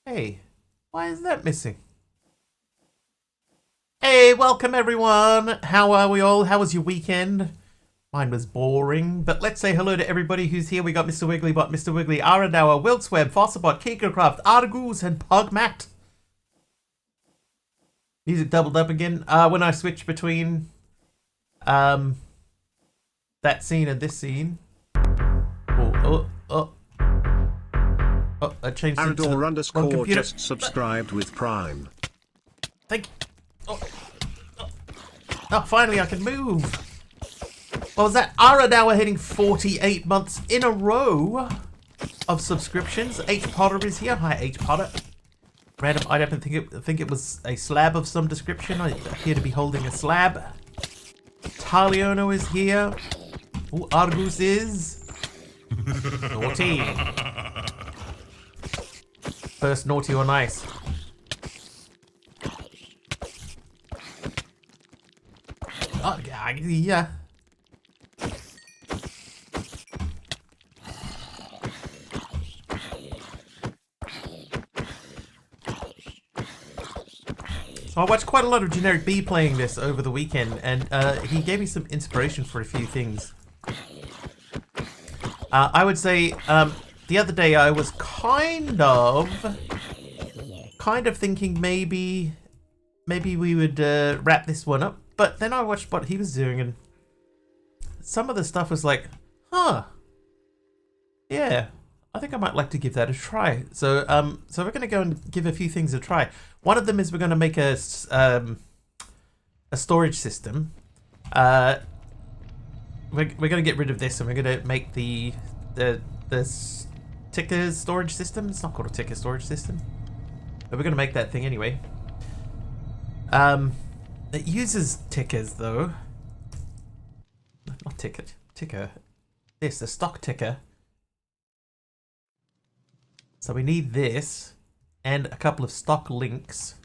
Hey, why is that missing? Hey, welcome everyone. How are we all? How was your weekend? Mine was boring, but let's say hello to everybody who's here. We got Mr. Wigglybot, Mr. Wiggly, Aranauer, Wiltsweb, Fossilbot, Kikocraft, Argoose, and Pugmat. Music doubled up again. When I switch between that scene and this scene. I changed it to Arador _ just subscribed with Prime. Thank you. Oh, finally I can move. What was that? Aranauer hitting 48 months in a row of subscriptions. H. Potter is here. Hi, H. Potter. Random I don't think it was a slab of some description. I appear to be holding a slab. Taliono is here. Who Argus is? Naughty. First naughty or nice. Oh, yeah. So I watched quite a lot of Generic B playing this over the weekend, and he gave me some inspiration for a few things. I would say the other day I was kind of thinking maybe we would wrap this one up, but then I watched what he was doing, and some of the stuff was like, yeah, I think I might like to give that a try. So we're gonna go and give a few things a try. One of them is we're gonna make a storage system. We're gonna get rid of this, and we're gonna make the ticker storage system. It's not called a ticker storage system, but we're gonna make that thing anyway. It uses tickers though. Not ticker. This, the stock ticker. So we need this and a couple of stock links.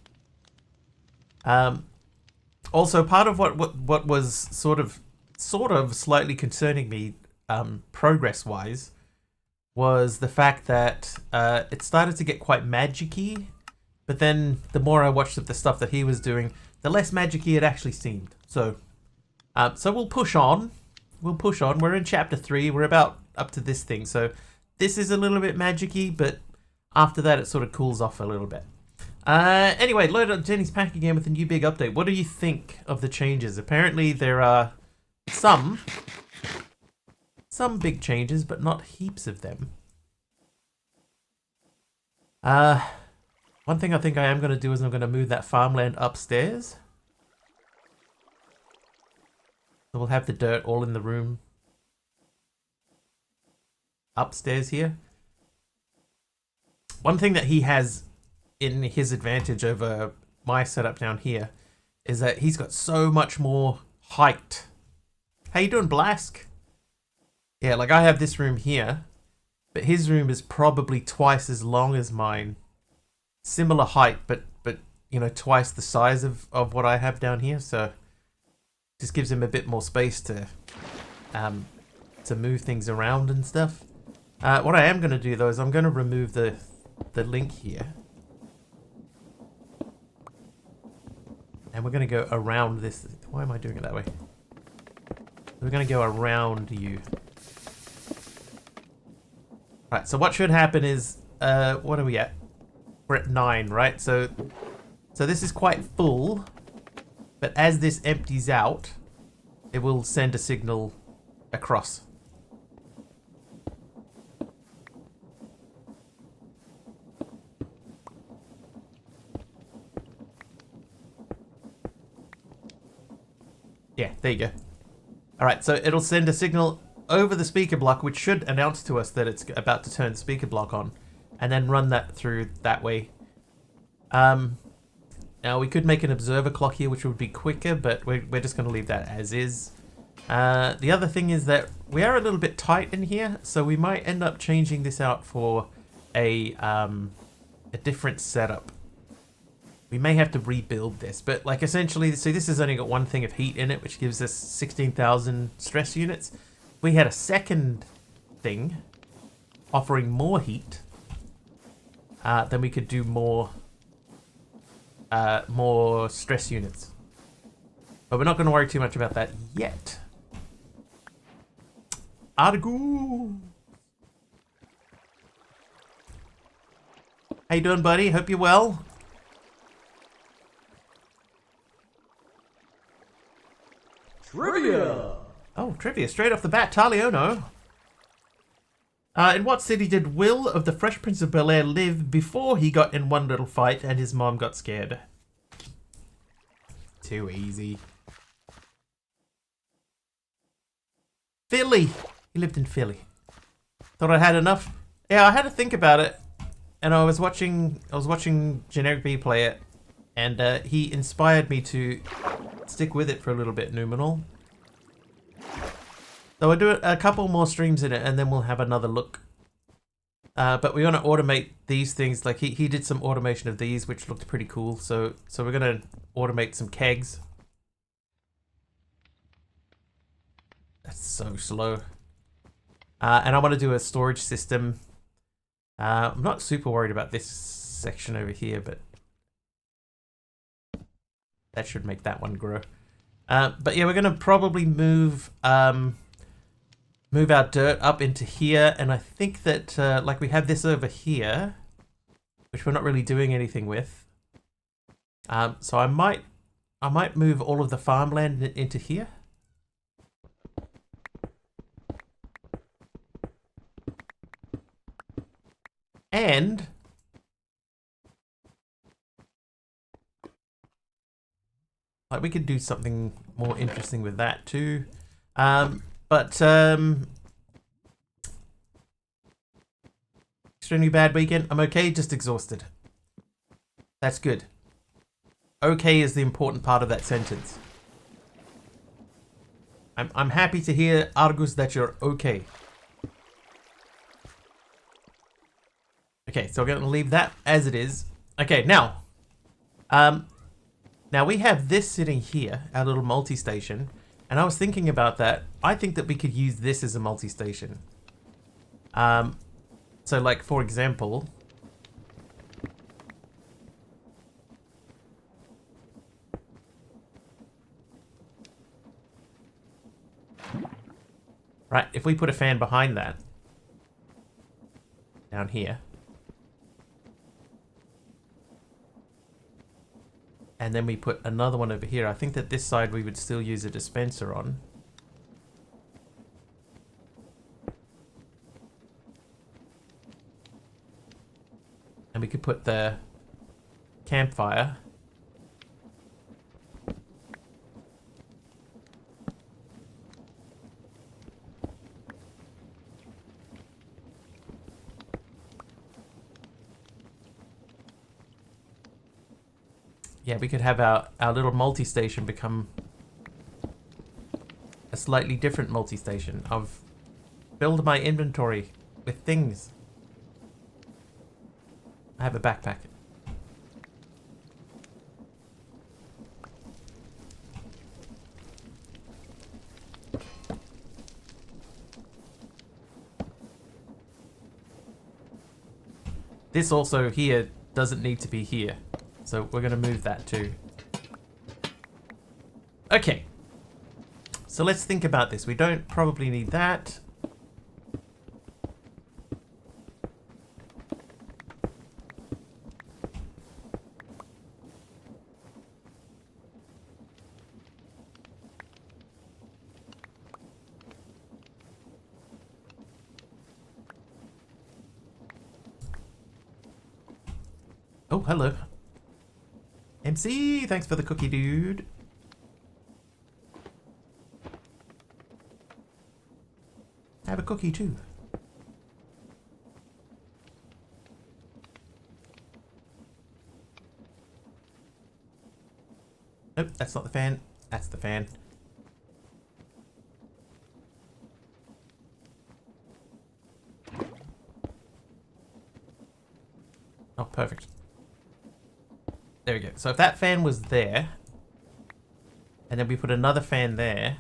Also, part of what was sort of slightly concerning me, progress-wise, was the fact that it started to get quite magic-y, but then the more I watched of the stuff that he was doing, the less magic-y it actually seemed. So we'll push on. We're in chapter 3. We're about up to this thing. So this is a little bit magic-y, but after that it sort of cools off a little bit. Anyway, load up Jenny's pack again with a new big update. What do you think of the changes? Apparently there are some big changes, but not heaps of them. One thing I think I am going to do is I'm going to move that farmland upstairs. So we'll have the dirt all in the room upstairs here. One thing that he has in his advantage over my setup down here is that he's got so much more height. How you doing, Blask? Yeah, like I have this room here, but his room is probably twice as long as mine. Similar height, but you know, twice the size of what I have down here, so just gives him a bit more space to move things around and stuff. What I am going to do though is I'm going to remove the link here, and we're going to go around this. Why am I doing it that way? We're going to go around you. Right, so what should happen is, what are we at? We're at 9, right? So this is quite full, but as this empties out, it will send a signal across. Yeah, there you go. Alright, so it'll send a signal over the speaker block, which should announce to us that it's about to turn the speaker block on, and then run that through that way. Now we could make an observer clock here, which would be quicker, but we're just going to leave that as is. The other thing is that we are a little bit tight in here, so we might end up changing this out for a different setup. We may have to rebuild this, but like essentially, see, this has only got one thing of heat in it, which gives us 16,000 stress units. If we had a second thing, offering more heat, then we could do more stress units. But we're not going to worry too much about that yet. Argu! How you doing, buddy? Hope you're well. Trivia! Oh, trivia. Straight off the bat, Taliono. In what city did Will of the Fresh Prince of Bel-Air live before he got in one little fight and his mom got scared? Too easy. Philly. He lived in Philly. Thought I had enough. Yeah, I had to think about it, and I was watching Generic B play it, and he inspired me to stick with it for a little bit. Numinal. So I'll do a couple more streams in it, and then we'll have another look. But we want to automate these things. Like he did some automation of these, which looked pretty cool. So we're gonna automate some kegs. That's so slow. And I want to do a storage system. I'm not super worried about this section over here, but that should make that one grow. But yeah, we're gonna probably move our dirt up into here, and I think that like we have this over here, which we're not really doing anything with. So I might move all of the farmland into here. And like we could do something more interesting with that too. Extremely bad weekend. I'm okay, just exhausted. That's good. Okay is the important part of that sentence. I'm happy to hear, Argus, that you're okay. Okay, so we're going to leave that as it is. Okay, now we have this sitting here, our little multi-station, and I was thinking about that. I think that we could use this as a multi-station. So like, for example, right, if we put a fan behind that, down here, and then we put another one over here. I think that this side we would still use a dispenser on. And we could put the campfire. Yeah, we could have our little multi-station become a slightly different multi-station of build my inventory with things. I have a backpack. This also here doesn't need to be here. So we're going to move that too. Okay. So let's think about this. We don't probably need that. Oh, hello. MC, thanks for the cookie, dude. Have a cookie too. Nope, that's not the fan. That's the fan. Oh, perfect. There we go. So if that fan was there, and then we put another fan there,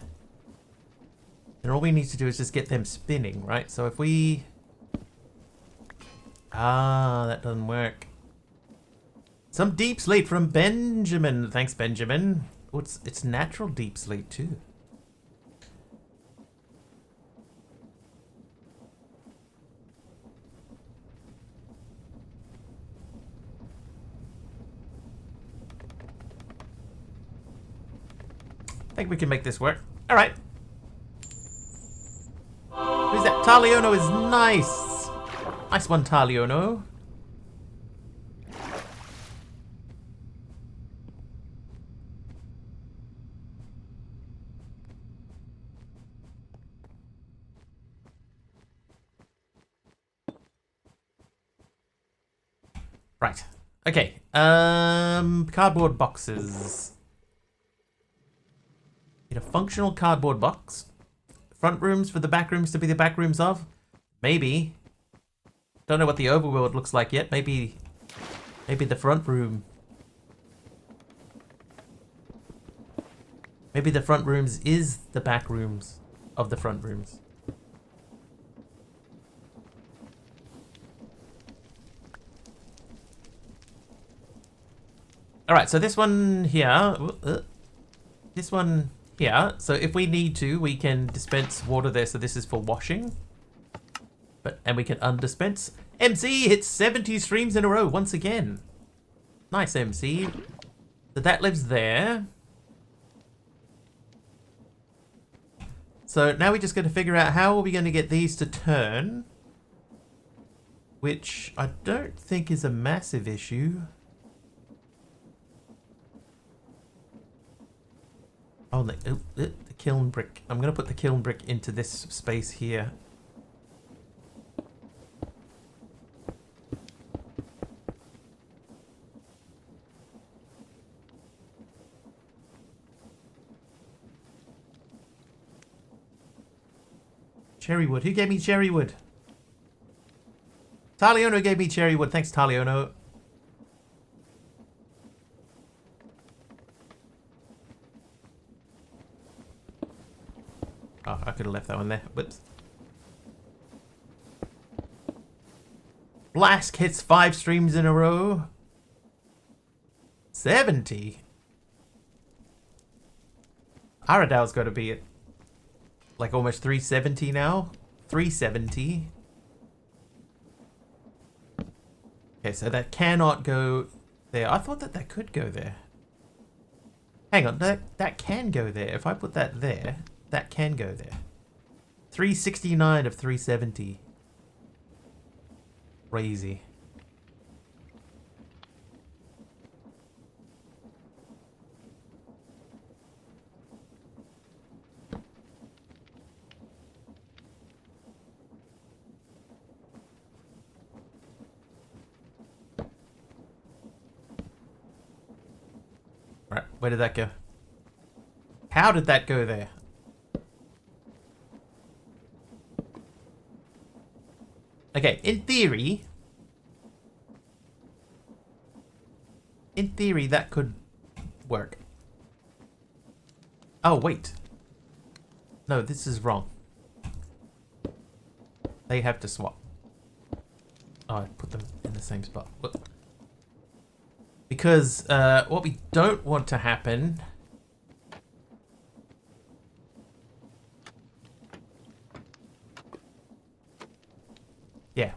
then all we need to do is just get them spinning, right? So if we Ah, that doesn't work. Some deep slate from Benjamin. Thanks, Benjamin. Oh, it's natural deep slate too. I think we can make this work. All right. Who's that? Taliono is nice. Nice one, Taliono. Right. Okay. Cardboard boxes. Need a functional cardboard box. Front rooms for the back rooms to be the back rooms of? Maybe. Don't know what the overworld looks like yet. Maybe the front room. Maybe the front rooms is the back rooms of the front rooms. Alright, so this one here. This one here. So if we need to, we can dispense water there. So this is for washing. And we can undispense. MC hits 70 streams in a row once again. Nice, MC. So that lives there. So now we're just going to figure out how are we going to get these to turn. Which I don't think is a massive issue. Oh, the kiln brick. I'm going to put the kiln brick into this space here. Cherry wood. Who gave me cherry wood? Taliono gave me cherry wood. Thanks, Taliono. Oh, I could have left that one there. Whoops. Blask hits 5 streams in a row. 70. Aradal's got to be at like almost 370 now. 370. Okay, so that cannot go there. I thought that could go there. Hang on, that can go there. If I put that there, that can go there. 369 of 370. Crazy. Right, where did that go? How did that go there? Okay, in theory that could work. Oh, wait. No, this is wrong. They have to swap. Oh, I put them in the same spot. Whoop. Because what we don't want to happen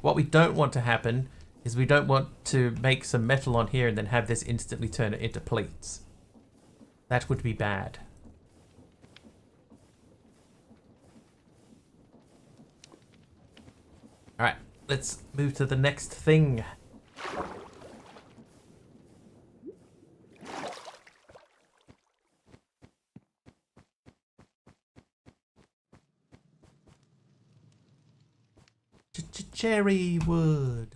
what we don't want to happen is we don't want to make some metal on here and then have this instantly turn it into plates. That would be bad. Alright, let's move to the next thing. Cherry wood.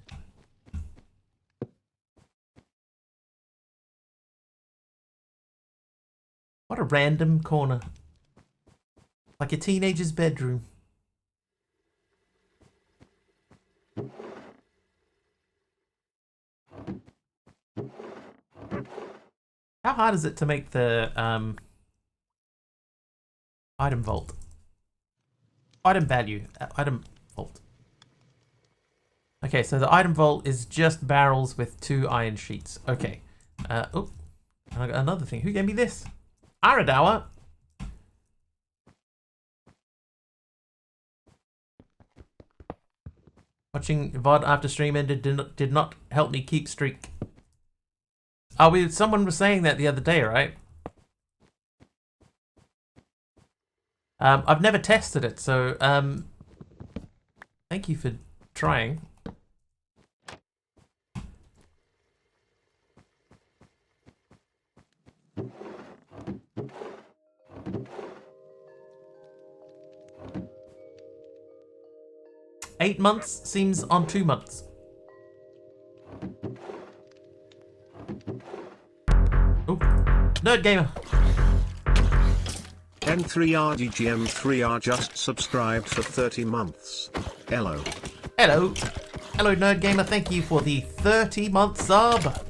What a random corner. Like a teenager's bedroom. How hard is it to make the item vault? Item value. Item vault. Okay, so the item vault is just barrels with 2 iron sheets. Okay. Oh, I got another thing. Who gave me this? Aradawa. Watching VOD after stream ended did not help me keep streak. Oh, someone was saying that the other day, right? I've never tested it, so thank you for trying. $8 months seems on 2 months. Oh, Nerd Gamer. N3RDGM3R just subscribed for 30 months. Hello. Hello. Hello, Nerd Gamer. Thank you for the 30-month sub.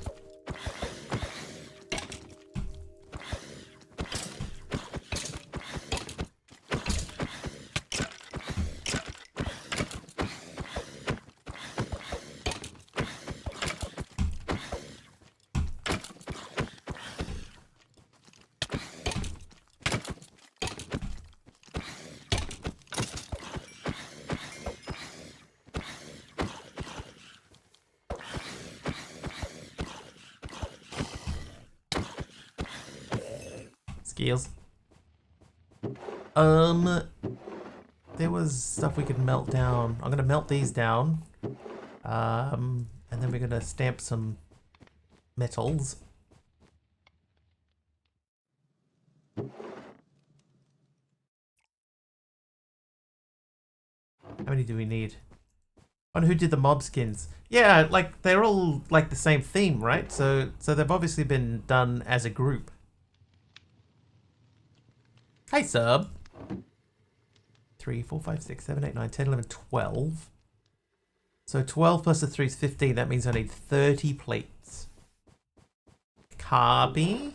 Skills. There was stuff we could melt down. I'm gonna melt these down. And then we're gonna stamp some metals. How many do we need? I wonder who did the mob skins. Yeah, like they're all like the same theme, right? So they've obviously been done as a group. Hey, sub. 3, 4, 5, 6, 7, 8, 9, 10, 11, 12. So 12 plus the 3 is 15. That means I need 30 plates. Copy.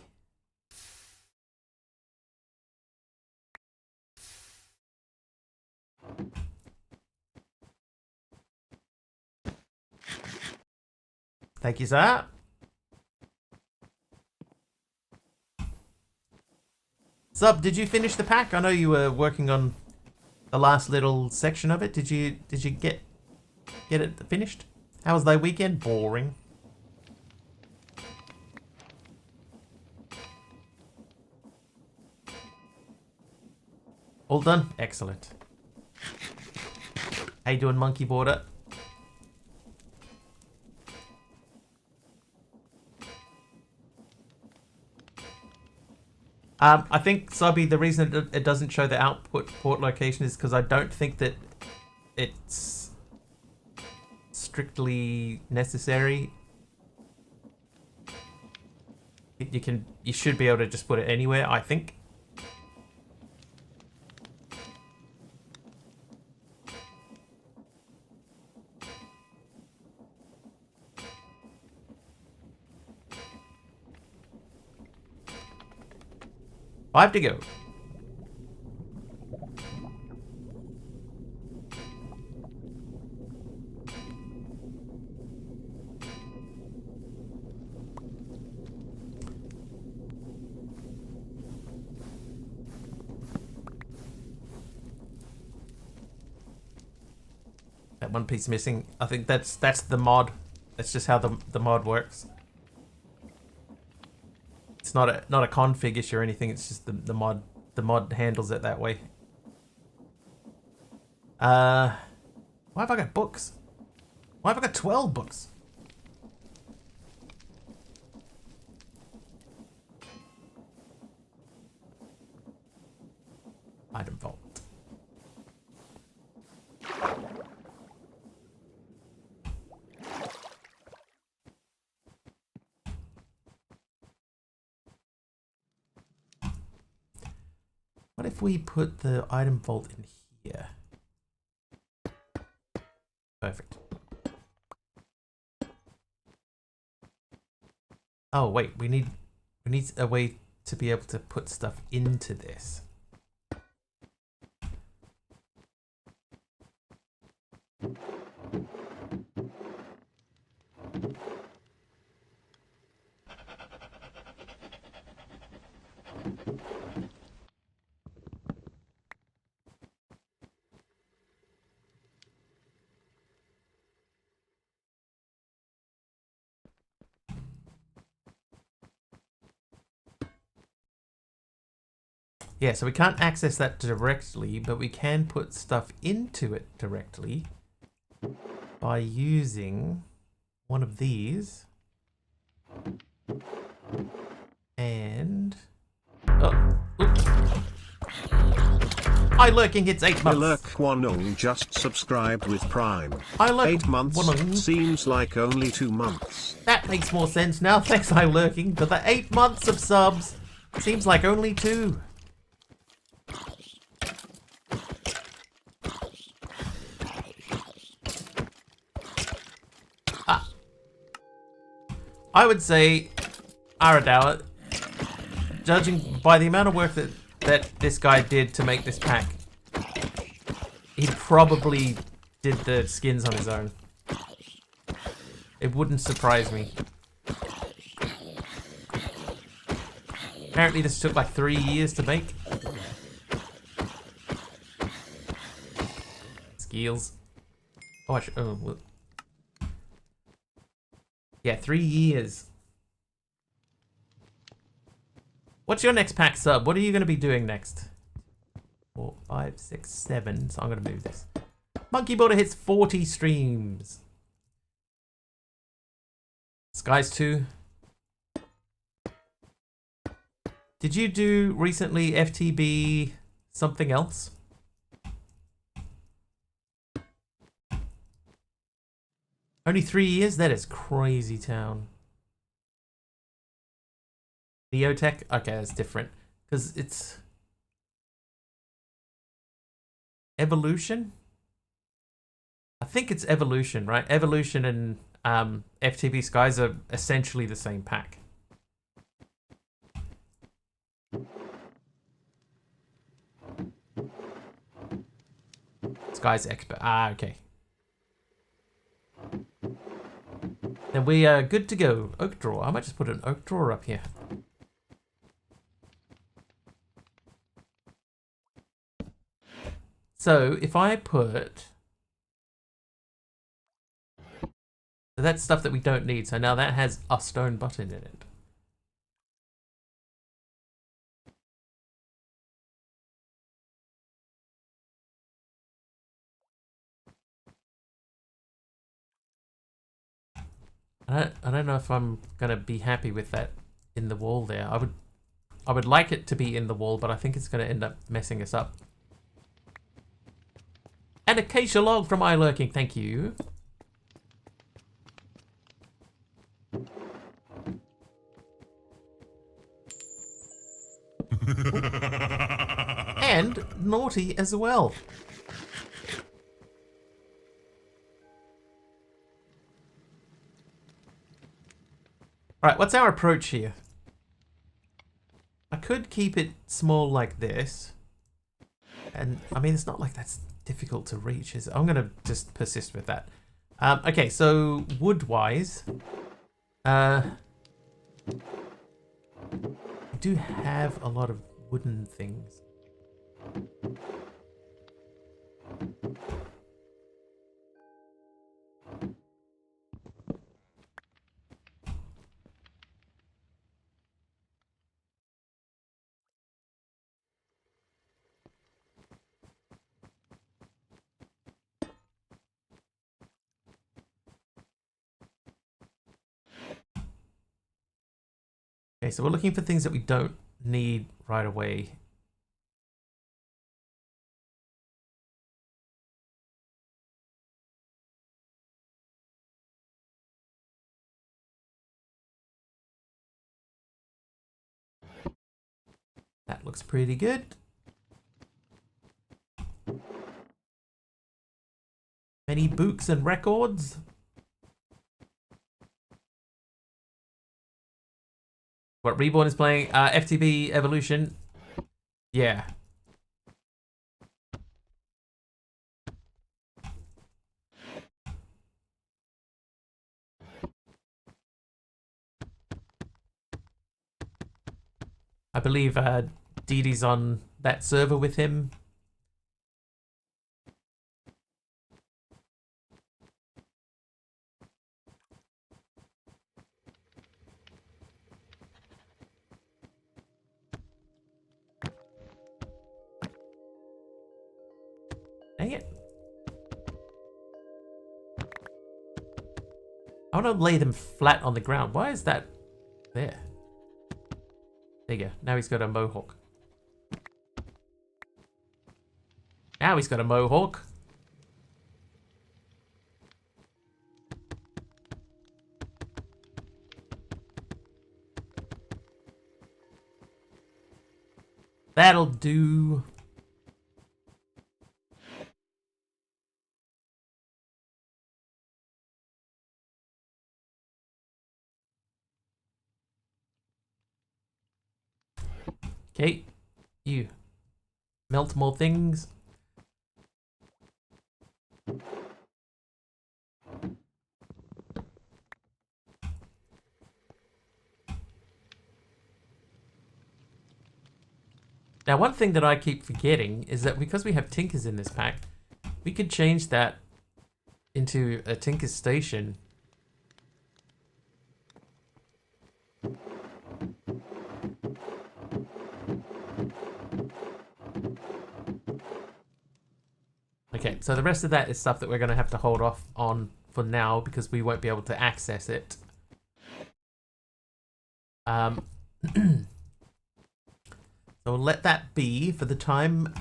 Thank you, sir. Sub, did you finish the pack? I know you were working on the last little section of it. Did you get it finished? How was thy weekend? Boring. All done? Excellent. How you doing, Monkey Border? I think, Subby, the reason it doesn't show the output port location is because I don't think that it's strictly necessary. You should be able to just put it anywhere, I think. Five to go. That one piece missing. I think that's the mod. That's just how the mod works. It's not a config issue or anything. It's just the mod. The mod handles it that way. Why have I got books? Why have I got 12 books? Item vault. What if we put the item vault in here? Perfect. Oh wait, we need a way to be able to put stuff into this. Yeah, so we can't access that directly, but we can put stuff into it directly by using one of these. And... Oh, oops. Hi Lurking hits 8 months. Lurk Kwanung just subscribed with Prime. I Lurk 8 months Kwanung. seems like only 2 months. That makes more sense now. Thanks, I Lurking, for the 8 months of subs. Seems like only 2. I would say, Aradawa, judging by the amount of work that this guy did to make this pack, he probably did the skins on his own. It wouldn't surprise me. Apparently this took like 3 years to make. Skills. Oh, well. Yeah, 3 years. What's your next pack sub? What are you going to be doing next? 4, 5, 6, 7. So I'm going to move this. Monkey Border hits 40 streams. Skies 2. Did you do recently FTB something else? Only 3 years? That is crazy town. Neotech? Okay, that's different. Because it's... Evolution? I think it's Evolution, right? Evolution and FTB Skies are essentially the same pack. Skies Expert. Ah, okay. Then we are good to go. Oak drawer. I might just put an oak drawer up here. So if I put... That's stuff that we don't need. So now that has a stone button in it. I don't know if I'm gonna be happy with that in the wall there. I would like it to be in the wall, but I think it's gonna end up messing us up. And acacia log from iLurking, thank you. And naughty as well. Alright, what's our approach here? I could keep it small like this. And, I mean, it's not like that's difficult to reach, is it? I'm going to just persist with that. Okay, so wood-wise... I do have a lot of wooden things. Okay, so we're looking for things that we don't need right away. That looks pretty good. Many books and records. What Reborn is playing? FTB Evolution. Yeah. I believe Dee Dee's on that server with him. Dang it. I want to lay them flat on the ground. Why is that there? There you go. Now he's got a mohawk. Now he's got a mohawk. That'll do. Okay, you melt more things. Now, one thing that I keep forgetting is that because we have Tinkers in this pack, we could change that into a Tinker's station. Okay, so the rest of that is stuff that we're going to have to hold off on for now because we won't be able to access it. So we'll let that be for the time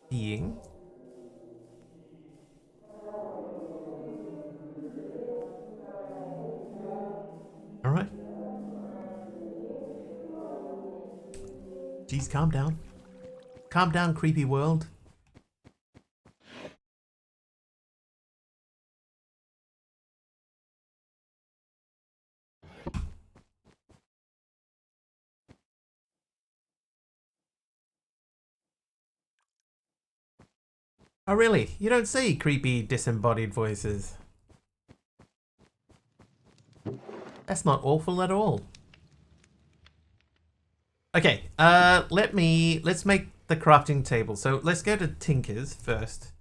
being. All right. Jeez, calm down. Calm down, creepy world. Oh, really? You don't see creepy disembodied voices? That's not awful at all. Okay, let's make the crafting table. So let's go to Tinker's first.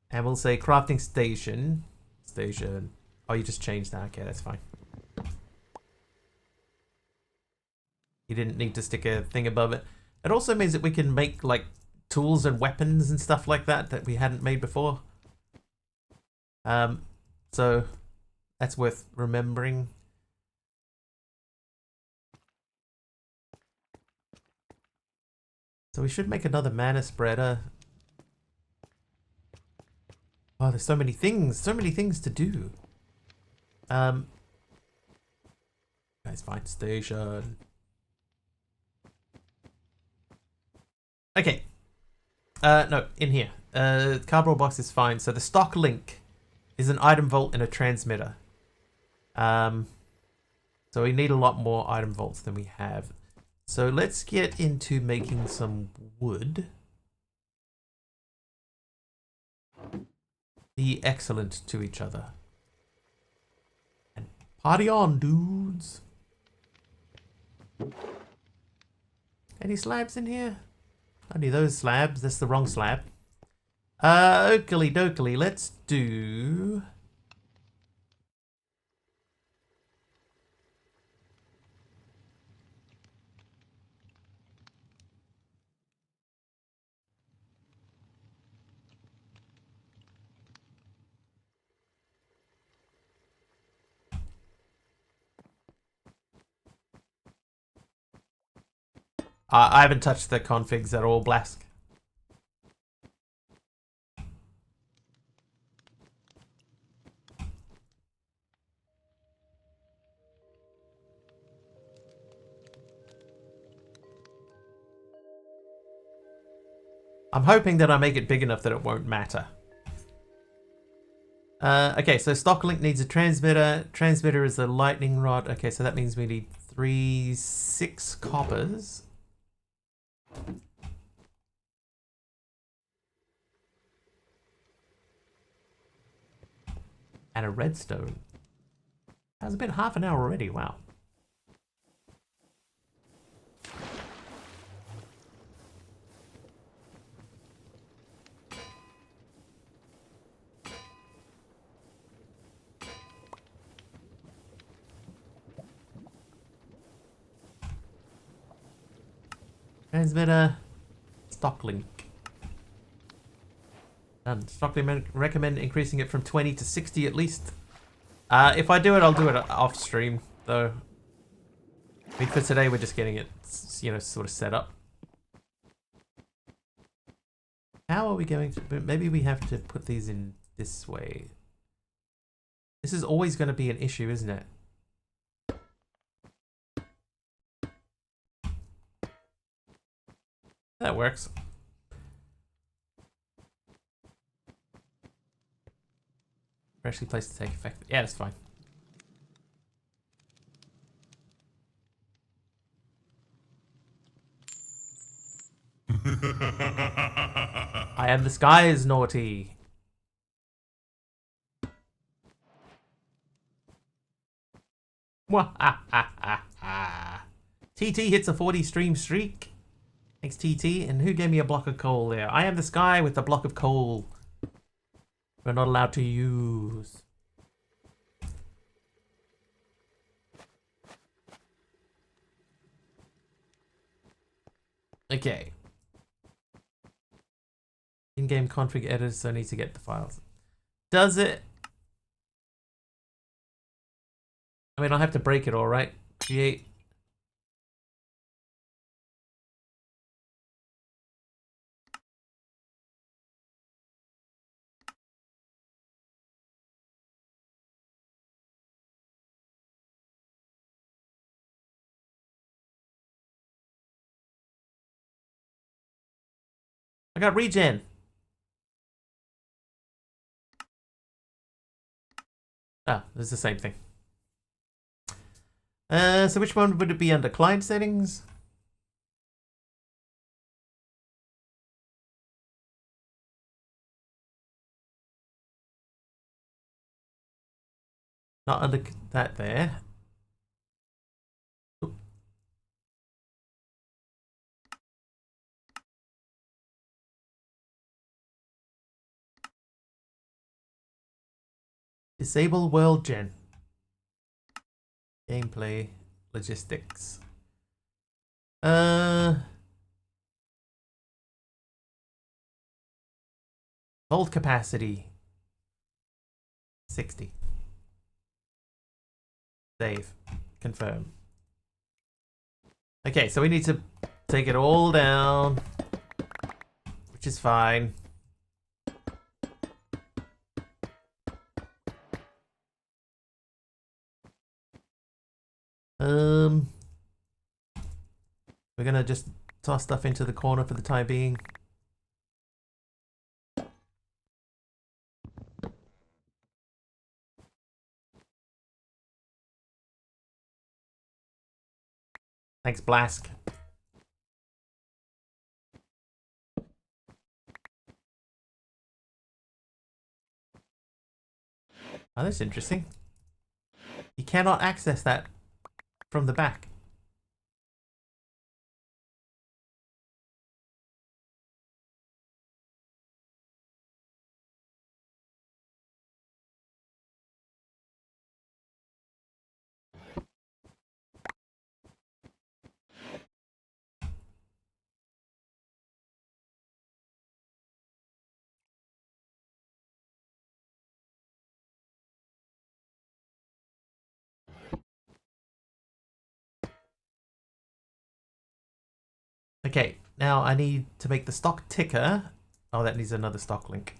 And we'll say crafting station. Station. Oh, you just changed that. Okay, that's fine. You didn't need to stick a thing above it. It also means that we can make, like, tools and weapons and stuff like that we hadn't made before. So that's worth remembering. So we should make another mana spreader. Oh, there's so many things to do. Guys, find station. Okay. No, in here. Cardboard box is fine. So the stock link is an item vault and a transmitter. So we need a lot more item vaults than we have. So let's get into making some wood. Be excellent to each other. And party on, dudes. Any slabs in here? Only those slabs. That's the wrong slab. Oakley dokley. Let's do... I haven't touched the configs at all, Blask. I'm hoping that I make it big enough that it won't matter. Okay, so Stocklink needs a transmitter. Transmitter is a lightning rod. Okay, so that means we need 6 coppers. And a redstone. That's been half an hour already, wow. Transmitter, Stocklink. Strongly recommend increasing it from 20 to 60 at least. If I do it, I'll do it off stream, though. I mean, for today, we're just getting it, you know, sort of set up. How are we going to... Maybe we have to put these in this way. This is always going to be an issue, isn't it? That works. Freshly placed to take effect. Yeah, that's fine. I am the sky is naughty. TT hits a 40 stream streak. Thanks, TT. And who gave me a block of coal there? I am the sky with a block of coal. We're not allowed to use. Okay. In-game config editor, so I need to get the files. Does it? I mean, I'll have to break it all, right? Create. I got regen. Ah, it's the same thing. So which one would it be under? Client settings? Not under that there. Oop. Disable world gen. Gameplay. Logistics. Hold capacity. 60. Save. Confirm. Okay, so we need to take it all down, which is fine. We're gonna just toss stuff into the corner for the time being. Thanks, Blask. Oh, that's interesting. You cannot access that from the back. Okay, now I need to make the stock ticker. Oh, that needs another stock link.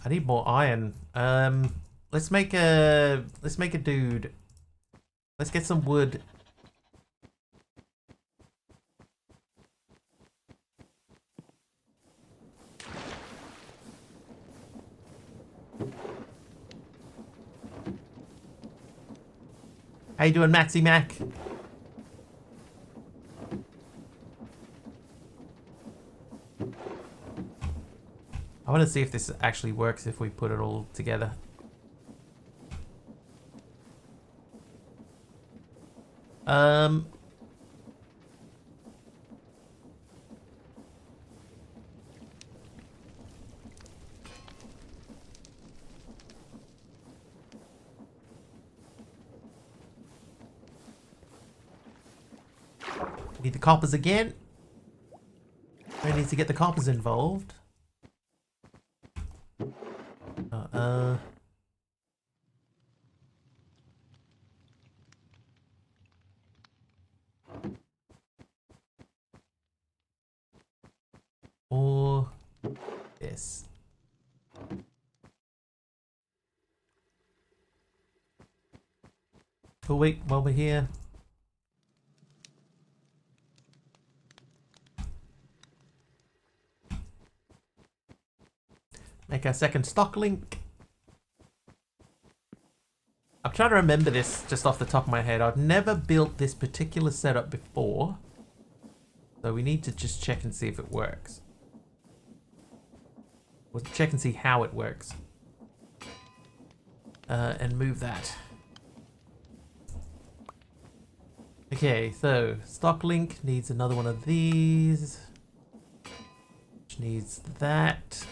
I need more iron. Let's make a dude. Let's get some wood. How you doing, Maxi Mac? I want to see if this actually works if we put it all together. Need the coppers again. We need to get the coppers involved. Or this. Oh wait, while we're here. Make our second stock link. I'm trying to remember this just off the top of my head. I've never built this particular setup before. So we need to just check and see if it works. We'll check and see how it works. And move that. Okay, so stock link needs another one of these. Which needs that.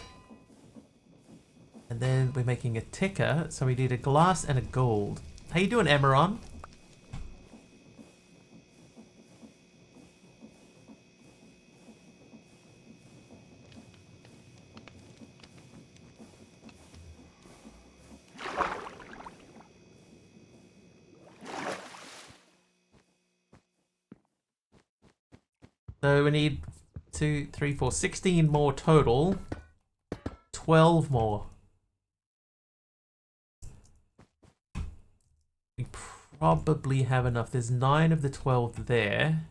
And then we're making a ticker, so we need a glass and a gold. How you doing, Emeron? So we need 2, 3, 4, 16 more total. 12 more. We probably have enough. There's 9 of the 12 there.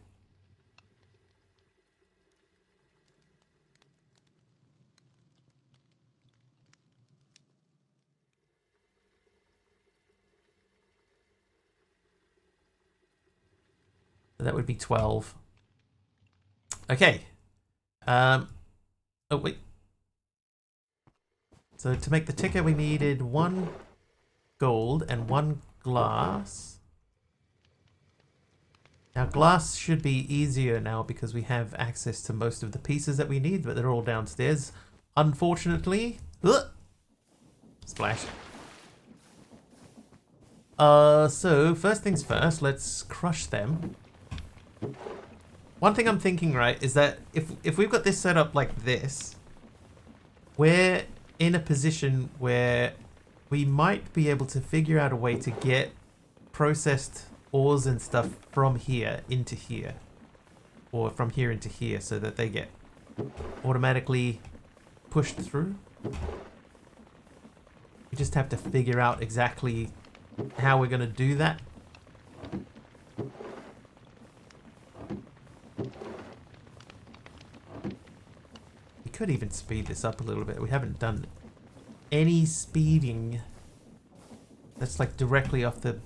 So that would be 12. Okay. Oh, wait. So to make the ticker, we needed 1 gold and 1 glass. Now, glass should be easier now because we have access to most of the pieces that we need, but they're all downstairs. Unfortunately. Ugh! Splash. So first things first, let's crush them. One thing I'm thinking, right, is that if we've got this set up like this, we're in a position where we might be able to figure out a way to get processed ores and stuff from here into here, or from here into here, so that they get automatically pushed through. We just have to figure out exactly how we're going to do that. We could even speed this up a little bit. We haven't done any speeding. That's like directly off the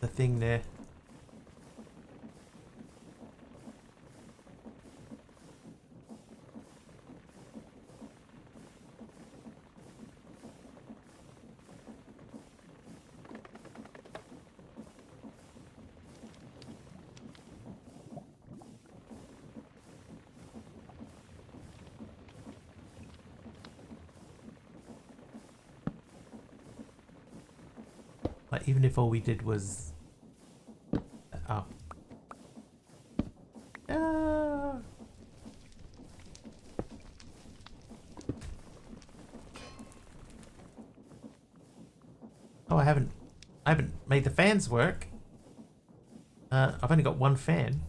thing there. Like, even if all we did was... Oh. Ah. Oh, I haven't made the fans work. I've only got 1 fan.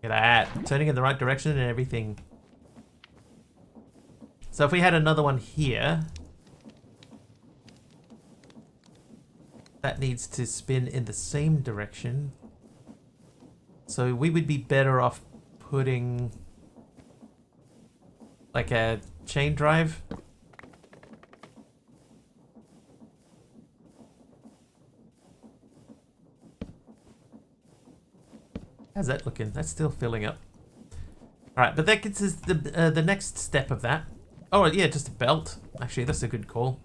Look at that. Turning in the right direction and everything. So if we had another one here, that needs to spin in the same direction. So we would be better off putting like a chain drive. How's that looking? That's still filling up. All right, but that gets us the next step of that. Oh yeah, just a belt. Actually, that's a good call.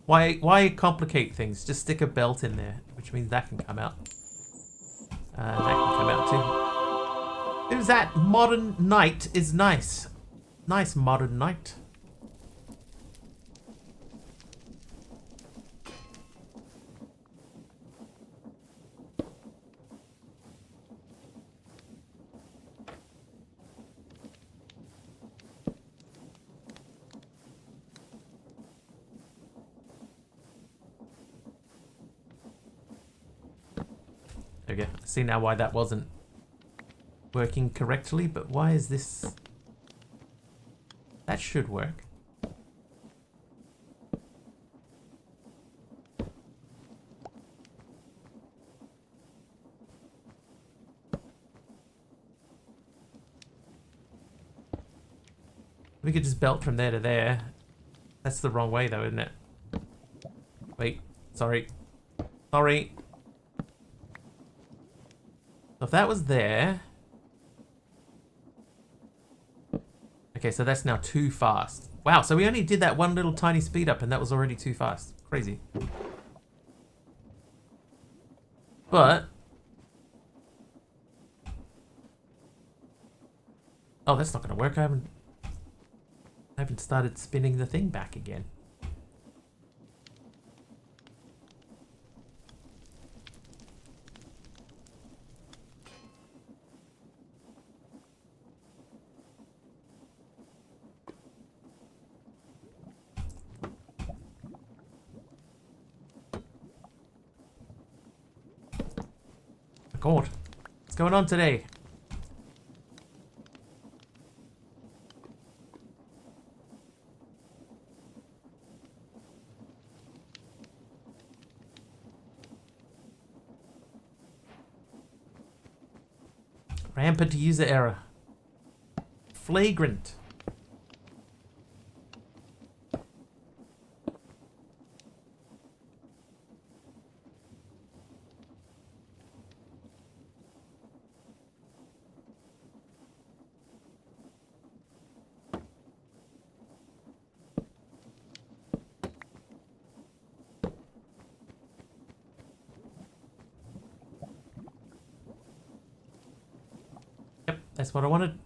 Why complicate things? Just stick a belt in there, which means that can come out. That can come out Who's that? Modern Knight is nice. Nice Modern Knight. Okay, I see now why that wasn't working correctly, but why is this... That should work. We could just belt from there to there. That's the wrong way though, isn't it? Wait, sorry. Sorry. So if that was there... Okay, so that's now too fast. Wow, so we only did that one little tiny speed up and that was already too fast. Crazy. But... Oh, that's not going to work. I haven't started spinning the thing back again. God, what's going on today? Rampant user error. Flagrant. That's what I wanted.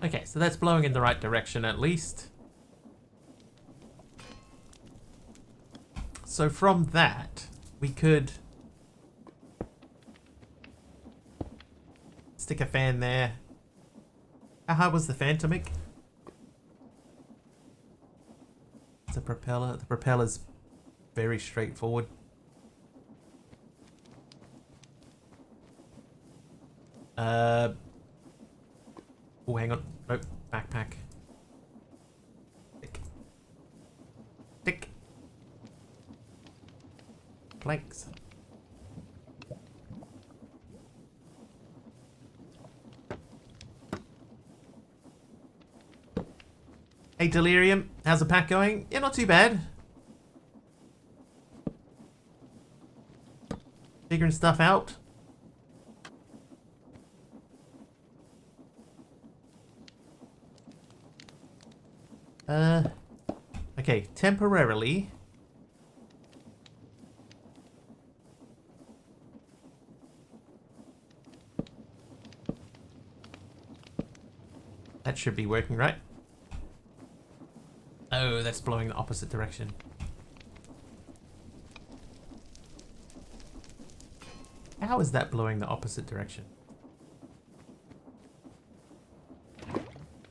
Okay, so that's blowing in the right direction at least. So from that, we could stick a fan there. How hard was the fan to make? The propeller. The propeller's very straightforward. Oh, hang on. Nope. Backpack. Tick. Tick. Planks. Hey Delirium, how's the pack going? Yeah, not too bad. Figuring stuff out. Okay, temporarily. That should be working, right? Oh, that's blowing the opposite direction. How is that blowing the opposite direction?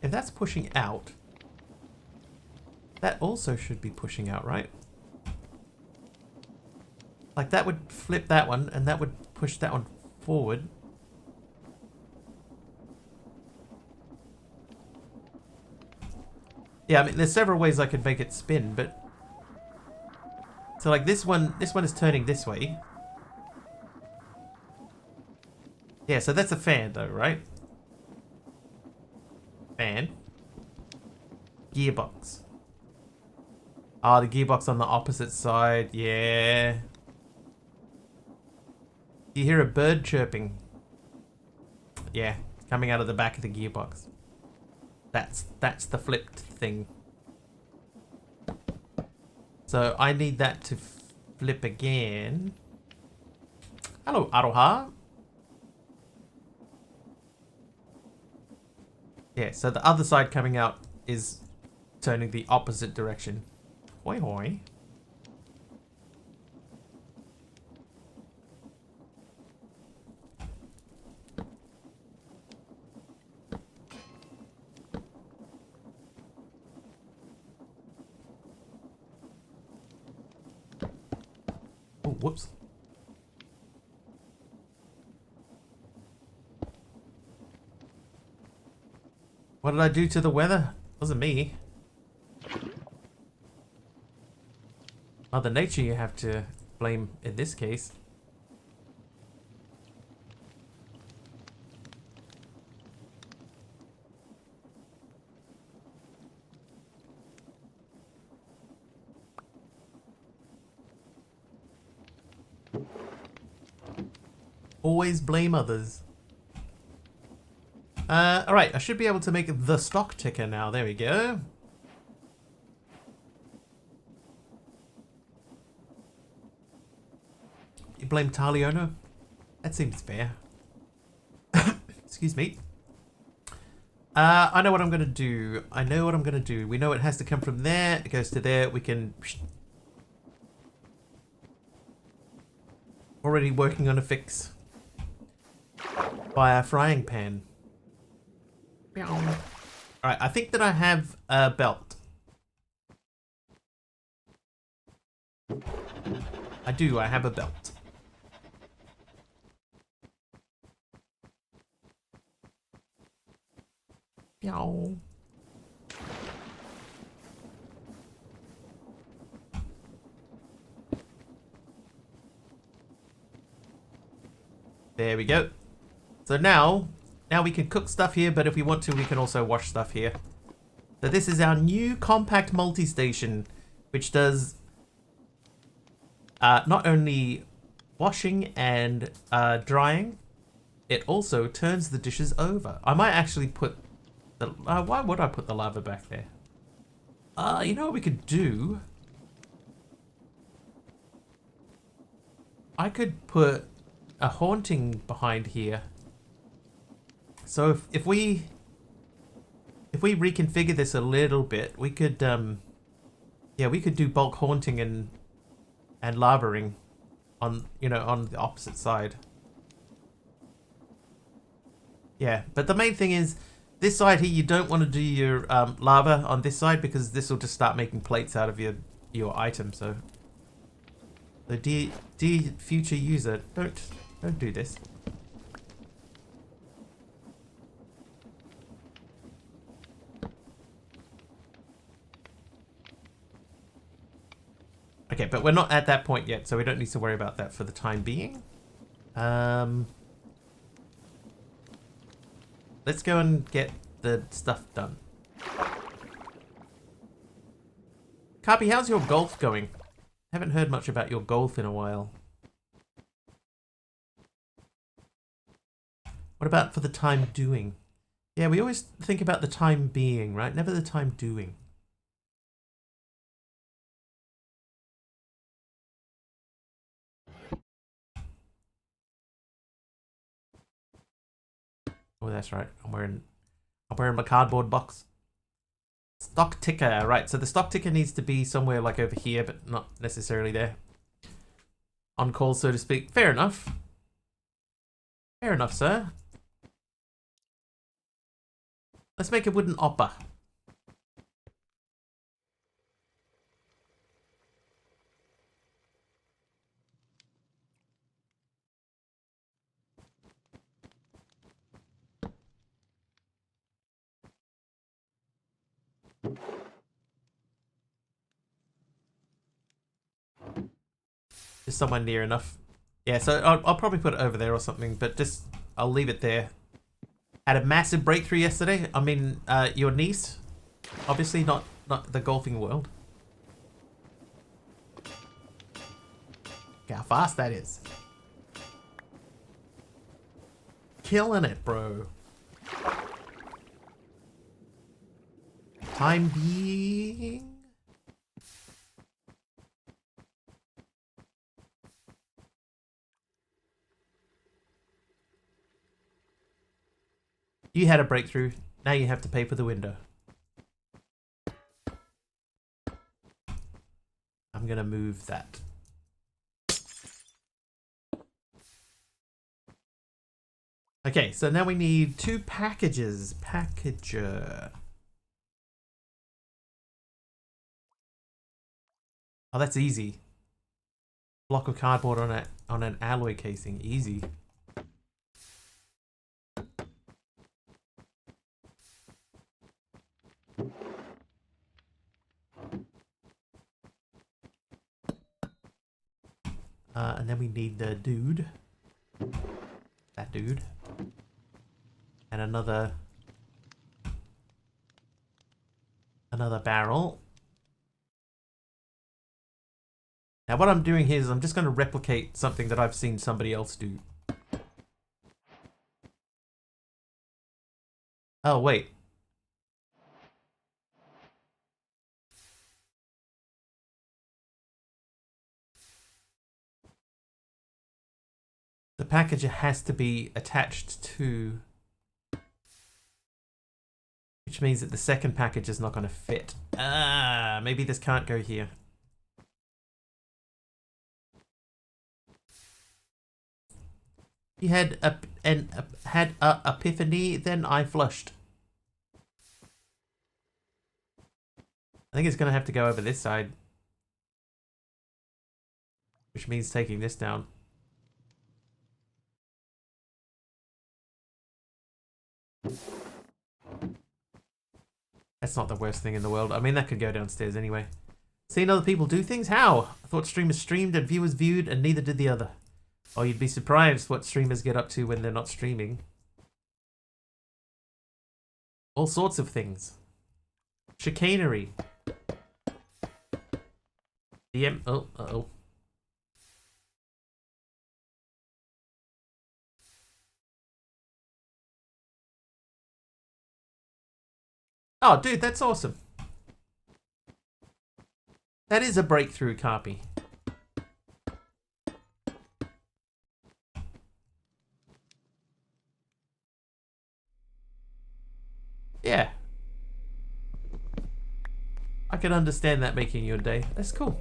If that's pushing out, that also should be pushing out, right? Like that would flip that one and that would push that one forward. Yeah, I mean, there's several ways I could make it spin, but... So like this one is turning this way. Yeah, so that's a fan though, right? Fan. Gearbox. Ah, the gearbox on the opposite side, yeah. You hear a bird chirping. Yeah, coming out of the back of the gearbox. That's the flipped thing. So I need that to flip again. Hello, Aroha. Yeah, so the other side coming out is turning the opposite direction. Hoi hoi. Oh, whoops. What did I do to the weather? Wasn't me. Mother Nature you have to blame in this case. Always blame others. Alright, I should be able to make the stock ticker now. There we go. You blame Taliona? That seems fair. Excuse me. I know what I'm gonna do. I know what I'm gonna do. We know it has to come from there. It goes to there. We can... Already working on a fix. By a frying pan. Alright, I think that I have a belt. I do, I have a belt. Meow. There we go. So now we can cook stuff here, but if we want to, we can also wash stuff here. So this is our new compact multi-station, which does not only washing and drying, it also turns the dishes over. I might actually put the... why would I put the lava back there? You know what we could do? I could put a haunting behind here. So if we reconfigure this a little bit, we could yeah, we could do bulk haunting and lavaing on, you know, on the opposite side. Yeah, but the main thing is this side here, you don't want to do your lava on this side because this will just start making plates out of your item. So dear future user, don't do this. Okay, but we're not at that point yet, so we don't need to worry about that for the time being. Let's go and get the stuff done. Carpy, how's your golf going? Haven't heard much about your golf in a while. What about for the time doing? Yeah, we always think about the time being, right? Never the time doing. Oh, that's right. I'm wearing my cardboard box. Stock ticker, right? So the stock ticker needs to be somewhere like over here, but not necessarily there. On call, so to speak. Fair enough. Fair enough, sir. Let's make a wooden hopper. Just somewhere near enough. Yeah, so I'll probably put it over there or something, but just I'll leave it there. Had a massive breakthrough yesterday. I mean, your niece, obviously not the golfing world. Look how fast that is. Killing it, bro. Time being. You had a breakthrough. Now you have to pay for the window. I'm gonna move that. Okay, so now we need 2 packages. Packager. Oh, that's easy. Block of cardboard on an alloy casing. Easy. And then we need the dude. That dude. And another barrel. Now what I'm doing here is I'm just going to replicate something that I've seen somebody else do. Oh, wait. The packager has to be attached to... Which means that the second package is not going to fit. Ah, maybe this can't go here. He had a epiphany, then I flushed. I think it's going to have to go over this side. Which means taking this down. That's not the worst thing in the world. I mean, that could go downstairs anyway. Seeing other people do things? How? I thought streamers streamed and viewers viewed, and neither did the other. Oh, you'd be surprised what streamers get up to when they're not streaming. All sorts of things. Chicanery. DM. Oh, uh-oh. Oh, dude, that's awesome. That is a breakthrough copy. Yeah. I can understand that making your day. That's cool.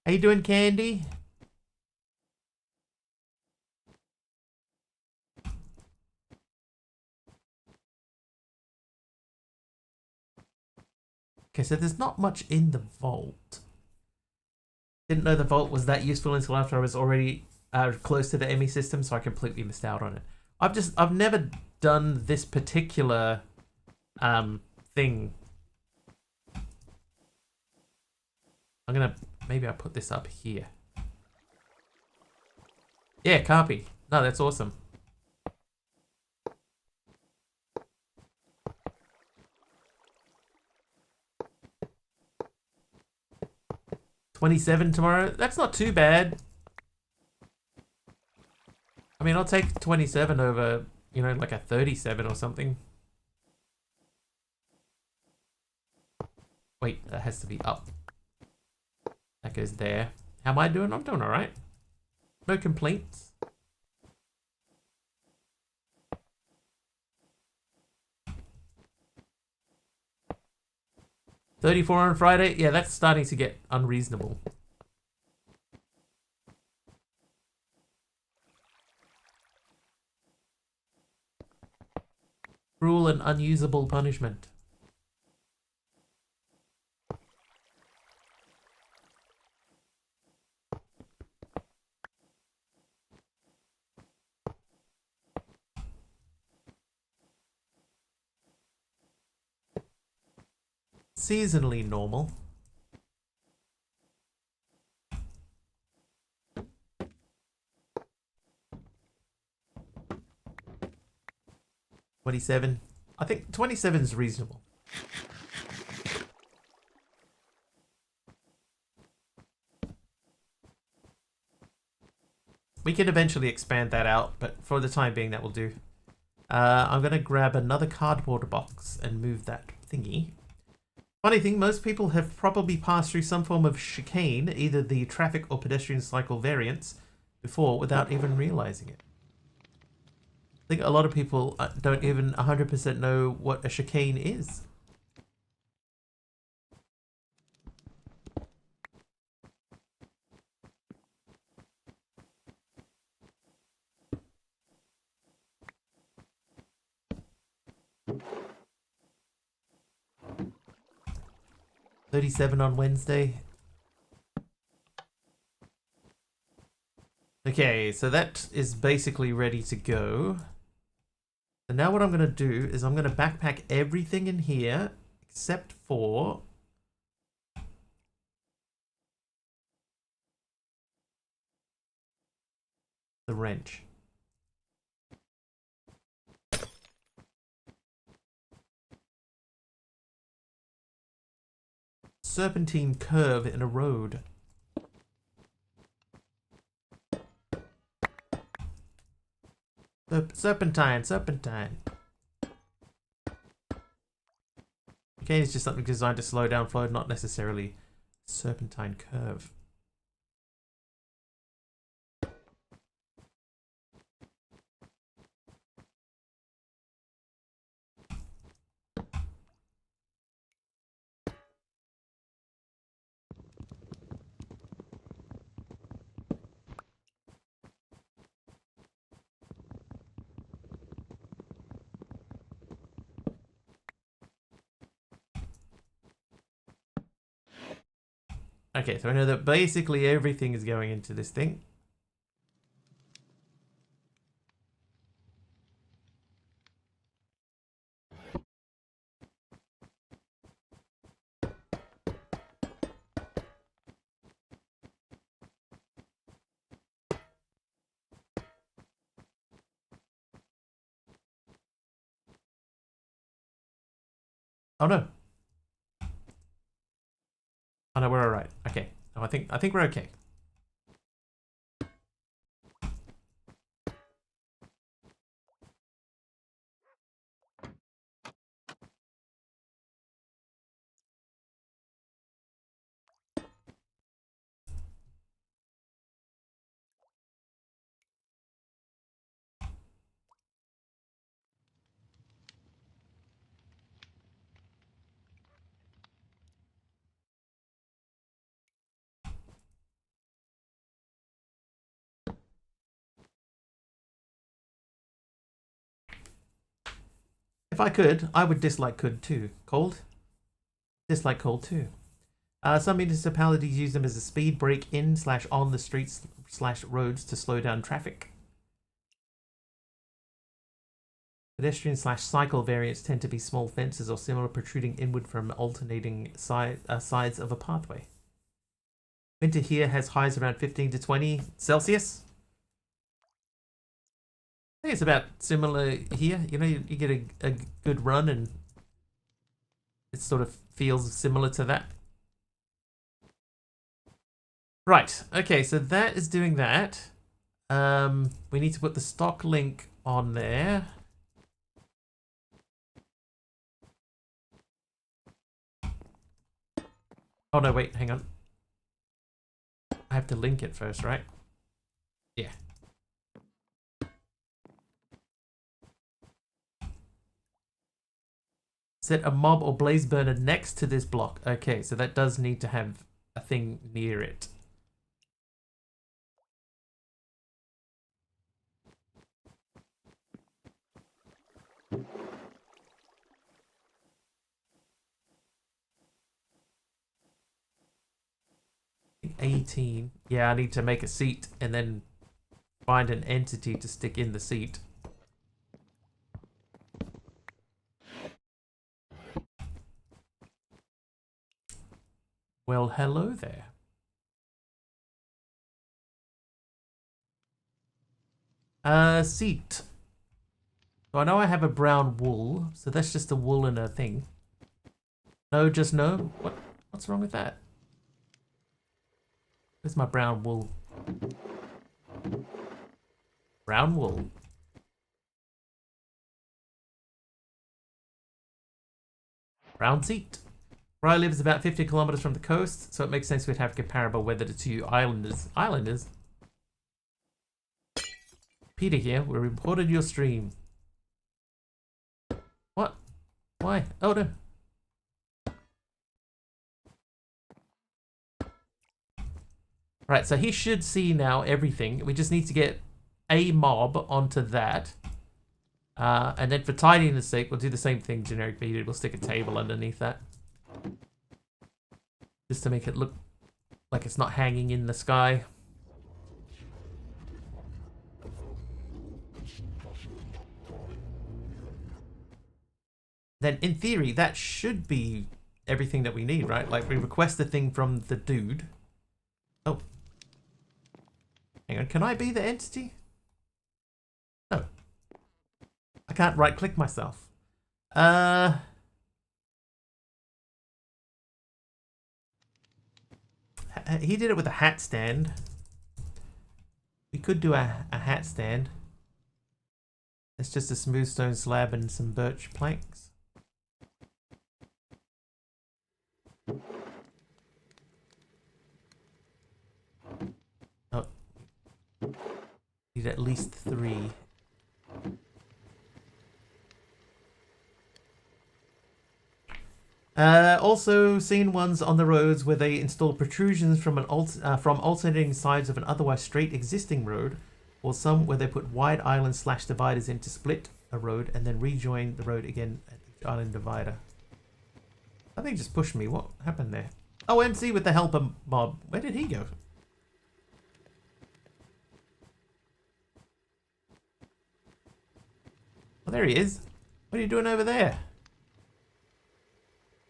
How you doing, Candy? Okay, so there's not much in the vault. Didn't know the vault was that useful until after I was already close to the ME system, so I completely missed out on it. I've never done this particular thing. I'm gonna, maybe I'll put this up here. Yeah, copy. No, that's awesome. $27 tomorrow? That's not too bad. I mean, I'll take 27 over, you know, like a 37 or something. Wait, that has to be up. That goes there. How am I doing? I'm doing alright. No complaints. $34 on Friday? Yeah, that's starting to get unreasonable. Cruel and unusable punishment. Seasonally normal. 27. I think 27 is reasonable. We can eventually expand that out, but for the time being, that will do. I'm going to grab another cardboard box and move that thingy. Funny thing, most people have probably passed through some form of chicane, either the traffic or pedestrian cycle variants, before without even realizing it. I think a lot of people don't even 100% know what a chicane is. $37 on Wednesday. Okay, so that is basically ready to go. So now what I'm going to do is I'm going to backpack everything in here except for the wrench. Serpentine curve in a road. Serpentine. Okay, it's just something designed to slow down flow, not necessarily serpentine curve. Okay, so I know that basically everything is going into this thing. Oh no. Oh no, we're alright. Okay. No, I think we're okay. If I could, I would dislike could too. Cold? Dislike cold too. Some municipalities use them as a speed break in / on the streets / roads to slow down traffic. Pedestrian / cycle variants tend to be small fences or similar protruding inward from alternating sides of a pathway. Winter here has highs around 15 to 20 Celsius. I think it's about similar here. You know, you get a good run and it sort of feels similar to that. Right, okay, so that is doing that. We need to put the stock link on there. Oh no, wait, hang on. I have to link it first, right? Yeah. Set a mob or blaze burner next to this block. Okay, so that does need to have a thing near it. I think 18. Yeah, I need to make a seat and then find an entity to stick in the seat. Well, hello there. Seat. So I know I have a brown wool, so that's just a wool and a thing. No, just no. What's wrong with that? Where's my brown wool? Brown wool. Brown seat. Where I live is about 50 kilometers from the coast, so it makes sense we'd have comparable weather to you islanders. Islanders? Peter here, we reported your stream. What? Why? Oh no. Right, so he should see now everything. We just need to get a mob onto that. And then for tidiness sake, we'll do the same thing generic beaded. We'll stick a table underneath that. Just to make it look like it's not hanging in the sky. Then in theory, that should be everything that we need, right? Like we request the thing from the dude. Oh. Hang on, can I be the entity? No. I can't right click myself. He did it with a hat stand. We could do a hat stand. It's just a smooth stone slab and some birch planks. Oh. Need at least 3. Also seen ones on the roads where they install protrusions from from alternating sides of an otherwise straight existing road, or some where they put wide island / dividers in to split a road and then rejoin the road again at each island divider. I think just pushed me. What happened there? Oh, MC with the helper mob. Where did he go? Oh, there he is. What are you doing over there?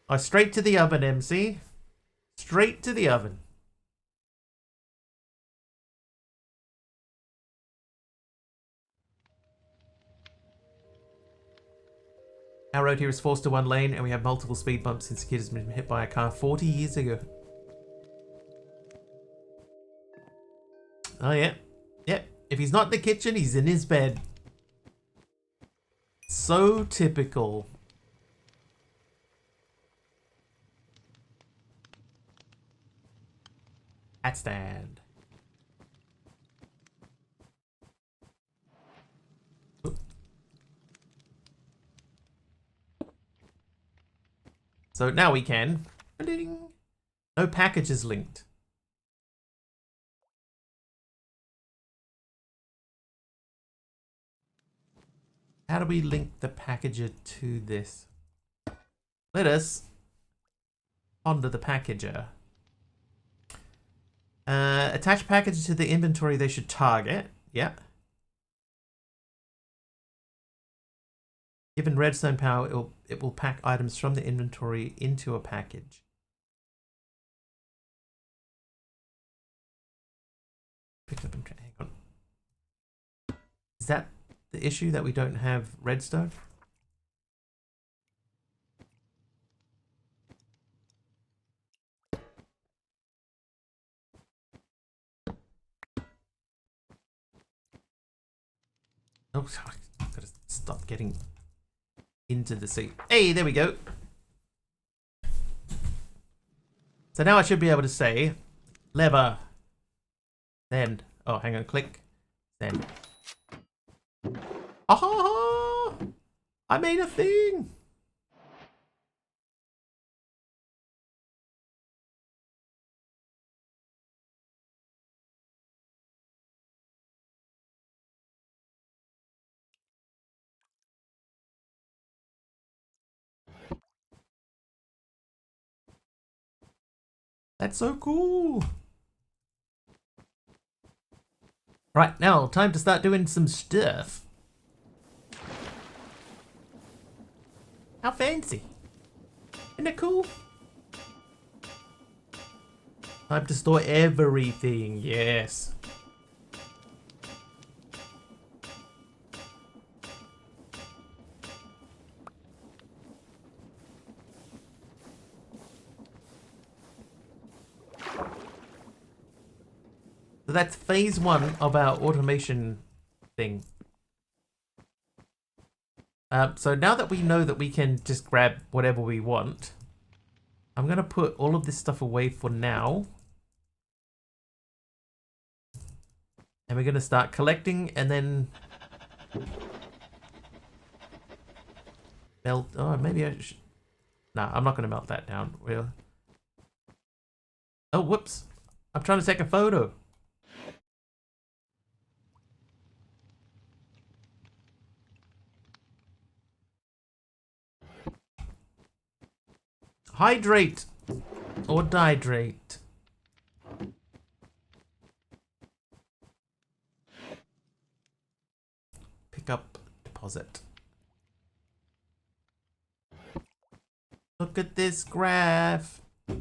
Oh, straight to the oven, MC. Straight to the oven. Our road here is forced to one lane and we have multiple speed bumps since the kid has been hit by a car 40 years ago. Oh, yeah. Yep. If he's not in the kitchen, he's in his bed. So typical. Hat stand. Oop. So now we can. No packages linked. How do we link the packager to this? Let us ponder the packager. Attach packages to the inventory they should target. Yeah. Given redstone power, it will pack items from the inventory into a package. Pick up and hang on. Is that the issue that we don't have redstone? Oh, I've got to stop getting into the seat. Hey, there we go. So now I should be able to say lever. Send. Oh, hang on, click. Send. Ah! I made a thing. That's so cool. Right, now time to start doing some stuff. How fancy. Isn't it cool? Time to store everything, yes. So that's phase 1 of our automation thing. So now that we know that we can just grab whatever we want, I'm going to put all of this stuff away for now. And we're going to start collecting and then melt. Oh, maybe I should. Nah, I'm not going to melt that down. Oh, whoops. I'm trying to take a photo. Hydrate or dihydrate. Pick up, deposit. Look at this graph. 2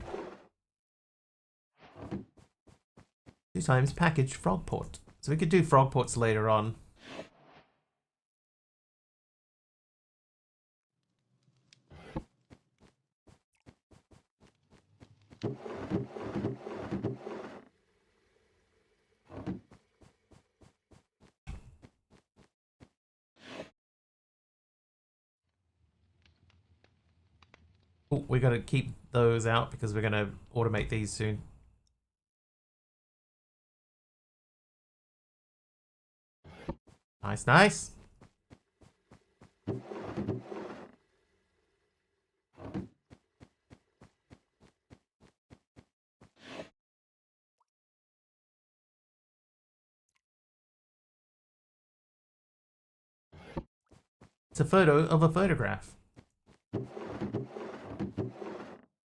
times package frog port. So we could do frog ports later on. Oh, we got to keep those out because we're going to automate these soon. Nice, nice. It's a photo of a photograph.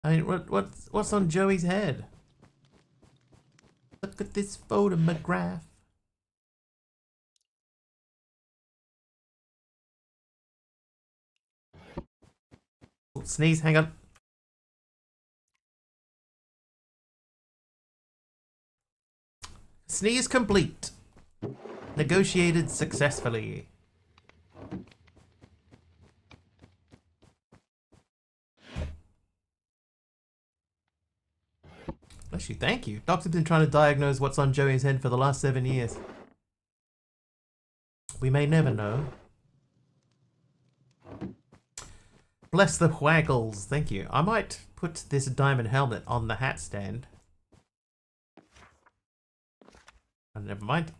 I mean, what's on Joey's head? Look at this photograph. Oh, sneeze, hang on. Sneeze complete. Negotiated successfully. Bless you, thank you. Doctor's been trying to diagnose what's on Joey's head for the last 7 years. We may never know. Bless the waggles, thank you. I might put this diamond helmet on the hat stand. Oh, never mind.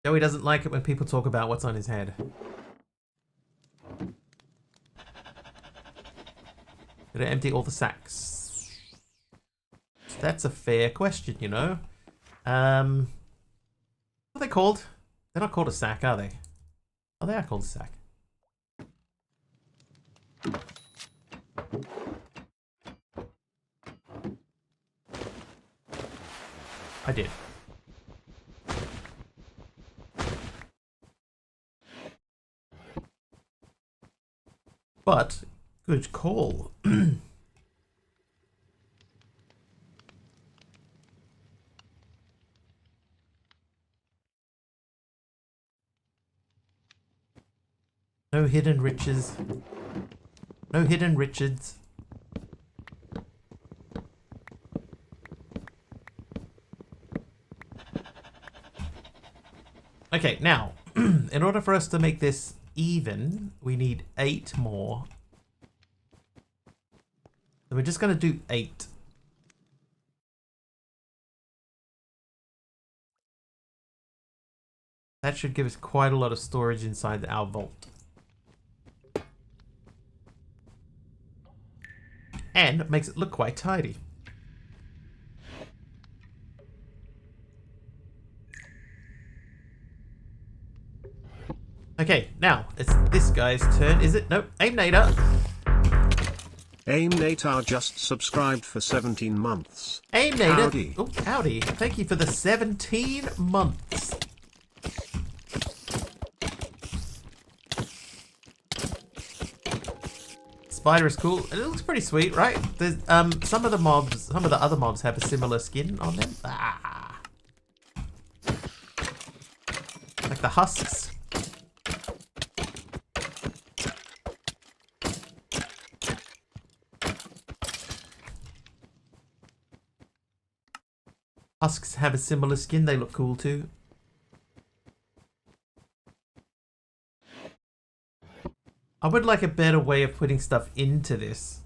Joey doesn't like it when people talk about what's on his head. Did I empty all the sacks? That's a fair question, you know. What are they called? They're not called a sack, are they? Oh, they are called a sack. I did. But, good call. No hidden riches. No hidden riches. Okay, now, in order for us to make this even, we need 8 more. So we're just going to do 8. That should give us quite a lot of storage inside our vault. And it makes it look quite tidy. Okay, now it's this guy's turn, is it? Nope, Aimnator. Aimnator just subscribed for 17 months. Aimnator. Howdy. Oh, howdy. Thank you for the 17 months. spider is cool. It looks pretty sweet, right? There's, some of the other mobs have a similar skin on them. Ah. Like the husks. Husks have a similar skin. They look cool too. I would like a better way of putting stuff into this.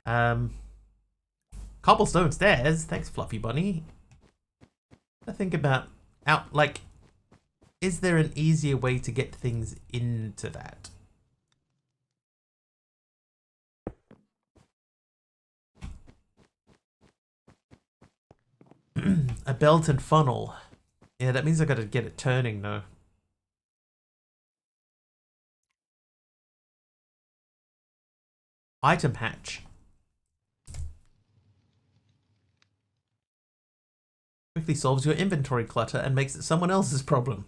Cobblestone stairs. Thanks, Fluffy Bunny. I think about is there an easier way to get things into that? A belt and funnel. Yeah, that means I gotta get it turning though. Item hatch. Quickly solves your inventory clutter and makes it someone else's problem.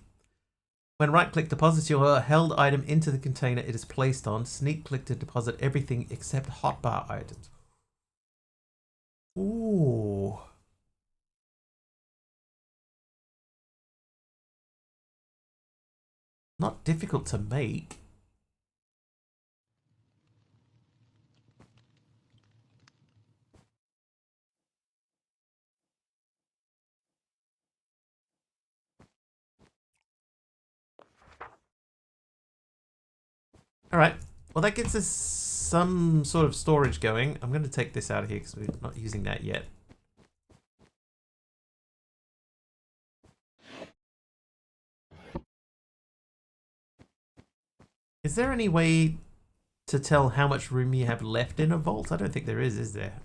When right-click deposits your held item into the container it is placed on, sneak-click to deposit everything except hotbar items. Ooh. Not difficult to make. Alright, well that gets us some sort of storage going. I'm going to take this out of here because we're not using that yet. Is there any way to tell how much room you have left in a vault? I don't think there is there?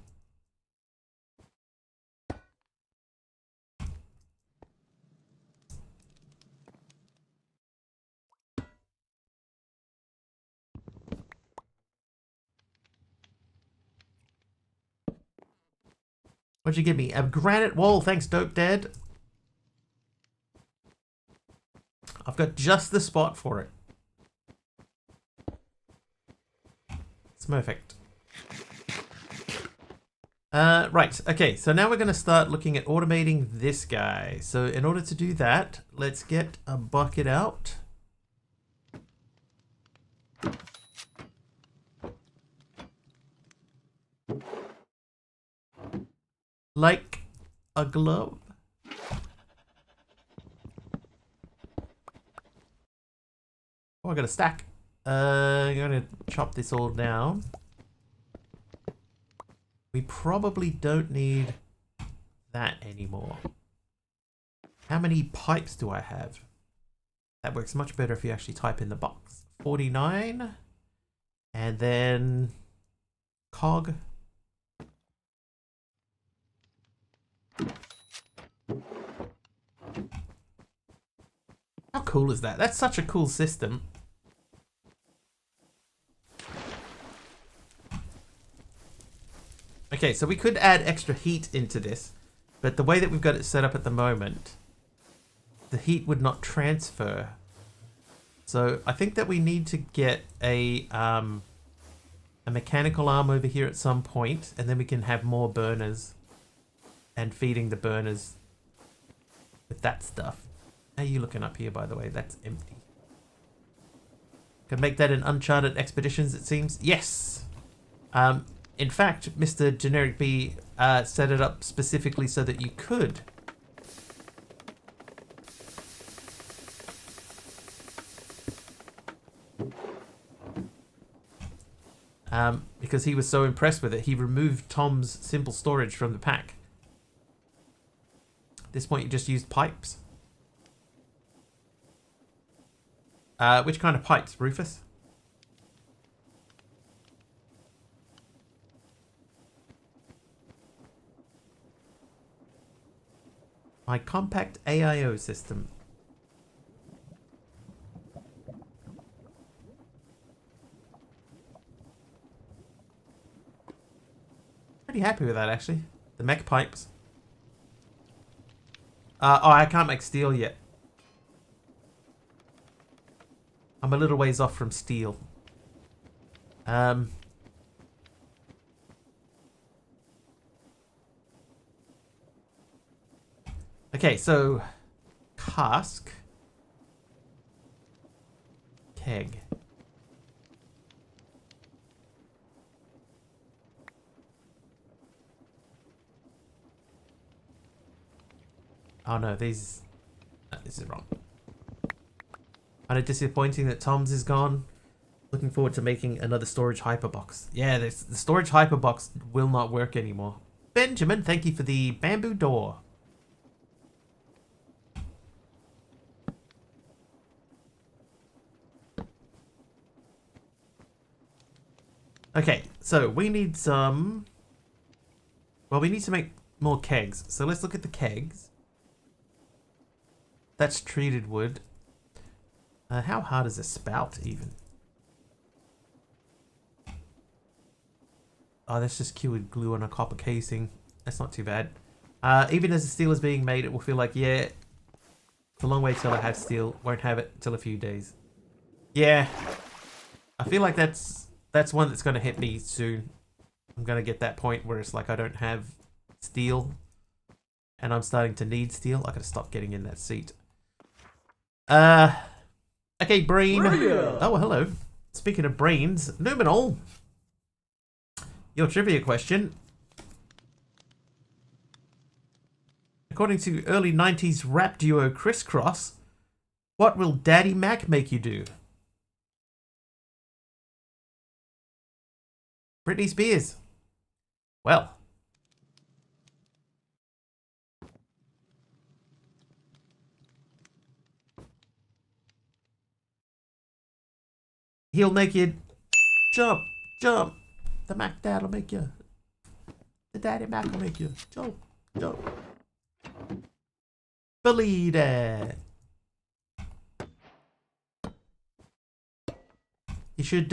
What'd you give me? A granite wall. Thanks, Dope Dad. I've got just the spot for it. It's perfect. Right. Okay. So now we're going to start looking at automating this guy. So in order to do that, let's get a bucket out. Like a glove. Oh, I got a stack. I'm gonna chop this all down. We probably don't need that anymore. How many pipes do I have? That works much better if you actually type in the box. 49. And then cog. How cool is that? That's such a cool system. Okay, so we could add extra heat into this, but the way that we've got it set up at the moment, the heat would not transfer. So I think that we need to get a mechanical arm over here at some point, and then we can have more burners and feeding the burners with that stuff. How are you looking up here, by the way? That's empty. Can make that in Uncharted Expeditions, it seems. Yes! In fact, Mr. Generic B set it up specifically so that you could. Because he was so impressed with it, he removed Tom's simple storage from the pack. At this point, you just used pipes. Which kind of pipes, Rufus? My compact AIO system. Pretty happy with that, actually. The mech pipes. Oh, I can't make steel yet. I'm a little ways off from steel. Okay, so cask, keg. Oh no, this is wrong. Kind of disappointing that Tom's is gone. Looking forward to making another storage hyperbox. Yeah, the storage hyperbox will not work anymore. Benjamin, thank you for the bamboo door. Okay, so we need some... Well, we need to make more kegs. So let's look at the kegs. That's treated wood. How hard is a spout even? Oh, that's just cured glue on a copper casing. That's not too bad. Even as the steel is being made, it will feel like, yeah, it's a long way till I have steel. Won't have it till a few days. Yeah, I feel like that's one that's going to hit me soon. I'm going to get that point where it's like I don't have steel and I'm starting to need steel. I gotta stop getting in that seat. Okay, brain. Oh, hello. Speaking of brains, Liminal. Your trivia question. According to early 90s rap duo Crisscross, what will Daddy Mac make you do? Britney Spears. Well. He'll make you jump, jump. The Mac Dad will make you. The Daddy Mac will make you jump, jump. Believe it. You should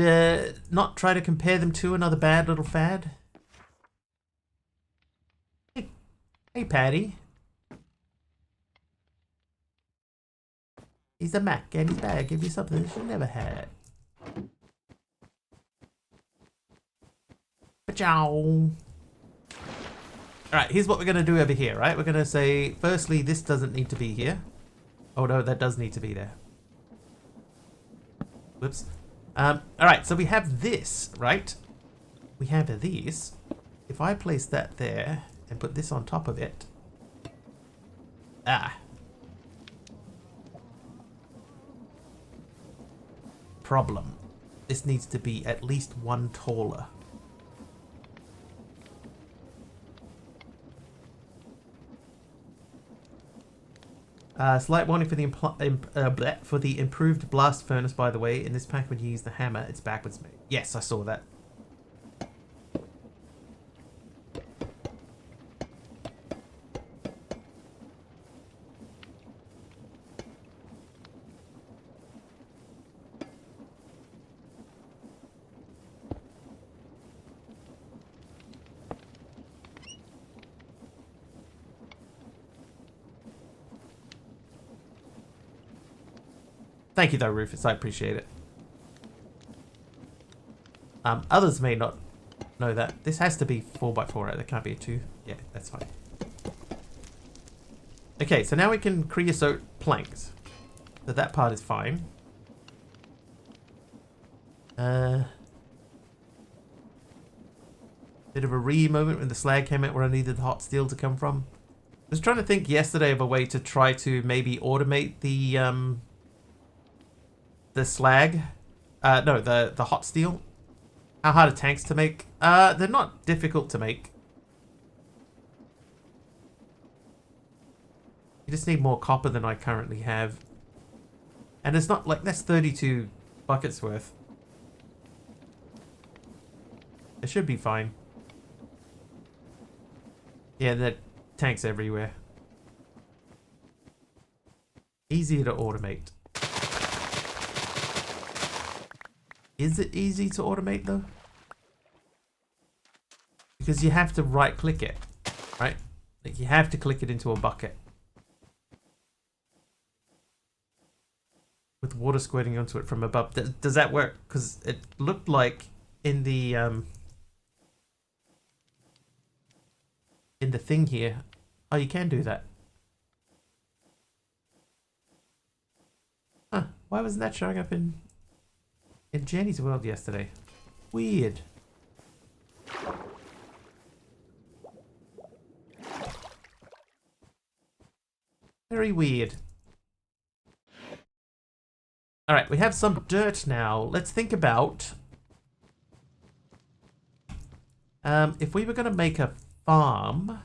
not try to compare them to another bad little fad. Hey, Patty. He's a Mac and he's bad. Give you something that you never had. Ciao. Alright, here's what we're going to do over here, right? We're going to say, firstly, this doesn't need to be here. Oh no, that does need to be there. Whoops. Alright, so we have this, right? We have this. If I place that there and put this on top of it. Ah. Problem. This needs to be at least one taller. Slight warning for the improved blast furnace, by the way. In this pack, when you use the hammer, it's backwards made. Yes, I saw that. Thank you though, Rufus. I appreciate it. Others may not know that. This has to be 4x4, right? There can't be a 2. Yeah, that's fine. Okay, so now we can creosote planks. So that part is fine. Bit of a moment when the slag came out where I needed the hot steel to come from. I was trying to think yesterday of a way to try to maybe automate the slag. No, the hot steel. How hard are tanks to make? They're not difficult to make. You just need more copper than I currently have. And it's not like, that's 32 buckets worth. It should be fine. Yeah, the tanks everywhere. Easier to automate. Is it easy to automate though? Because you have to right click it, right? Like you have to click it into a bucket. With water squirting onto it from above. Does that work? Because it looked like in the thing here. Oh, you can do that. Why wasn't that showing up in Jenny's world yesterday? Weird. Very weird. Alright, we have some dirt now. Let's think about... if we were going to make a farm...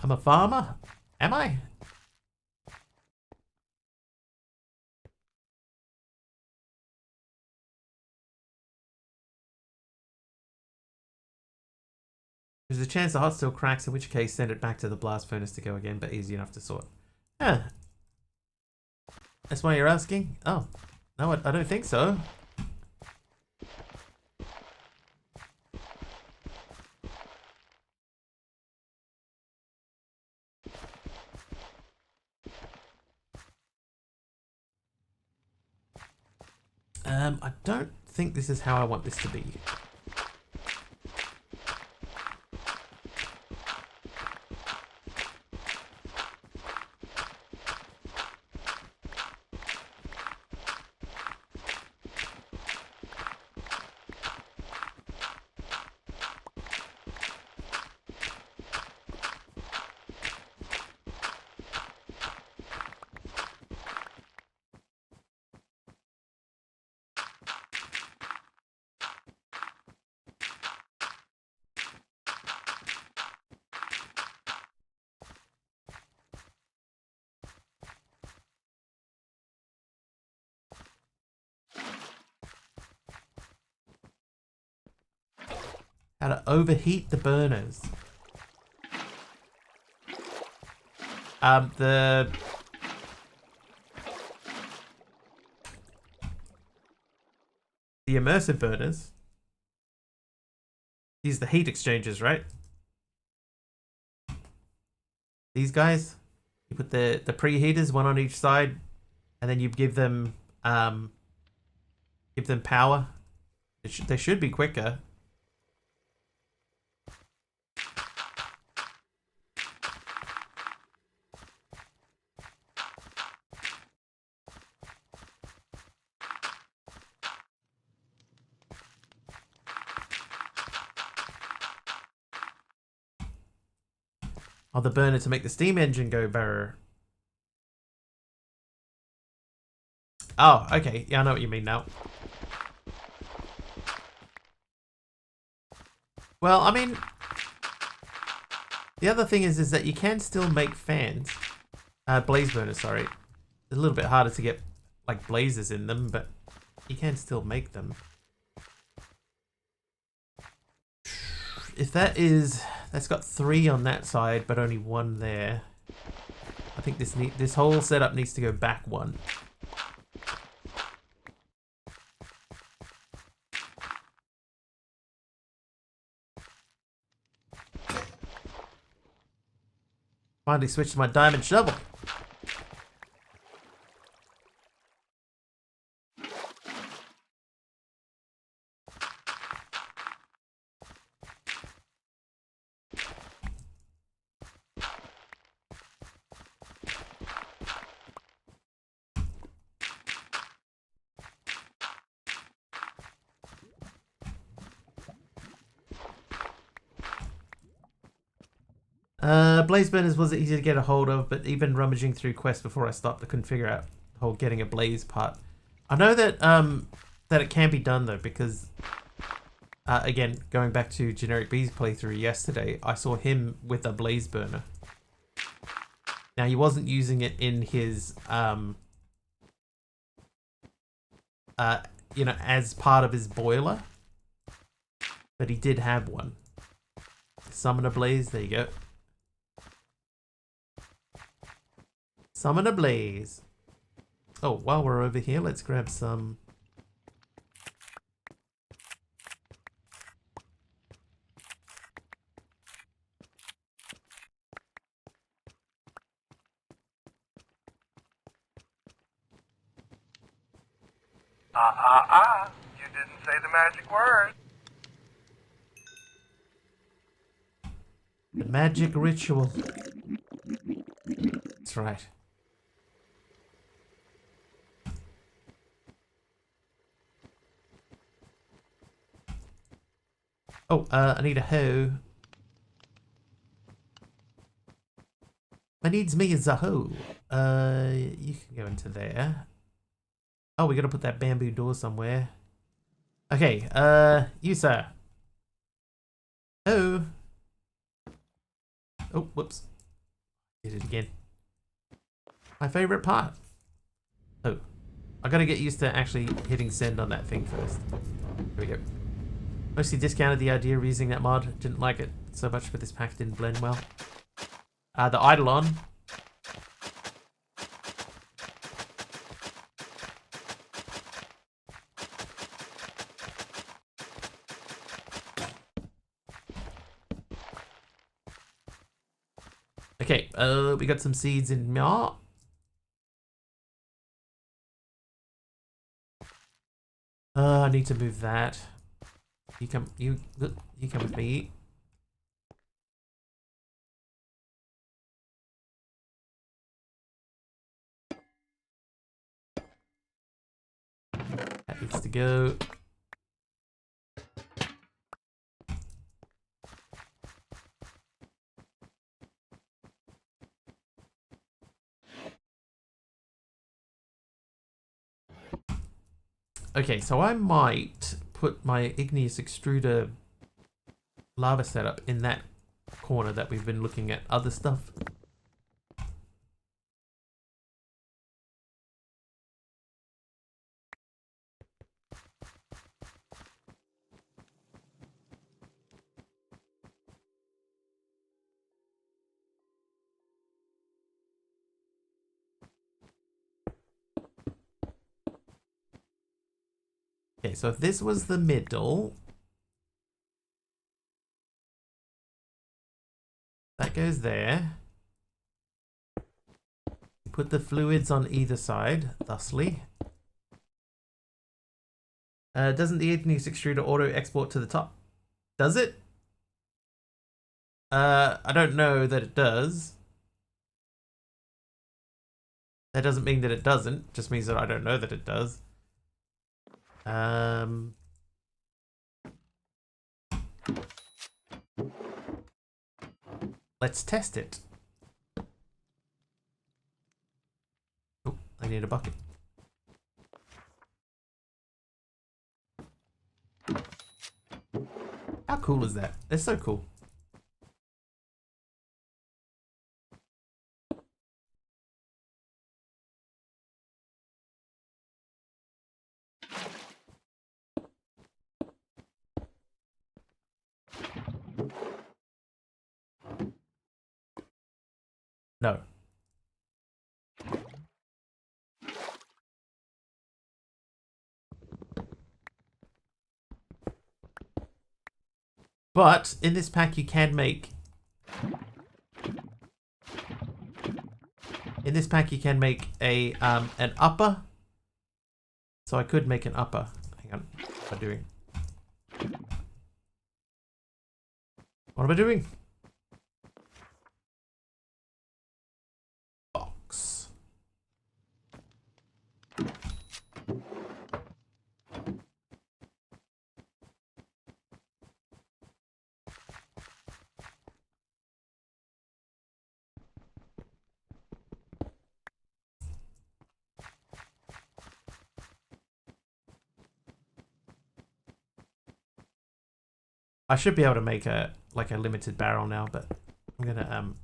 I'm a farmer? Am I? There's a chance the hot steel cracks, in which case send it back to the blast furnace to go again, but easy enough to sort. Huh. That's why you're asking? Oh. No, I don't think so. I don't think this is how I want this to be. How to overheat the burners. The immersive burners use the heat exchangers, right? These guys, you put the preheaters, one on each side, and then you give them power. They should be quicker. Oh, the burner to make the steam engine go better. Oh, okay. Yeah, I know what you mean now. Well, I mean, the other thing is that you can still make fans. Blaze burners, sorry. It's a little bit harder to get, like, blazes in them, but you can still make them. If that's got 3 on that side, but only 1 there. I think this whole setup needs to go back 1. Finally switched to my diamond shovel. Blaze burners was easy to get a hold of, but even rummaging through quests before I stopped, I couldn't figure out the whole getting a blaze part. I know that that it can be done though, because again, going back to Generic B's playthrough yesterday, I saw him with a blaze burner. Now he wasn't using it in his you know, as part of his boiler, but he did have one. Summon a blaze, there you go. Summon a blaze. Oh, while we're over here, let's grab some You didn't say the magic word. The magic ritual. That's right. Oh, I need a hoe. My needs me is a hoe. You can go into there. Oh, we gotta put that bamboo door somewhere. Okay, you sir. Oh. Oh, whoops. Did it again. My favorite part. Oh. I gotta get used to actually hitting send on that thing first. Here we go. Mostly discounted the idea of using that mod. Didn't like it so much, but this pack didn't blend well. The Eidolon. Okay, we got some seeds in Mya. I need to move that. You come with me. That needs to go. Okay, so I might put my igneous extruder lava setup in that corner that we've been looking at other stuff. Okay, so if this was the middle, that goes there. Put the fluids on either side, thusly. Doesn't the igneous extruder auto export to the top? Does it? I don't know that it does. That doesn't mean that it doesn't. Just means that I don't know that it does. Let's test it. Oh, I need a bucket. How cool is that? It's so cool. No. But in this pack you can make... In this pack you can make a an upper. So I could make an upper. Hang on. What am I doing? What am I doing? Box. I should be able to make a like a limited barrel now, but I'm gonna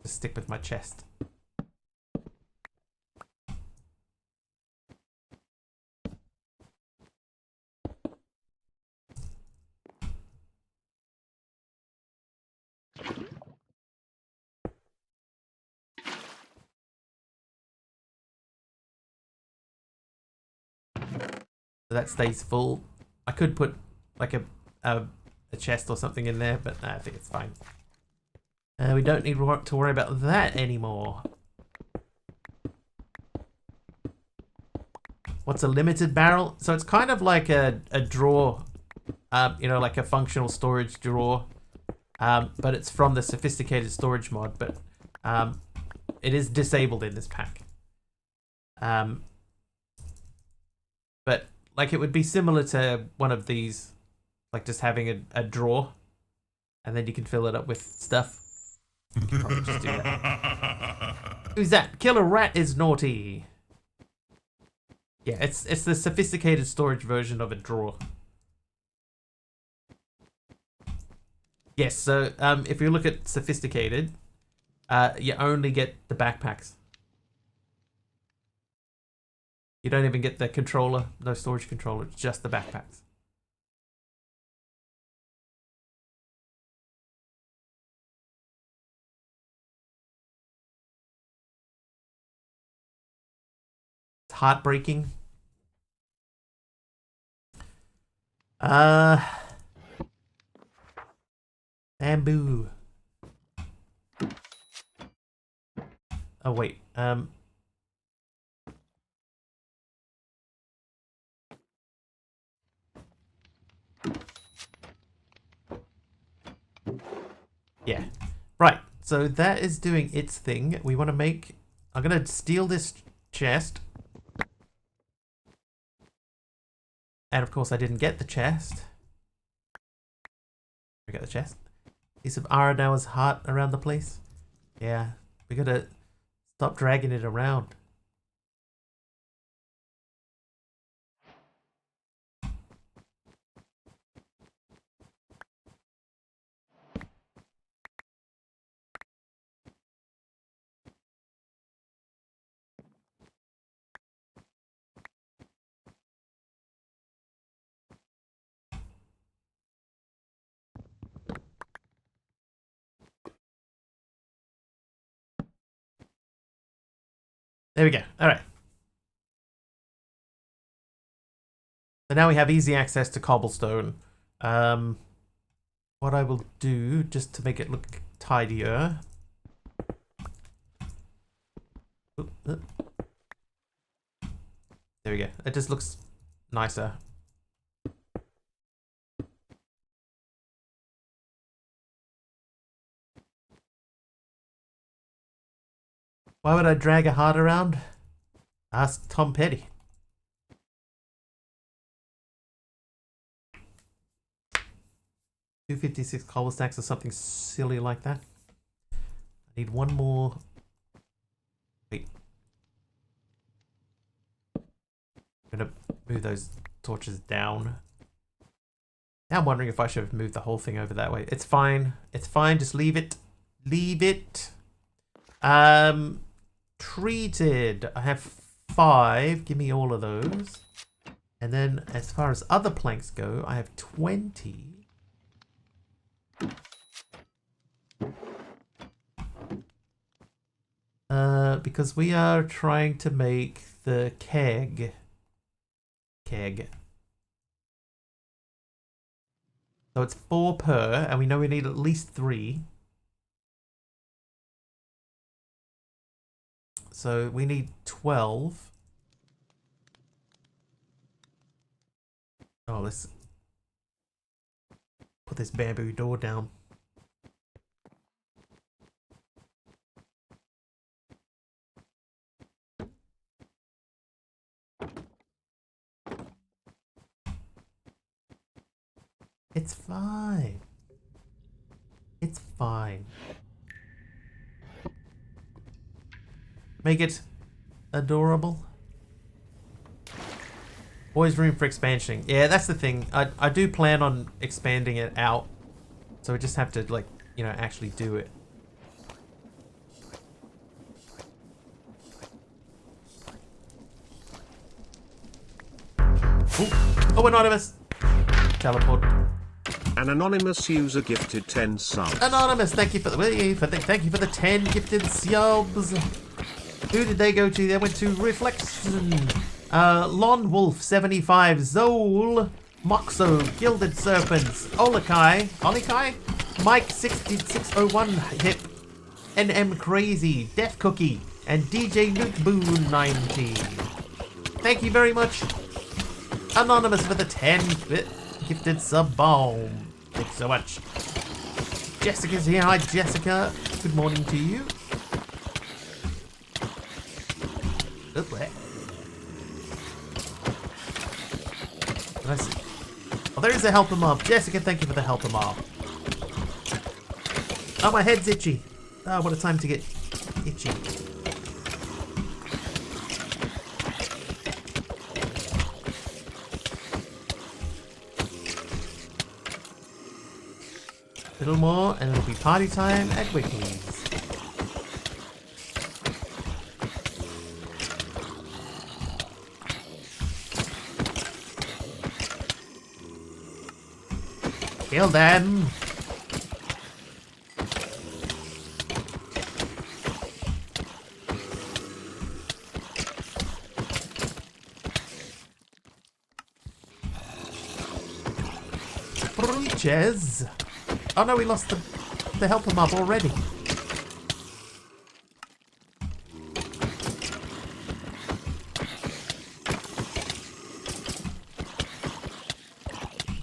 just stick with my chest. So that stays full. I could put like a chest or something in there, but I think it's fine. We don't need to worry about that anymore. What's a limited barrel? So it's kind of like a drawer, you know, like a functional storage drawer. But it's from the sophisticated storage mod, but it is disabled in this pack. But like it would be similar to one of these, like just having a drawer, and then you can fill it up with stuff. You can probably just do that. Who's that? Killer Rat is naughty. Yeah, it's the sophisticated storage version of a drawer. Yes, so if you look at sophisticated, you only get the backpacks. You don't even get the controller, no storage controller, it's just the backpacks. It's heartbreaking. Bamboo. Oh wait, yeah. Right, so that is doing its thing. We want to make... I'm going to steal this chest. And of course I didn't get the chest. We got the chest. Piece of Aradawa's heart around the place. Yeah, we gotta stop dragging it around. There we go. All right. So now we have easy access to cobblestone. What I will do, just to make it look tidier. There we go. It just looks nicer. Why would I drag a heart around? Ask Tom Petty. $256 cobble stacks or something silly like that. I need one more. Wait. I'm gonna move those torches down. Now I'm wondering if I should have moved the whole thing over that way. It's fine. It's fine. Just leave it. Leave it. Treated. I have 5. Give me all of those. And then as far as other planks go, I have 20. Because we are trying to make the keg. So it's 4 per, and we know we need at least 3. So we need 12. Oh, let's put this bamboo door down. It's fine. It's fine. Make it adorable. Always room for expansion. Yeah, that's the thing. I do plan on expanding it out. So we just have to, like, you know, actually do it. Ooh. Oh, Anonymous! Teleport. An anonymous user gifted 10 subs. Anonymous, thank you for the 10 gifted subs. Who did they go to? They went to Reflection, Lon Wolf 75, Zol, Moxo, Gilded Serpents, Olikai, Mike 6601 Hip, NM Crazy, Death Cookie, and DJ Nuke Boon 90. Thank you very much, Anonymous, for the 10-bit gifted sub bomb. Thanks so much. Jessica's here. Hi, Jessica. Good morning to you. Did I see? Oh, there is a helper mob. Jessica, thank you for the helper mob. Oh, my head's itchy. Oh, what a time to get itchy. A little more, and it'll be party time at Wickley's. Kill them! Breaches! Oh no, we lost the helper mob already.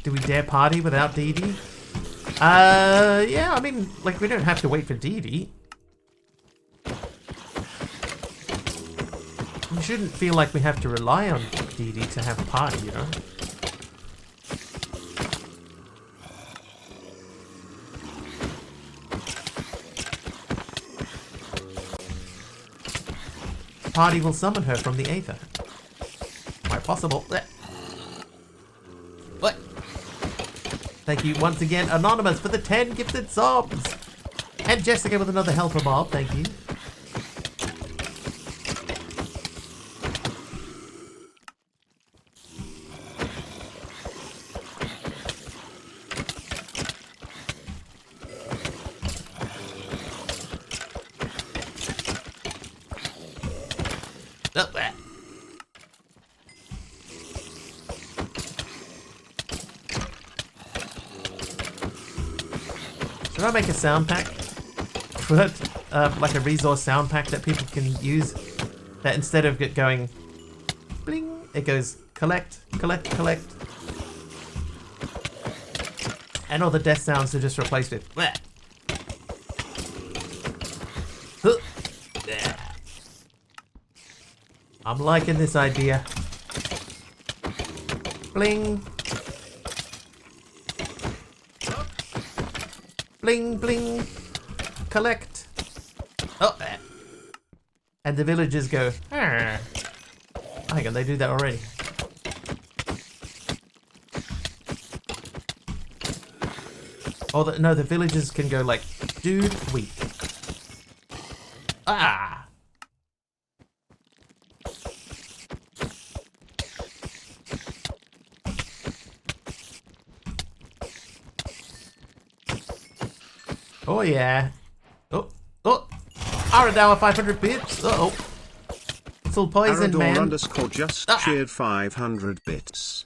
Do we dare party without Dee Dee? Yeah, I mean, like, we don't have to wait for Dee Dee. We shouldn't feel like we have to rely on Dee Dee to have a party, you know? Party will summon her from the aether. Quite possible. What? Thank you once again, Anonymous, for the 10 gifted subs. And Jessica with another helper mob. Thank you. Oh, there. Should I make a sound pack? Like a resource sound pack that people can use? That instead of it going bling, it goes collect, collect, collect. And all the death sounds are just replaced with bleh. Huh. Yeah. I'm liking this idea. Bling. Bling, bling. Collect. Oh, there. And the villagers go, ah. Hang on, they do that already. No, the villagers can go like, dude, weak. Ah. Oh yeah. Oh. Aradawa 500 bits. Uh-oh. It's all poison, Arador man. underscore just cheered 500 bits.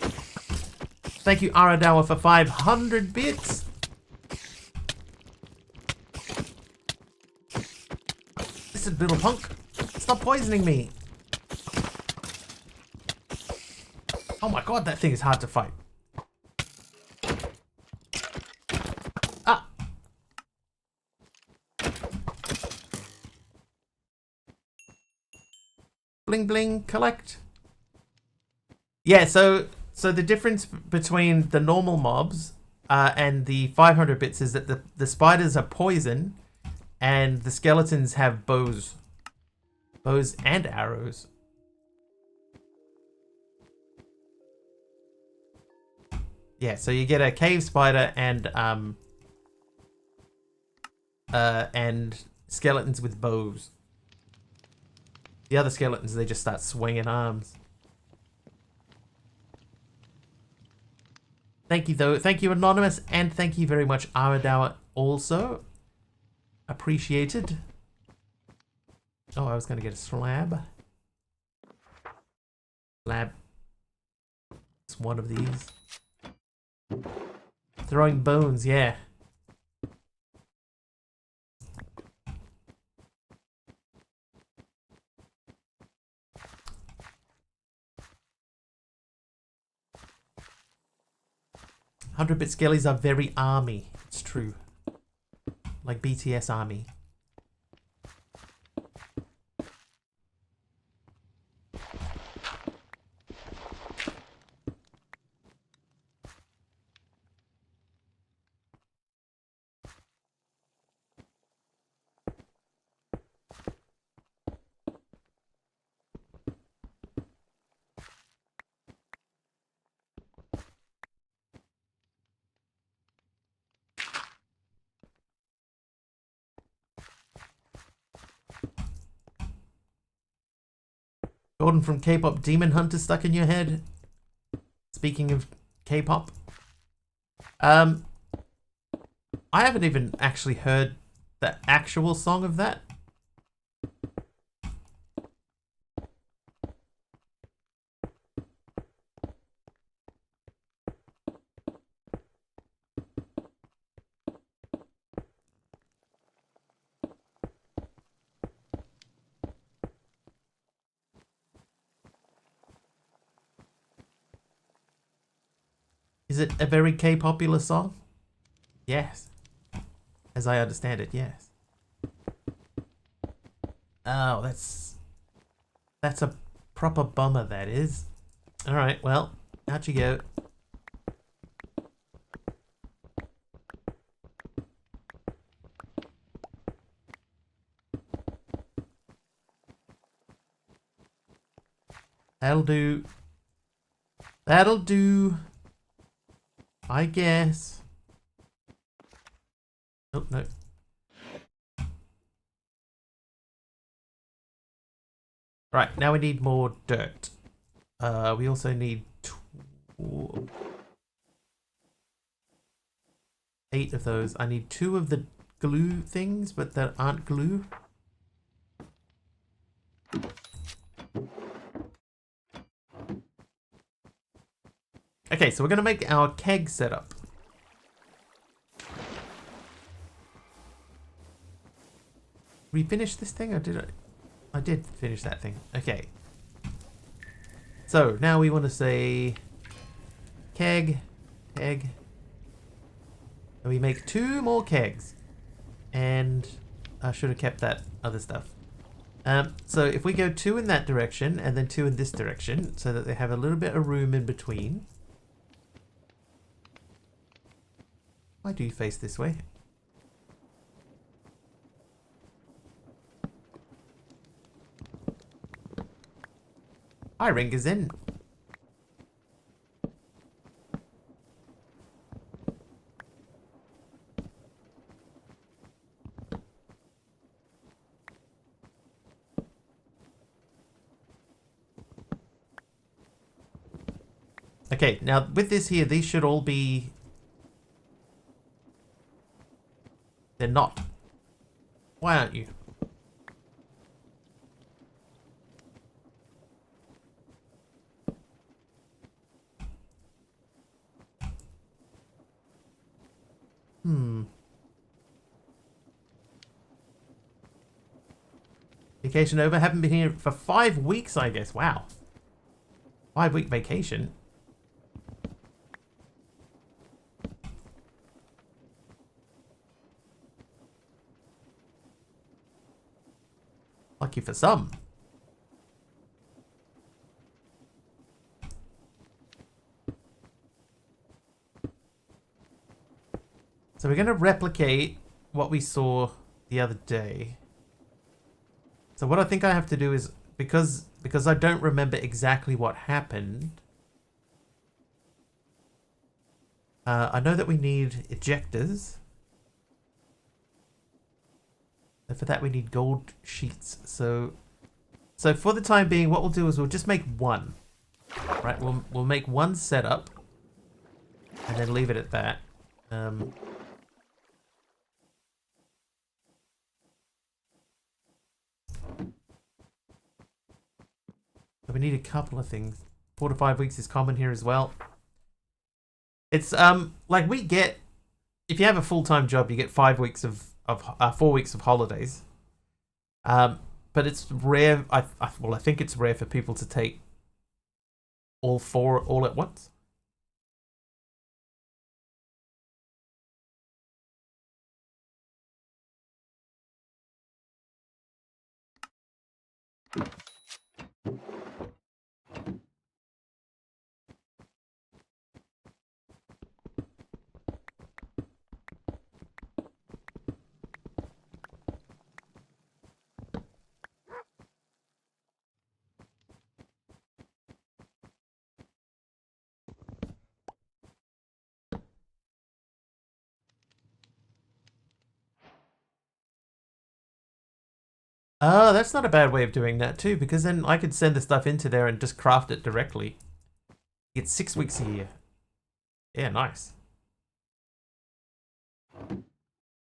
Thank you, Aradawa, for 500 bits. Listen, little punk. Stop poisoning me. Oh my god, that thing is hard to fight. Ah. Bling bling, collect. Yeah, so the difference between the normal mobs and the 500 bits is that the spiders are poison and the skeletons have bows. Bows and arrows. Yeah, so you get a cave spider and skeletons with bows. The other skeletons, they just start swinging arms. Thank you, though. Thank you, Anonymous, and thank you very much, Aradawa, also. Appreciated. Oh, I was going to get a slab. Slab. It's one of these. Throwing bones, yeah. 100-bit skellies are very army. It's true. Like BTS army. Gordon from K-pop Demon Hunter stuck in your head? Speaking of K-pop. I haven't even actually heard the actual song of that. Is it a very K-popular song? Yes. As I understand it, yes. Oh, that's a proper bummer, that is. Alright, well, out you go. That'll do. That'll do. I guess. Oh, no. Right, now we need more dirt. We also need 8 of those. I need 2 of the glue things, but that aren't glue. Okay, so we're gonna make our keg setup. We finished this thing, or did I? I did finish that thing. Okay. So now we want to say keg. And we make 2 more kegs. And I should have kept that other stuff. So if we go 2 in that direction and then 2 in this direction, so that they have a little bit of room in between. Why do you face this way? Hi, Ring is in. Okay, now with this here, these should all be... They're not. Why aren't you? Vacation over. Haven't been here for 5 weeks, I guess. Wow. 5-week vacation. Lucky for some. So we're going to replicate what we saw the other day. So what I think I have to do is, because I don't remember exactly what happened, I know that we need ejectors. And for that we need gold sheets. So for the time being, what we'll do is we'll just make 1. Right, we'll make 1 setup and then leave it at that. So we need a couple of things. 4 to 5 weeks is common here as well. It's like we get, if you have a full-time job, you get 5 weeks of 4 weeks of holidays. But it's rare. I think it's rare for people to take all 4 all at once. Oh, that's not a bad way of doing that too, because then I could send the stuff into there and just craft it directly. Get 6 weeks a year. Yeah, nice.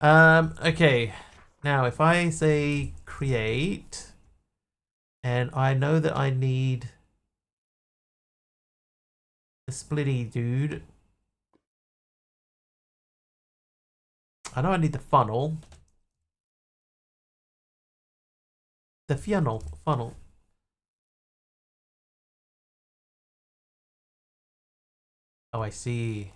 Okay. Now, if I say create, and I know that I need the splitty dude. I know I need the funnel. The funnel. Oh, I see.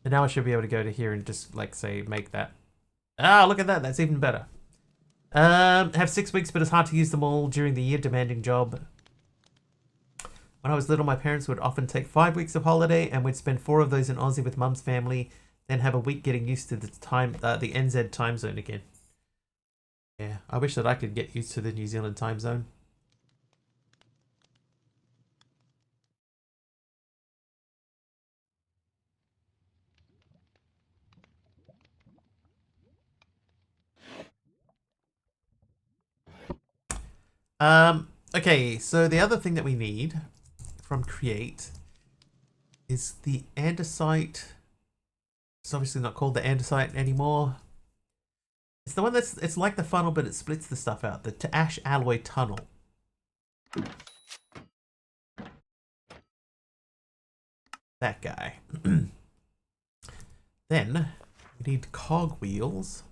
And now I should be able to go to here and just like say make that. Ah, look at that. That's even better. Have 6 weeks, but it's hard to use them all during the year. Demanding job. When I was little, my parents would often take 5 weeks of holiday, and we'd spend 4 of those in Aussie with Mum's family, then have a week getting used to the the NZ time zone again. Yeah, I wish that I could get used to the New Zealand time zone. Okay, so the other thing that we need from create is the andesite. It's obviously not called the andesite anymore. It's the one it's like the funnel, but it splits the stuff out. The ash alloy tunnel. That guy. Then we need cog wheels.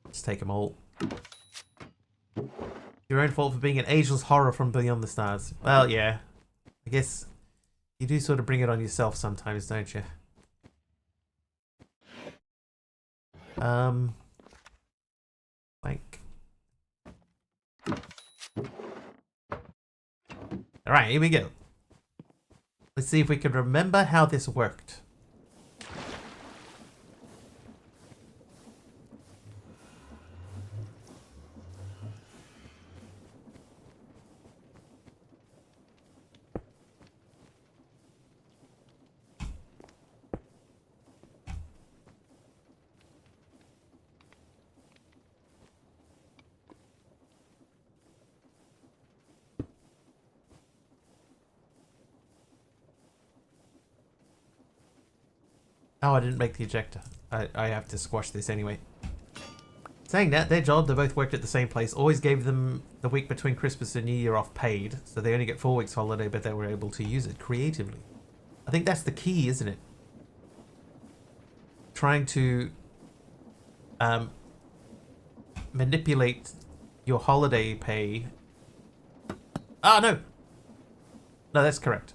Let's take them all. Your own fault for being an ageless horror from beyond the stars. Well, yeah. I guess you do sort of bring it on yourself sometimes, don't you? Like. Alright, here we go. Let's see if we can remember how this worked. Oh, I didn't make the ejector. I have to squash this anyway. Saying that, their job, they both worked at the same place, always gave them the week between Christmas and New Year off paid, so they only get 4 weeks holiday, but they were able to use it creatively. I think that's the key, isn't it? Trying to manipulate your holiday pay. Ah, no! No, that's correct.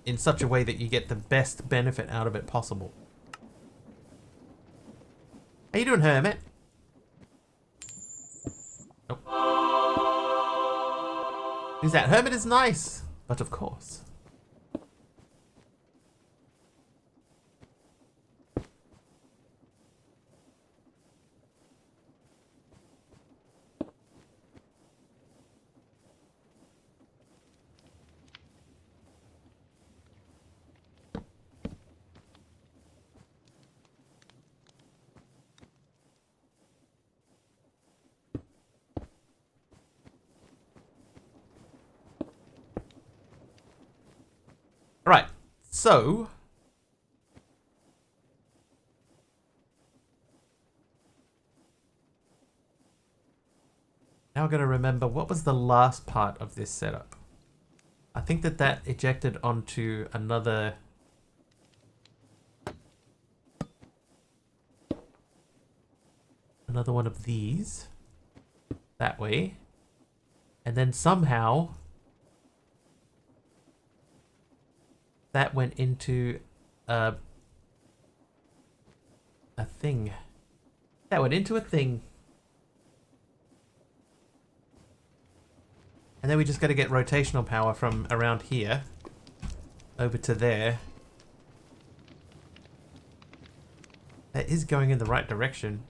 In such a way that you get the best benefit out of it possible. How you doing, Hermit? Nope. Who's that? Hermit is nice, but of course. Right, so now I'm going to remember what was the last part of this setup. I think that ejected onto another one of these that way. And then somehow that went into a thing. That went into a thing. And then we just got to get rotational power from around here over to there. That is going in the right direction.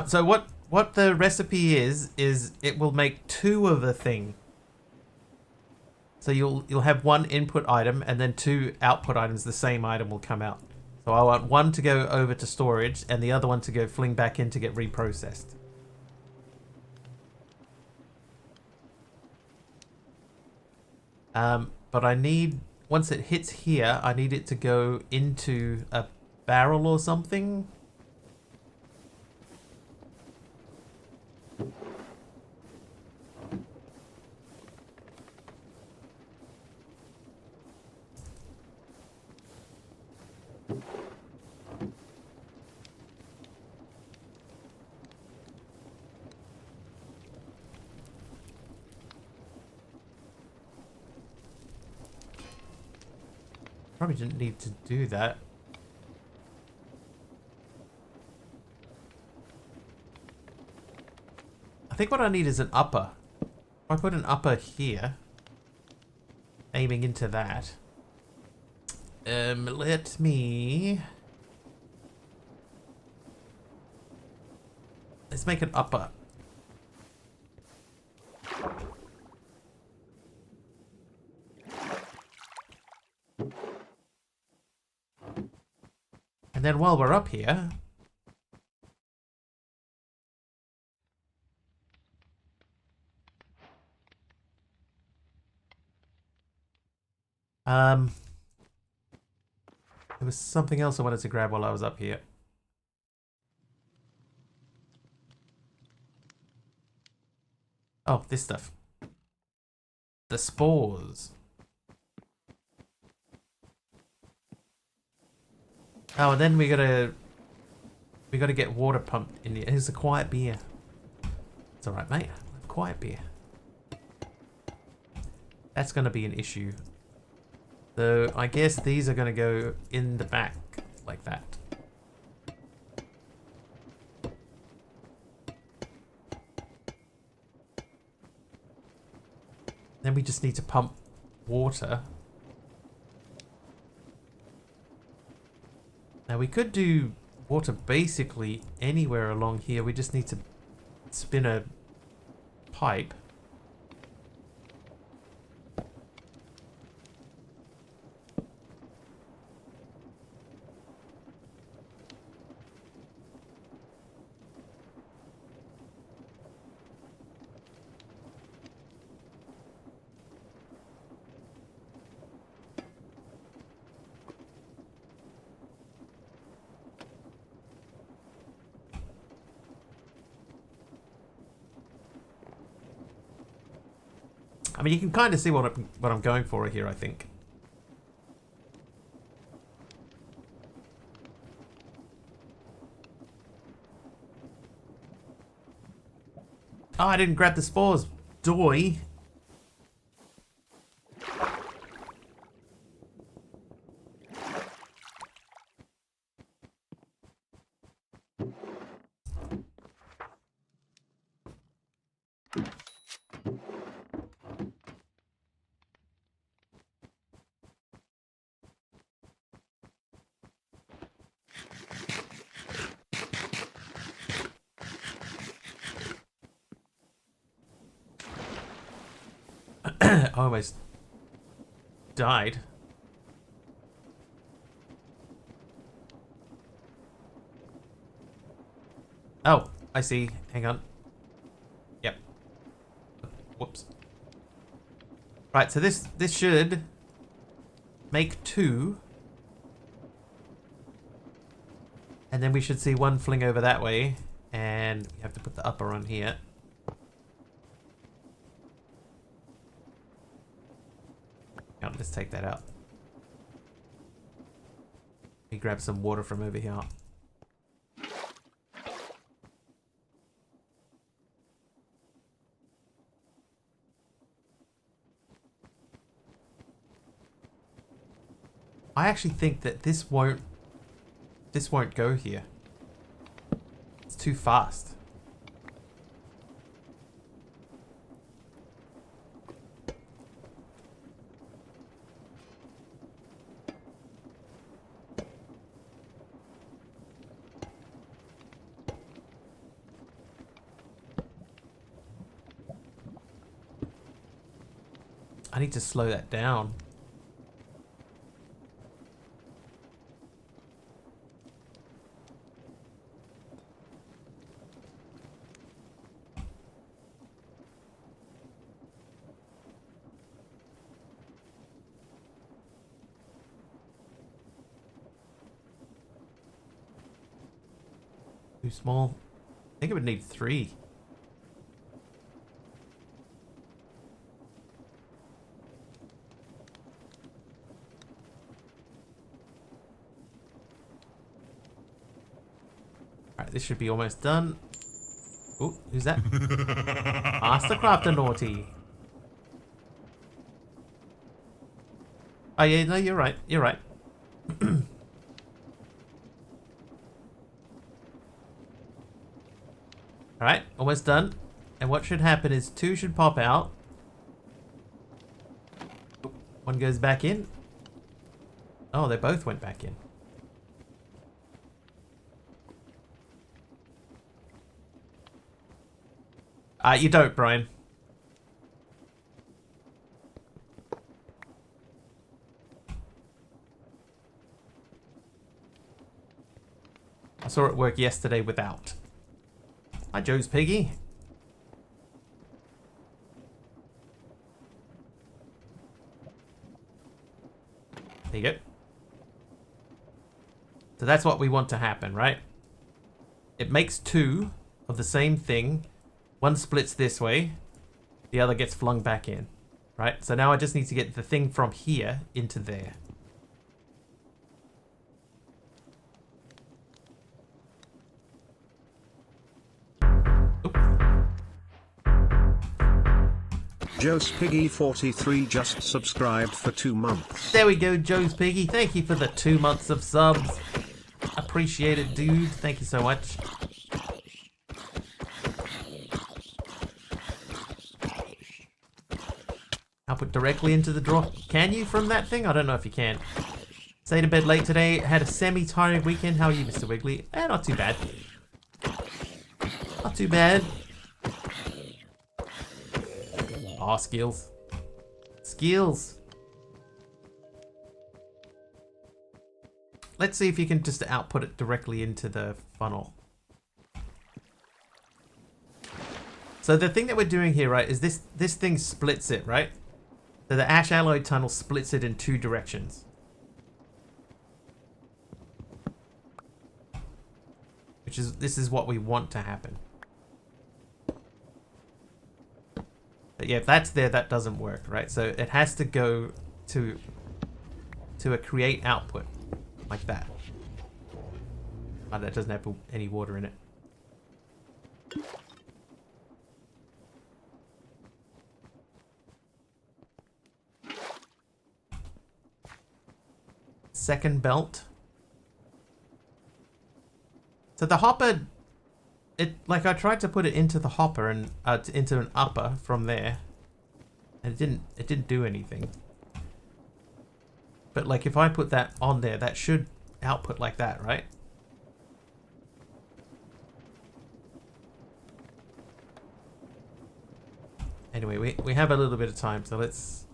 So what the recipe is it will make two of a thing. So you'll have one input item and then two output items. The same item will come out. So I want one to go over to storage and the other one to go fling back in to get reprocessed. But I need, once it hits here, I need it to go into a barrel or something. Probably didn't need to do that. I think what I need is an upper. If I put an upper here, aiming into that. Let me... Let's make an upper. And then while we're up here, there was something else I wanted to grab while I was up here. Oh, this stuff. The spores. Oh, and then we gotta get water pumped in here. Here's a quiet beer. It's alright, mate. Quiet beer. That's gonna be an issue. So I guess these are gonna go in the back like that. Then we just need to pump water. Now we could do water basically anywhere along here. We just need to spin a pipe. I mean, you can kind of see what I'm going for here, I think. Oh, I didn't grab the spores. Doy. I almost died. Oh, I see. Hang on. Yep. Whoops. Right, so this should make two. And then we should see one fling over that way. And we have to put the upper on here. Oh, let's take that out. Let me grab some water from over here. I actually think that this won't go here. It's too fast. I need to slow that down. Too small. I think it would need 3. Alright, this should be almost done. Oh, who's that? Mastercrafter naughty. Oh yeah, no, you're right. You're right. Alright, almost done. And what should happen is 2 should pop out. 1 goes back in. Oh, they both went back in. You don't, Brian. I saw it work yesterday without. Hi, Joe's Piggy. There you go. So that's what we want to happen, right? It makes 2 of the same thing. 1 splits this way. The other gets flung back in. Right? So now I just need to get the thing from here into there. Joe's Piggy 43 just subscribed for 2 months. There we go, Joe's Piggy. Thank you for the 2 months of subs. Appreciate it, dude. Thank you so much. Output directly into the drawer. Can you from that thing? I don't know if you can. Stayed in bed late today. Had a semi-tiring weekend. How are you, Mr. Wiggly? Not too bad. Not too bad. Oh, skills. Skills. Let's see if you can just output it directly into the funnel. So the thing that we're doing here, right, is this thing splits it, right? So the ash alloy tunnel splits it in 2 directions. This is what we want to happen. But yeah, if that's there, that doesn't work, right? So it has to go to a create output like that. Oh, that doesn't have any water in it. Second belt. So the hopper, like I tried to put it into the hopper and into an upper from there, and it didn't do anything. But like if I put that on there, that should output like that, right? Anyway, we have a little bit of time, so let's.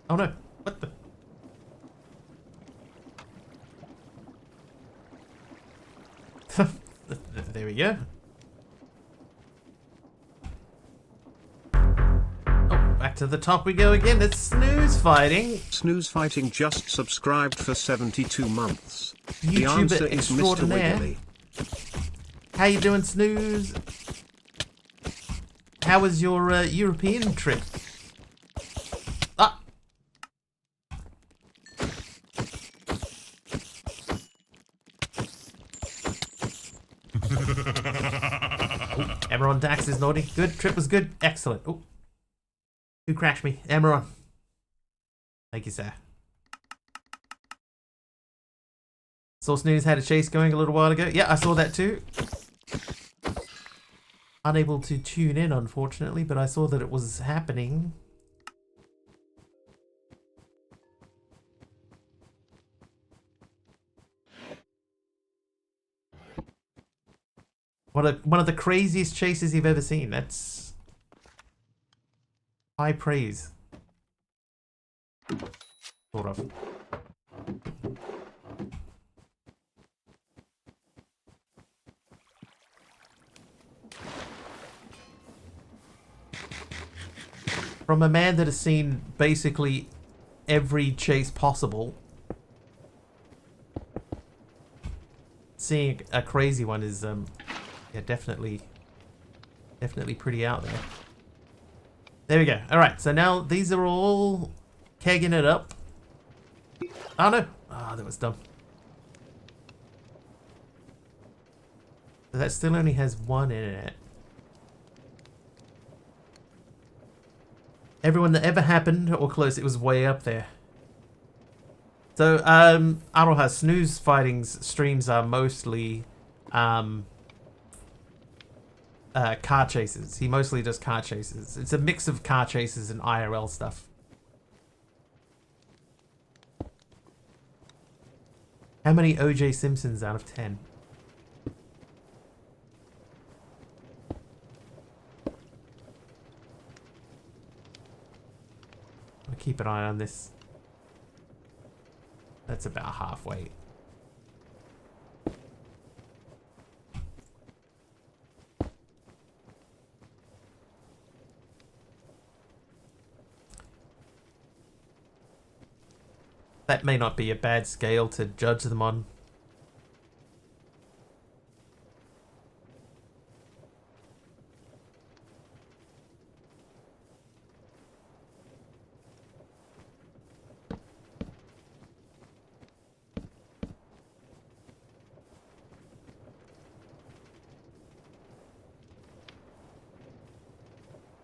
Oh no! What the? There we go. Oh, back to the top we go again. It's snooze fighting. Snooze Fighting just subscribed for 72 months. The YouTuber answer is Mr. extraordinaire. Wiggly. How you doing, Snooze? How was your European trip? Ah! Emeron Dax is naughty. Good. Trip was good. Excellent. Oh. Who crashed me? Emeron. Thank you, sir. Source News had a chase going a little while ago. Yeah, I saw that too. Unable to tune in, unfortunately, but I saw that it was happening. One of the craziest chases you've ever seen. That's high praise. Sort of. From a man that has seen basically every chase possible, seeing a crazy one is yeah, definitely pretty out there. There we go. All right, so now these are all kegging it up. Oh no! Ah, that was dumb. So that still only has one in it. Everyone that ever happened or close, it was way up there. So, Aroha Snooze Fighting's streams are mostly car chases. He mostly does car chases. It's a mix of car chases and IRL stuff. How many OJ Simpsons out of 10? I'll keep an eye on this. That's about halfway. That may not be a bad scale to judge them on.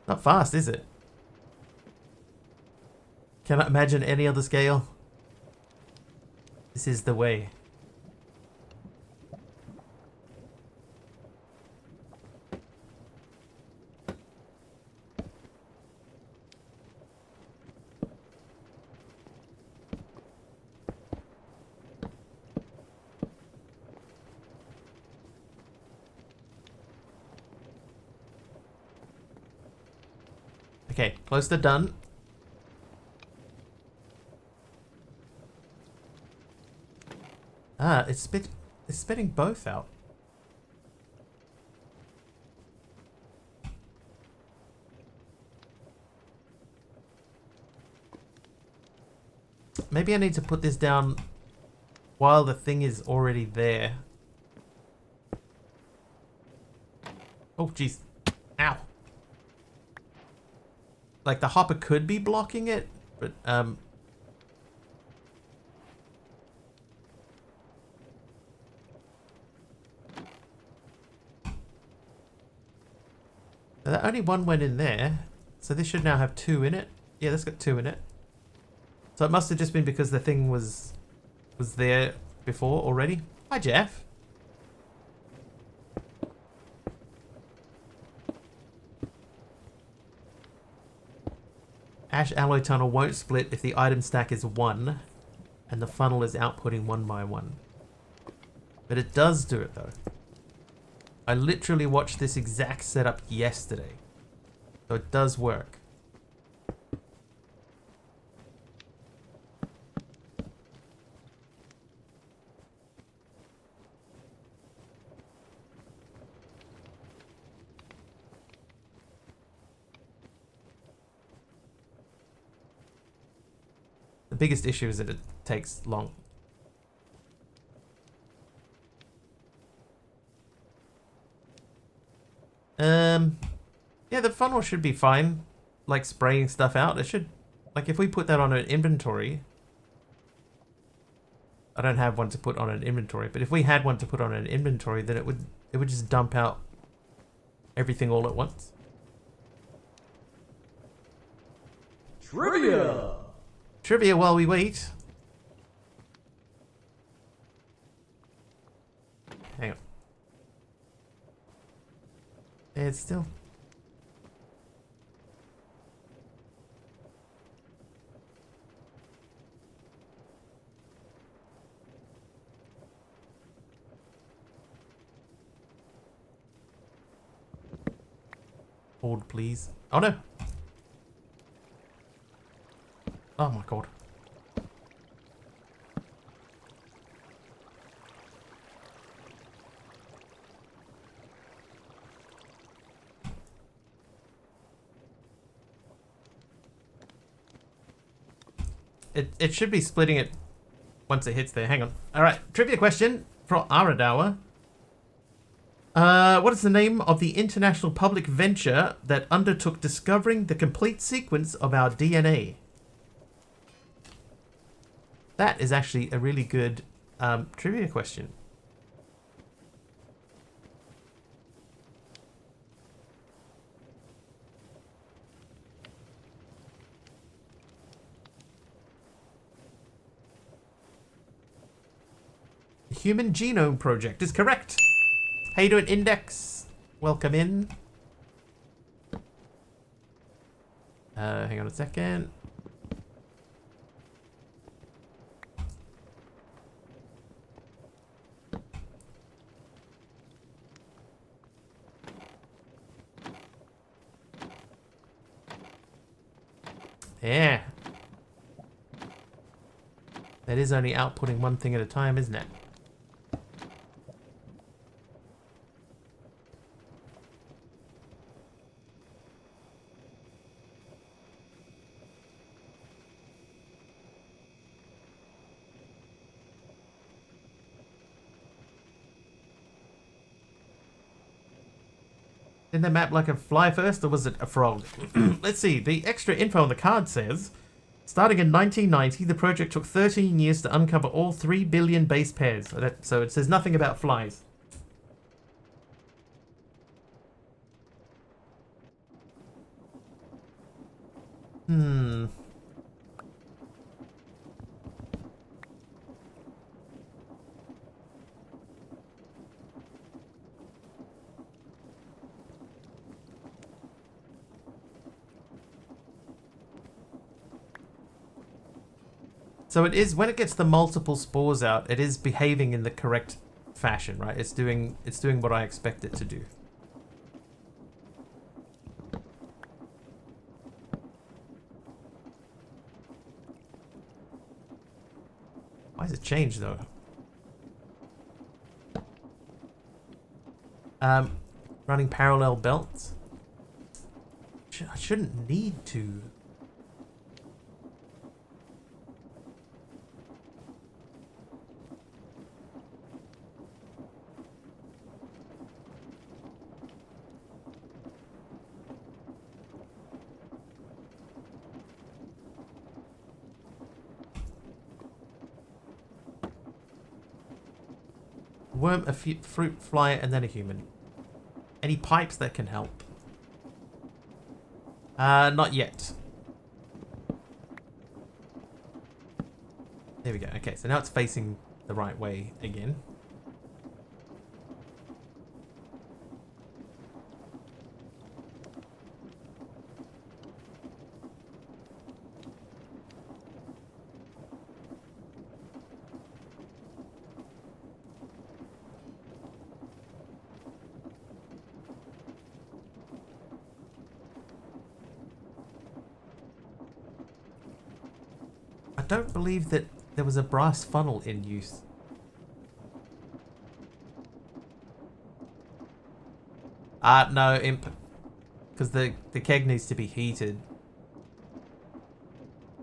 Not fast, is it? Cannot imagine any other scale. This is the way. Okay, close to done. Ah, it's spitting both out. Maybe I need to put this down while the thing is already there. Oh, jeez. Ow. Like, the hopper could be blocking it, but, only one went in there, so this should now have two in it. Yeah, that's got two in it. So it must have just been because the thing was there before already. Hi, Jeff. Ash Alloy Tunnel won't split if the item stack is 1 and the funnel is outputting 1 by 1. But it does do it though. I literally watched this exact setup yesterday. So it does work. The biggest issue is that it takes long. Yeah, the funnel should be fine. Like spraying stuff out, it should. Like if we put that on an inventory, I don't have one to put on an inventory, but if we had one to put on an inventory, then it would just dump out everything all at once. Trivia! Trivia while we wait. Hang on. It's still. Hold, please. Oh no. Oh my god. It should be splitting it once it hits there. Hang on. Alright, trivia question for Aradawa. What is the name of the international public venture that undertook discovering the complete sequence of our DNA? That is actually a really good trivia question. The Human Genome Project is correct. How you doing, Index? Welcome in. Hang on a second. Yeah. That is only outputting one thing at a time, isn't it? Did they map like a fly first, or was it a frog? Let's see. The extra info on the card says, starting in 1990, the project took 13 years to uncover all 3 billion base pairs. So it says nothing about flies. Hmm. So it is, when it gets the multiple spores out, it is behaving in the correct fashion, right? It's doing what I expect it to do. Why does it change though? Running parallel belts. I shouldn't need to. Worm, a fruit fly, and then a human. Any pipes that can help? Not yet. There we go. Okay, so now it's facing the right way again. I don't believe that there was a brass funnel in use. No, imp. Because the keg needs to be heated.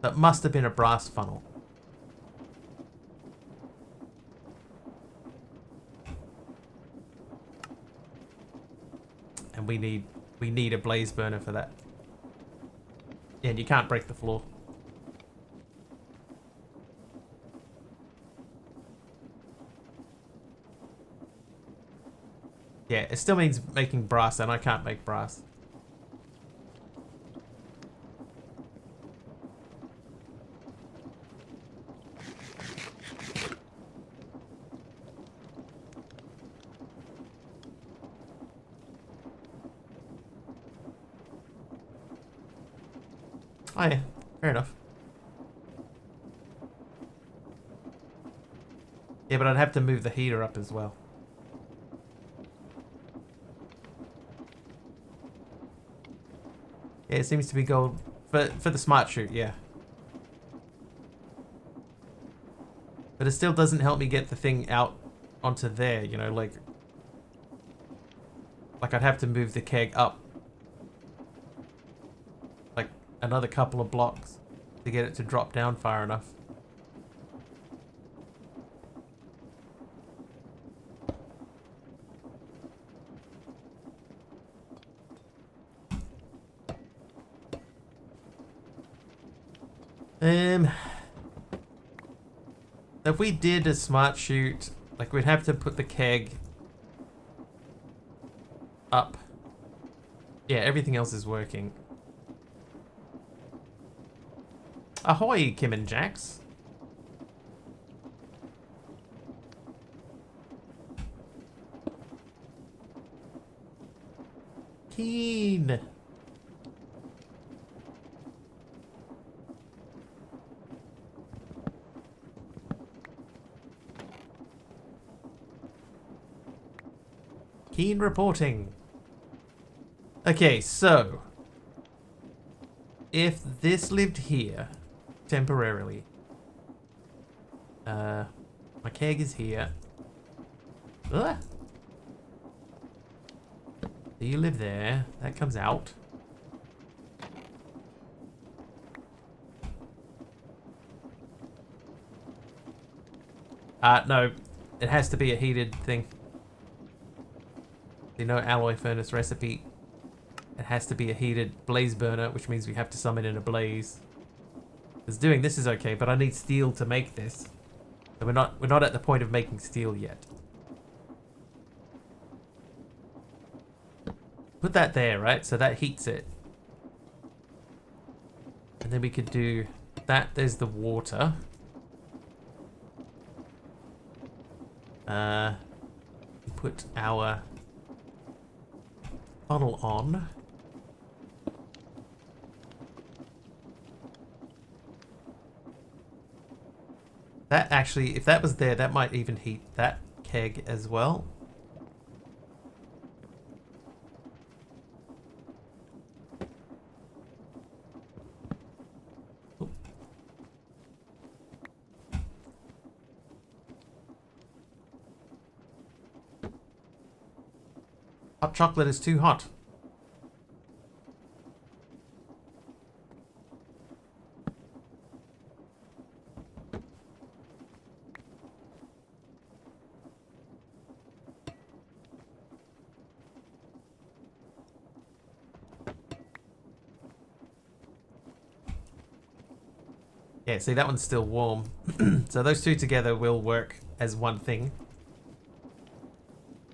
That must have been a brass funnel. And we need a blaze burner for that. Yeah, and you can't break the floor. Yeah, it still means making brass, and I can't make brass. Oh yeah, fair enough. Yeah, but I'd have to move the heater up as well. Yeah, it seems to be gold for the smart chute, yeah. But it still doesn't help me get the thing out onto there, you know, like I'd have to move the keg up like another couple of blocks to get it to drop down far enough. If we did a smart chute, like we'd have to put the keg up. Yeah, everything else is working. Ahoy, Kim and Jax. Keen. Keen reporting. Okay, so if this lived here temporarily, my keg is here. Ugh. So you live there. That comes out. No, it has to be a heated thing. No alloy furnace recipe. It has to be a heated blaze burner, which means we have to summon in a blaze. Because doing this is okay, but I need steel to make this. So we're not at the point of making steel yet. Put that there, right? So that heats it. And then we could do that. There's the water. Put our funnel on. That actually, if that was there, that might even heat that keg as well. Oop. Hot chocolate is too hot. Yeah, see, that one's still warm. So those two together will work as one thing.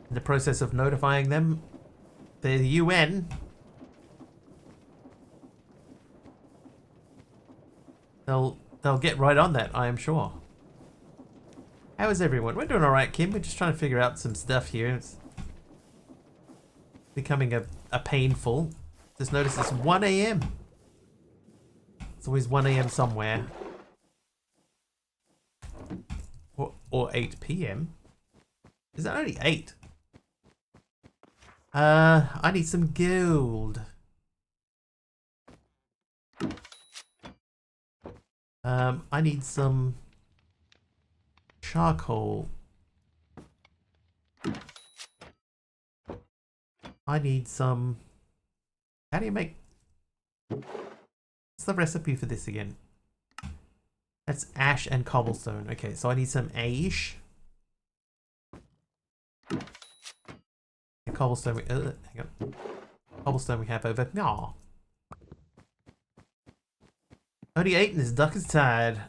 In the process of notifying them, the UN, they'll get right on that, I am sure. How is everyone? We're doing alright, Kim. We're just trying to figure out some stuff here. It's becoming a painful. Just notice it's 1 AM. It's always 1 AM somewhere. Or 8 PM. Is that only 8? I need some gold. I need some charcoal. I need some... How do you make... What's the recipe for this again? That's ash and cobblestone. Okay, so I need some ash. And cobblestone. Hang on. Cobblestone we have over. No. Only 8 and his duck is tired.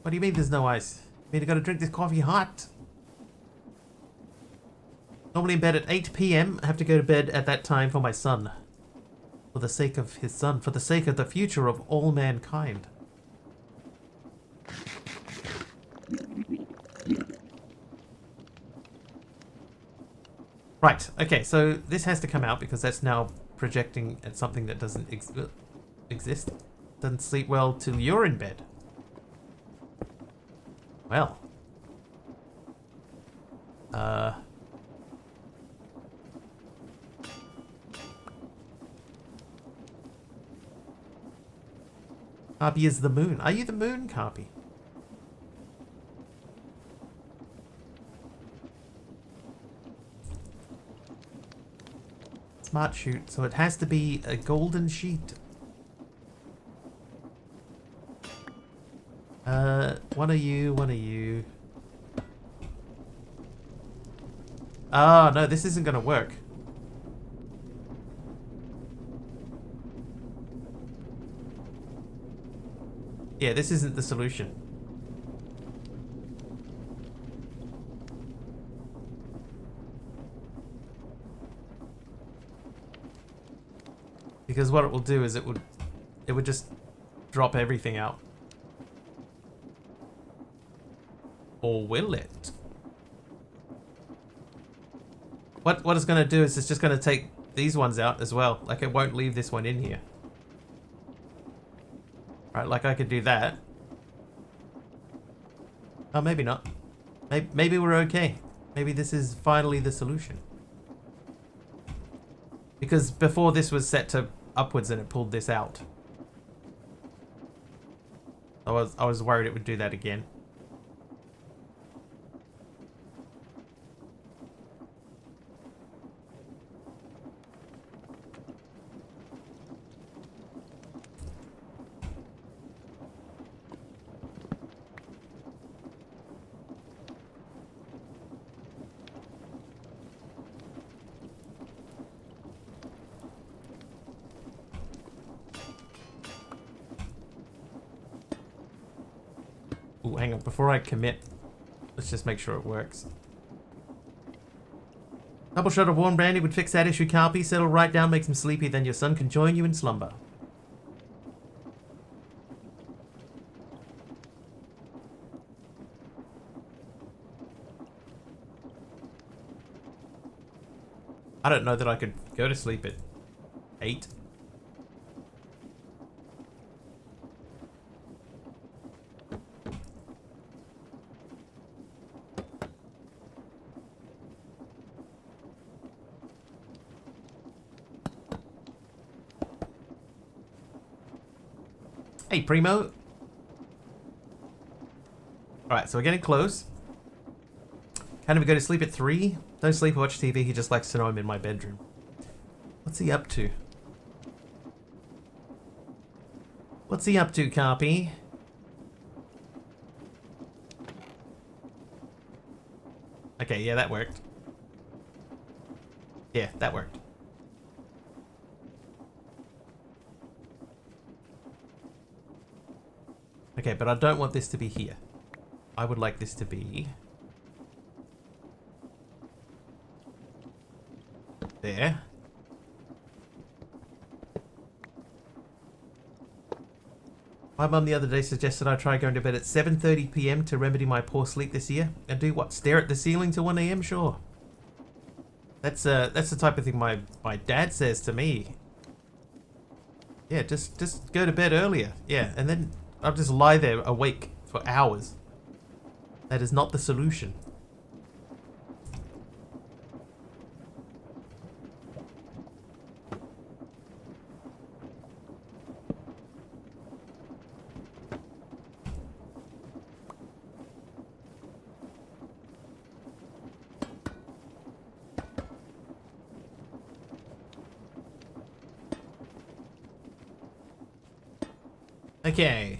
What do you mean there's no ice? You mean I gotta drink this coffee hot? Normally in bed at 8 p.m. I have to go to bed at that time for my son. For the sake of his son. For the sake of the future of all mankind. Right, okay, so this has to come out because that's now projecting at something that doesn't exist. Doesn't sleep well till you're in bed. Well. Carpy is the moon. Are you the moon, Carpy? Smart shoot, so it has to be a golden sheet. One of you. Oh, no, this isn't gonna work. Yeah, this isn't the solution. Because what it will do is it would just drop everything out. Or will it? What it's going to do is it's just going to take these ones out as well. Like it won't leave this one in here. Right, like I could do that. Oh, maybe not. Maybe we're okay. Maybe this is finally the solution. Because before this was set to upwards and it pulled this out. I was worried it would do that again. Ooh, hang on, before I commit, let's just make sure it works. Double shot of warm brandy would fix that issue, Carpy. Settle right down, makes him sleepy, then your son can join you in slumber. I don't know that I could go to sleep at 8. Hey, Primo. Alright, so we're getting close. Can't even go to sleep at 3. Don't sleep or watch TV. He just likes to know I'm in my bedroom. What's he up to? What's he up to, Carpy? Okay, yeah, that worked. Yeah, that worked. Okay, but I don't want this to be here. I would like this to be... there. My mum the other day suggested I try going to bed at 7:30 p.m. to remedy my poor sleep this year. And do what? Stare at the ceiling till 1 a.m.? Sure. That's the type of thing my dad says to me. Yeah, just go to bed earlier. Yeah, and then I'll just lie there awake for hours. That is not the solution. Okay.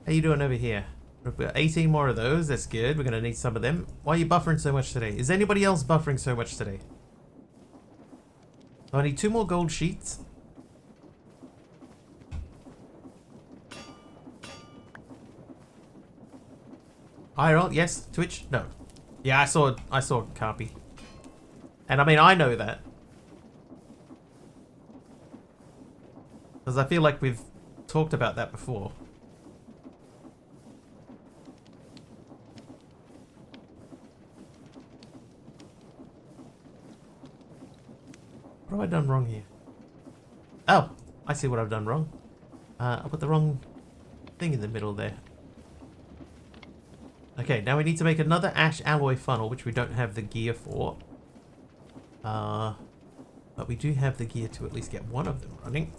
How you doing over here? We've got 18 more of those. That's good. We're going to need some of them. Why are you buffering so much today? Is anybody else buffering so much today? So I need 2 more gold sheets. IRL, yes. Twitch, no. Yeah, I saw Carpy. And I mean, I know that. Because I feel like we've talked about that before. What have I done wrong here? Oh, I see what I've done wrong. I put the wrong thing in the middle there. Okay, now we need to make another ash alloy funnel, which we don't have the gear for. But we do have the gear to at least get one of them running.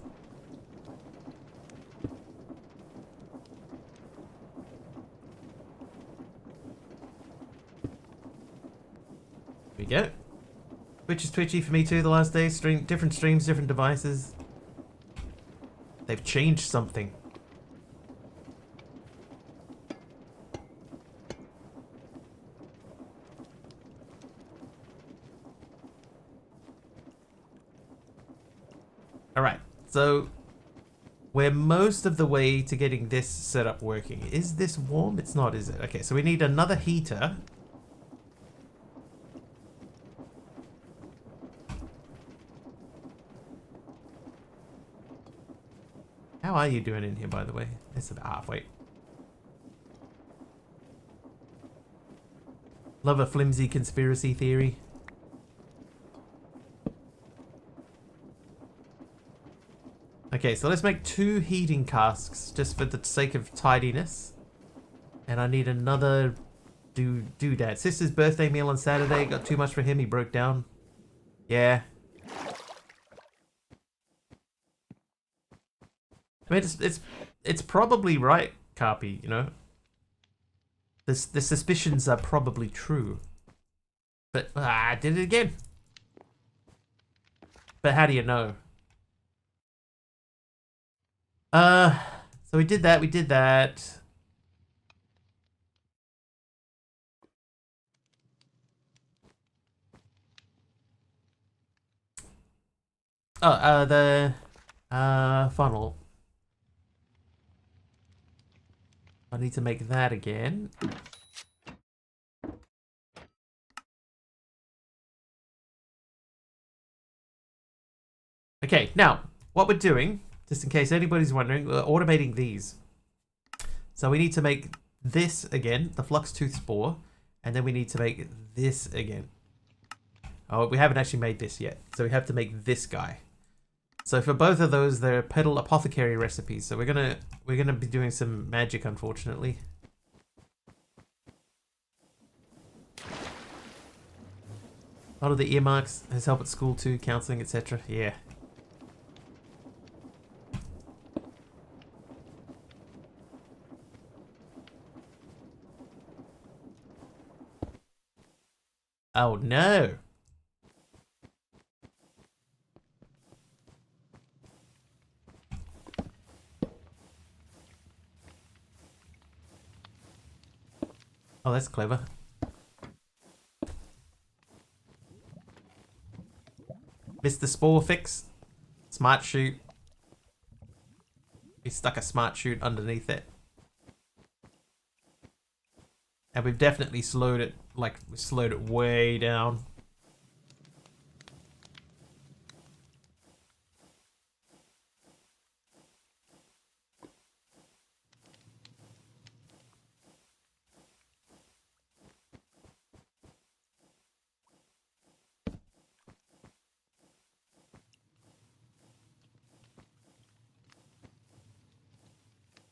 Here we go. Twitch is twitchy for me too the last day. Different streams, different devices. They've changed something. Alright, so we're most of the way to getting this setup working. Is this warm? It's not, is it? Okay, so we need another heater. How are you doing in here, by the way? It's about halfway. Love a flimsy conspiracy theory. Okay, so let's make 2 heating casks just for the sake of tidiness. And I need another doodad. Sister's birthday meal on Saturday. Got too much for him. He broke down. Yeah. I mean, it's probably right, Carpy, you know? The suspicions are probably true. But, I did it again. But how do you know? So we did that. Oh, the funnel. I need to make that again. Okay, now, what we're doing, just in case anybody's wondering, we're automating these. So we need to make this again, the flux tooth spore, and then we need to make this again. Oh, we haven't actually made this yet, so we have to make this guy. So for both of those, they're pedal apothecary recipes. So we're gonna be doing some magic, unfortunately. A lot of the earmarks has help at school too, counselling, etc. Yeah. Oh no! Oh, that's clever. Mr. Spore Fix. Smart chute. We stuck a smart chute underneath it. And we've definitely slowed it, like, we slowed it way down.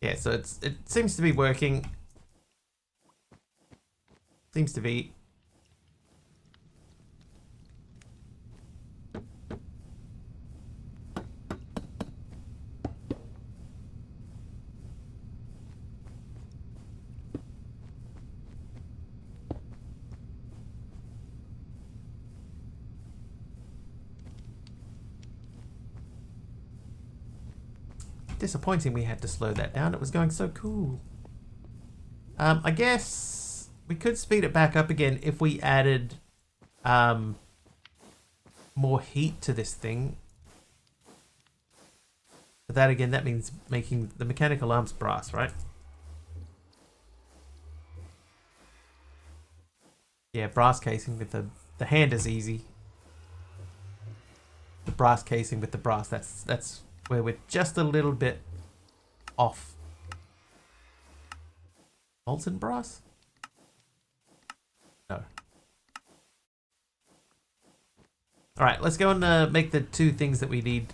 Yeah, so it seems to be working. Seems to be. disappointing we had to slow that down. It was going so cool. I guess we could speed it back up again if we added more heat to this thing. But that again, that means making the mechanical arms brass, right? Yeah, brass casing with the hand is easy. The brass casing with the brass, that's where we're just a little bit off. Molten brass? No. Alright, let's go and make the two things that we need.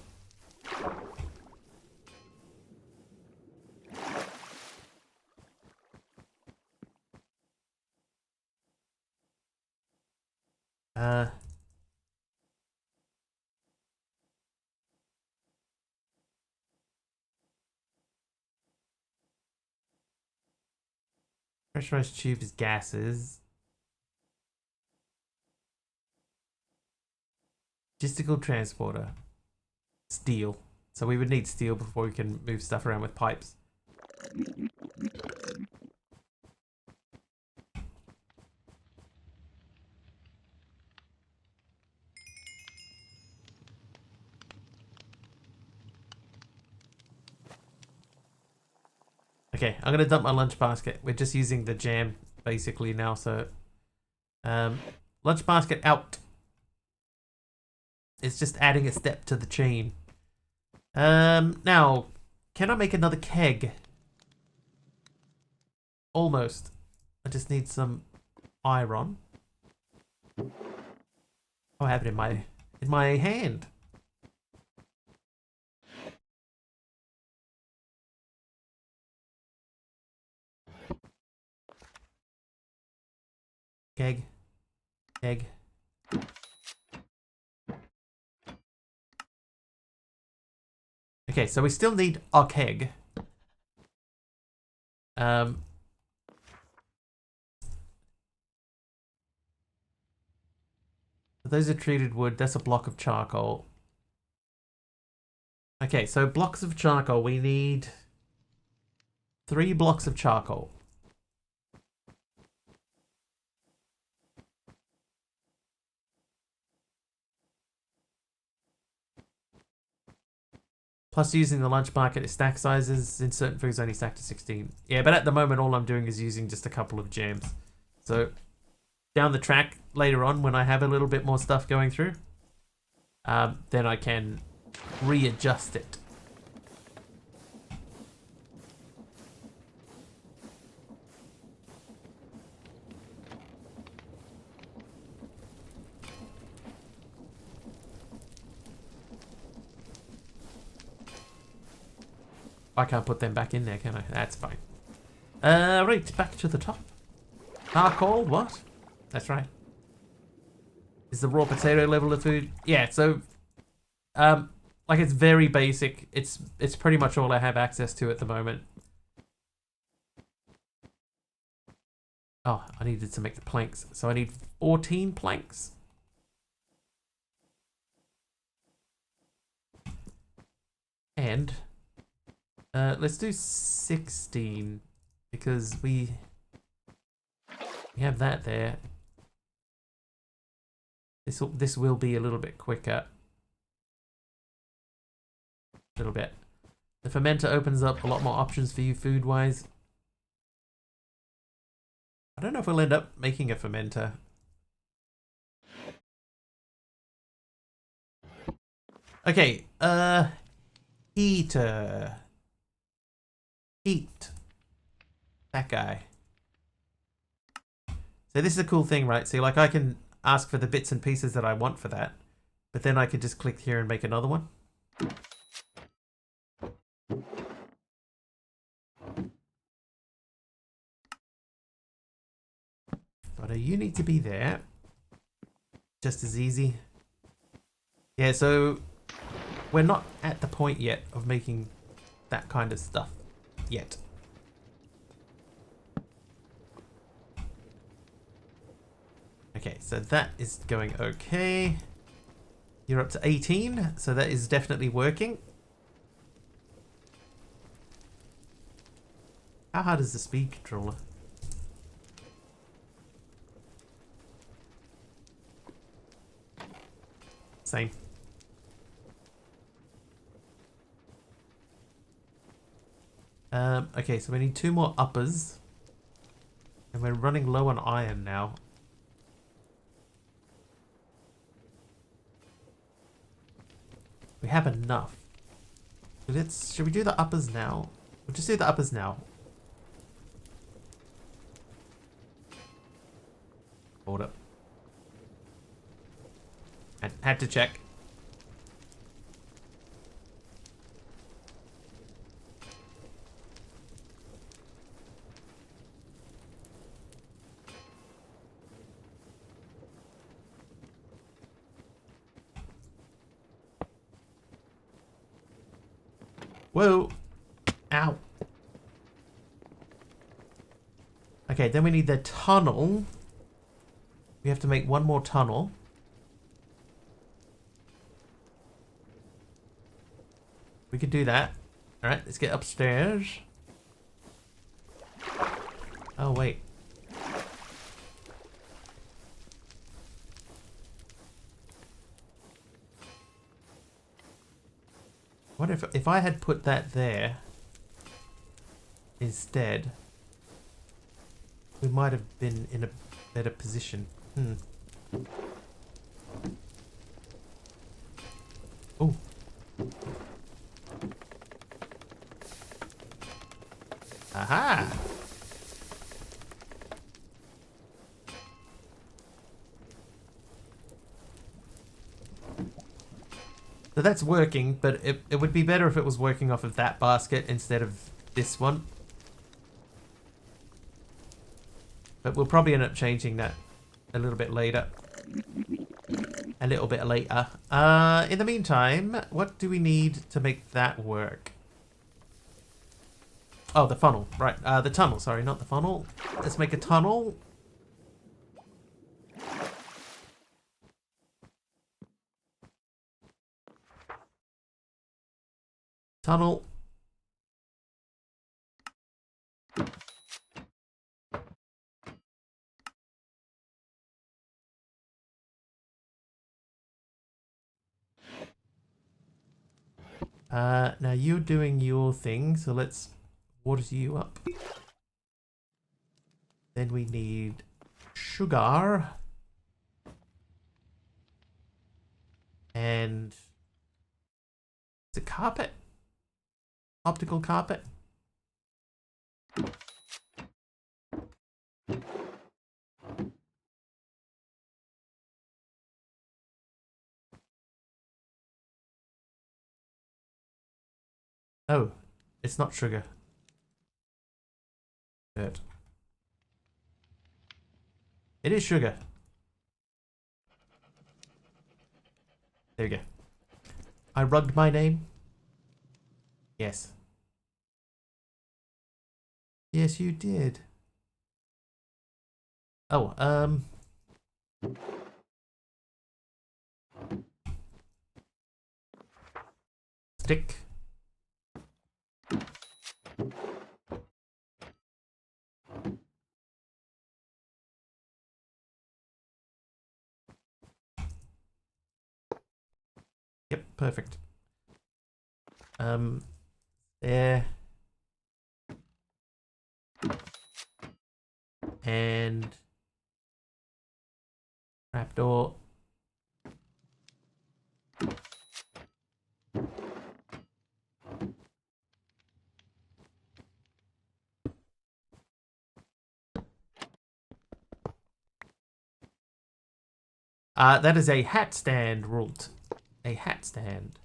Pressurized tube is gases. Logistical transporter. Steel. So we would need steel before we can move stuff around with pipes. Okay, I'm gonna dump my lunch basket. We're just using the jam basically now, so lunch basket out. It's just adding a step to the chain. Now, can I make another keg? Almost. I just need some iron. Oh, I have it in my hand. Keg. Keg. Okay, so we still need our keg. Those are treated wood. That's a block of charcoal. Okay, so blocks of charcoal. We need 3 blocks of charcoal. Plus using the lunch bucket, it stack sizes in certain foods only stack to 16. Yeah, but at the moment all I'm doing is using just a couple of jams. So down the track later on when I have a little bit more stuff going through, then I can readjust it. I can't put them back in there, can I? That's fine. Right, back to the top. Charcoal, what? That's right. Is the raw potato level of food? Yeah, so like it's very basic. It's pretty much all I have access to at the moment. Oh, I needed to make the planks. So I need 14 planks. And let's do 16 because we have that there. This will be a little bit quicker. A little bit. The fermenter opens up a lot more options for you food-wise. I don't know if we'll end up making a fermenter. Okay, heater. Heat. That guy. So this is a cool thing, right? So like I can ask for the bits and pieces that I want for that, but then I could just click here and make another one. But you need to be there. Just as easy. Yeah, so we're not at the point yet of making that kind of stuff yet. Okay, so that is going okay. You're up to 18, so that is definitely working. How hard is the speed controller? Same. Okay, so we need 2 more uppers. And we're running low on iron now. We have enough. Should we do the uppers now? We'll just do the uppers now. Hold up. Had to check. Whoa. Ow. Okay, then we need the tunnel. We have to make 1 more tunnel. We could do that. Alright, let's get upstairs. Oh, wait. What if I had put that there instead? We might have been in a better position. Oh. Aha! So that's working, but it would be better if it was working off of that basket instead of this one. But we'll probably end up changing that a little bit later. A little bit later. In the meantime, what do we need to make that work? Oh, the funnel. Right, the tunnel. Sorry, not the funnel. Let's make a tunnel. Tunnel. Now you're doing your thing, so let's water you up. Then we need sugar. And is it carpet? Optical carpet? Oh, it's not sugar. Dirt. It is sugar. There we go. I rugged my name. Yes. Yes, you did. Oh, stick. Yep, perfect. There. And trapdoor. That is a hat stand, Rult. A hat stand.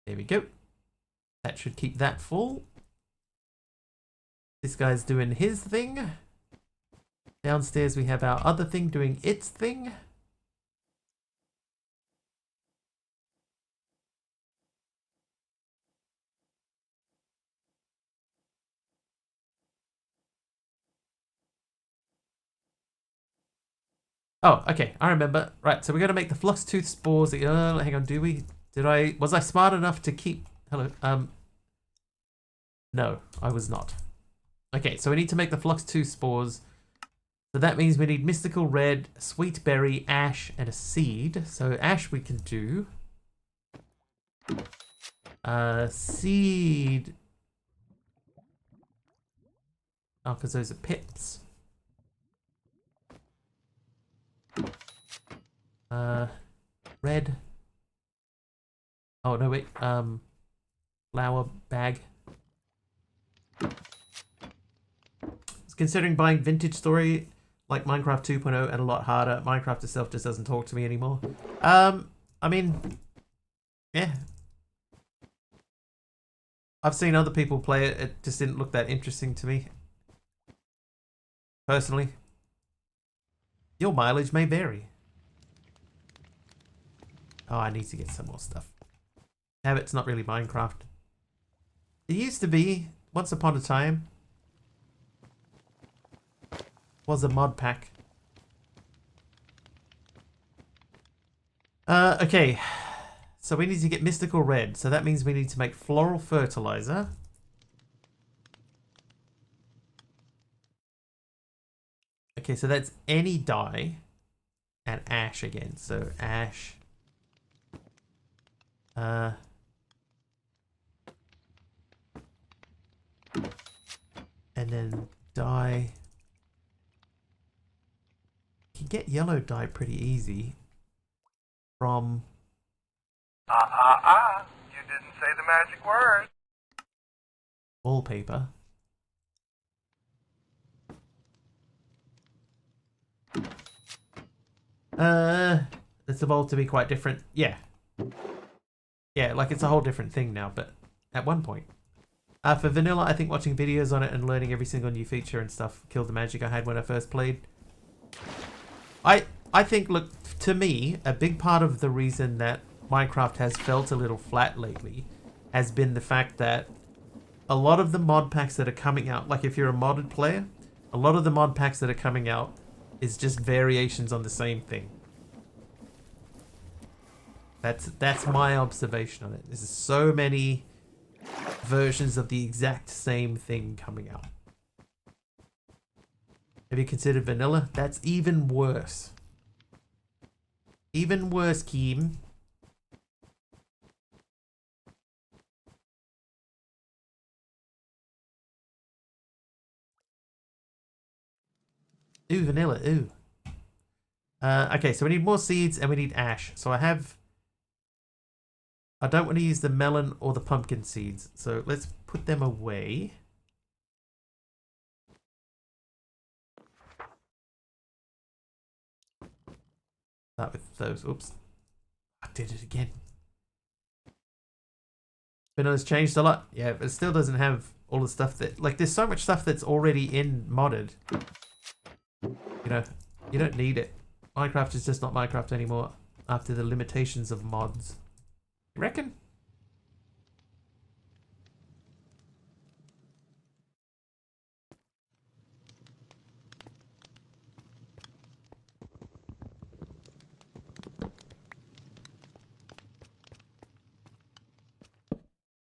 There we go. That should keep that full. This guy's doing his thing. Downstairs we have our other thing doing its thing. Oh, okay, I remember. Right, so we're gonna make the flux tooth spores. Hang on, was I smart enough to keep? Hello. No, I was not. Okay, so we need to make the flux tooth spores. So that means we need mystical red, sweet berry, ash, and a seed. So ash we can do. Seed. Oh, because those are pips. Red. Oh no, wait. Flower bag. I was considering buying Vintage Story like Minecraft 2.0 and a lot harder. Minecraft itself just doesn't talk to me anymore. I mean, yeah. I've seen other people play it. It just didn't look that interesting to me. Personally. Your mileage may vary. Oh, I need to get some more stuff. Habit's not really Minecraft. It used to be, once upon a time, was a mod pack. Okay. So we need to get mystical red. So that means we need to make floral fertilizer. Okay, so that's any dye. And ash again. So ash. And then dye. You can get yellow dye pretty easy from You didn't say the magic word. wallpaper. It's evolved to be quite different. Yeah. Yeah, like it's a whole different thing now, but at one point. For vanilla, I think watching videos on it and learning every single new feature and stuff killed the magic I had when I first played. I think, look, to me, a big part of the reason that Minecraft has felt a little flat lately has been the fact that a lot of the mod packs that are coming out, like if you're a modded player, a lot of the mod packs that are coming out is just variations on the same thing. That's my observation on it. There's so many versions of the exact same thing coming out. Have you considered vanilla? That's even worse. Even worse, Keem. Ooh, vanilla, ooh. Okay, so we need more seeds and we need ash. So I don't want to use the melon or the pumpkin seeds. So let's put them away. Start with those. Oops. I did it again. Vanilla's changed a lot. Yeah, but it still doesn't have all the stuff that... Like, there's so much stuff that's already in modded. You know, you don't need it. Minecraft is just not Minecraft anymore after the limitations of mods. You reckon?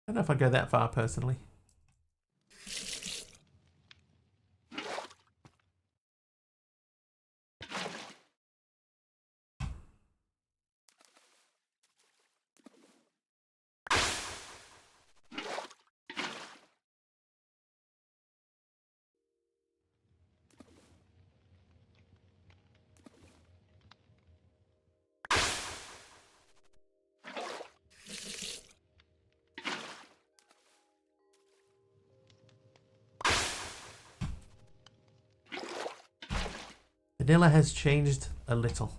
I don't know if I'd go that far personally. Vanilla has changed a little.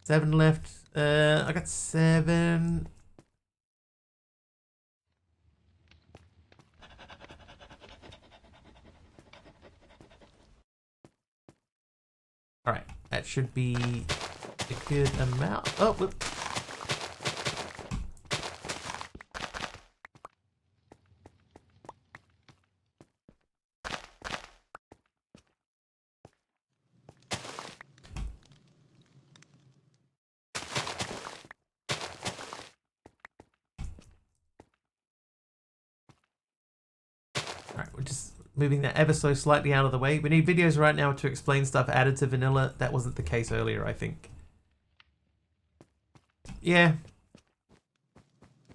Seven left. I got 7. that should be a good amount. Oh, whoop. Alright, we're just moving that ever so slightly out of the way. We need videos right now to explain stuff added to vanilla. That wasn't the case earlier, I think. Yeah.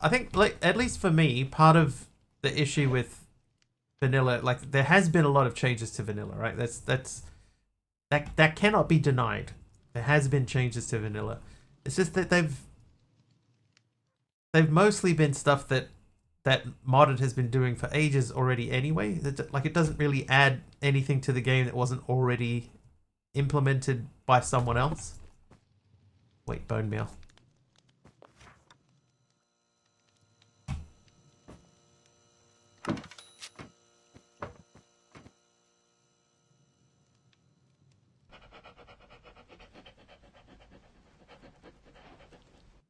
I think, like, at least for me, part of the issue with vanilla, like, there has been a lot of changes to vanilla, right? That cannot be denied. There has been changes to vanilla. It's just that they've mostly been stuff that modded has been doing for ages already anyway. Like, it doesn't really add anything to the game that wasn't already implemented by someone else. Wait, bone meal.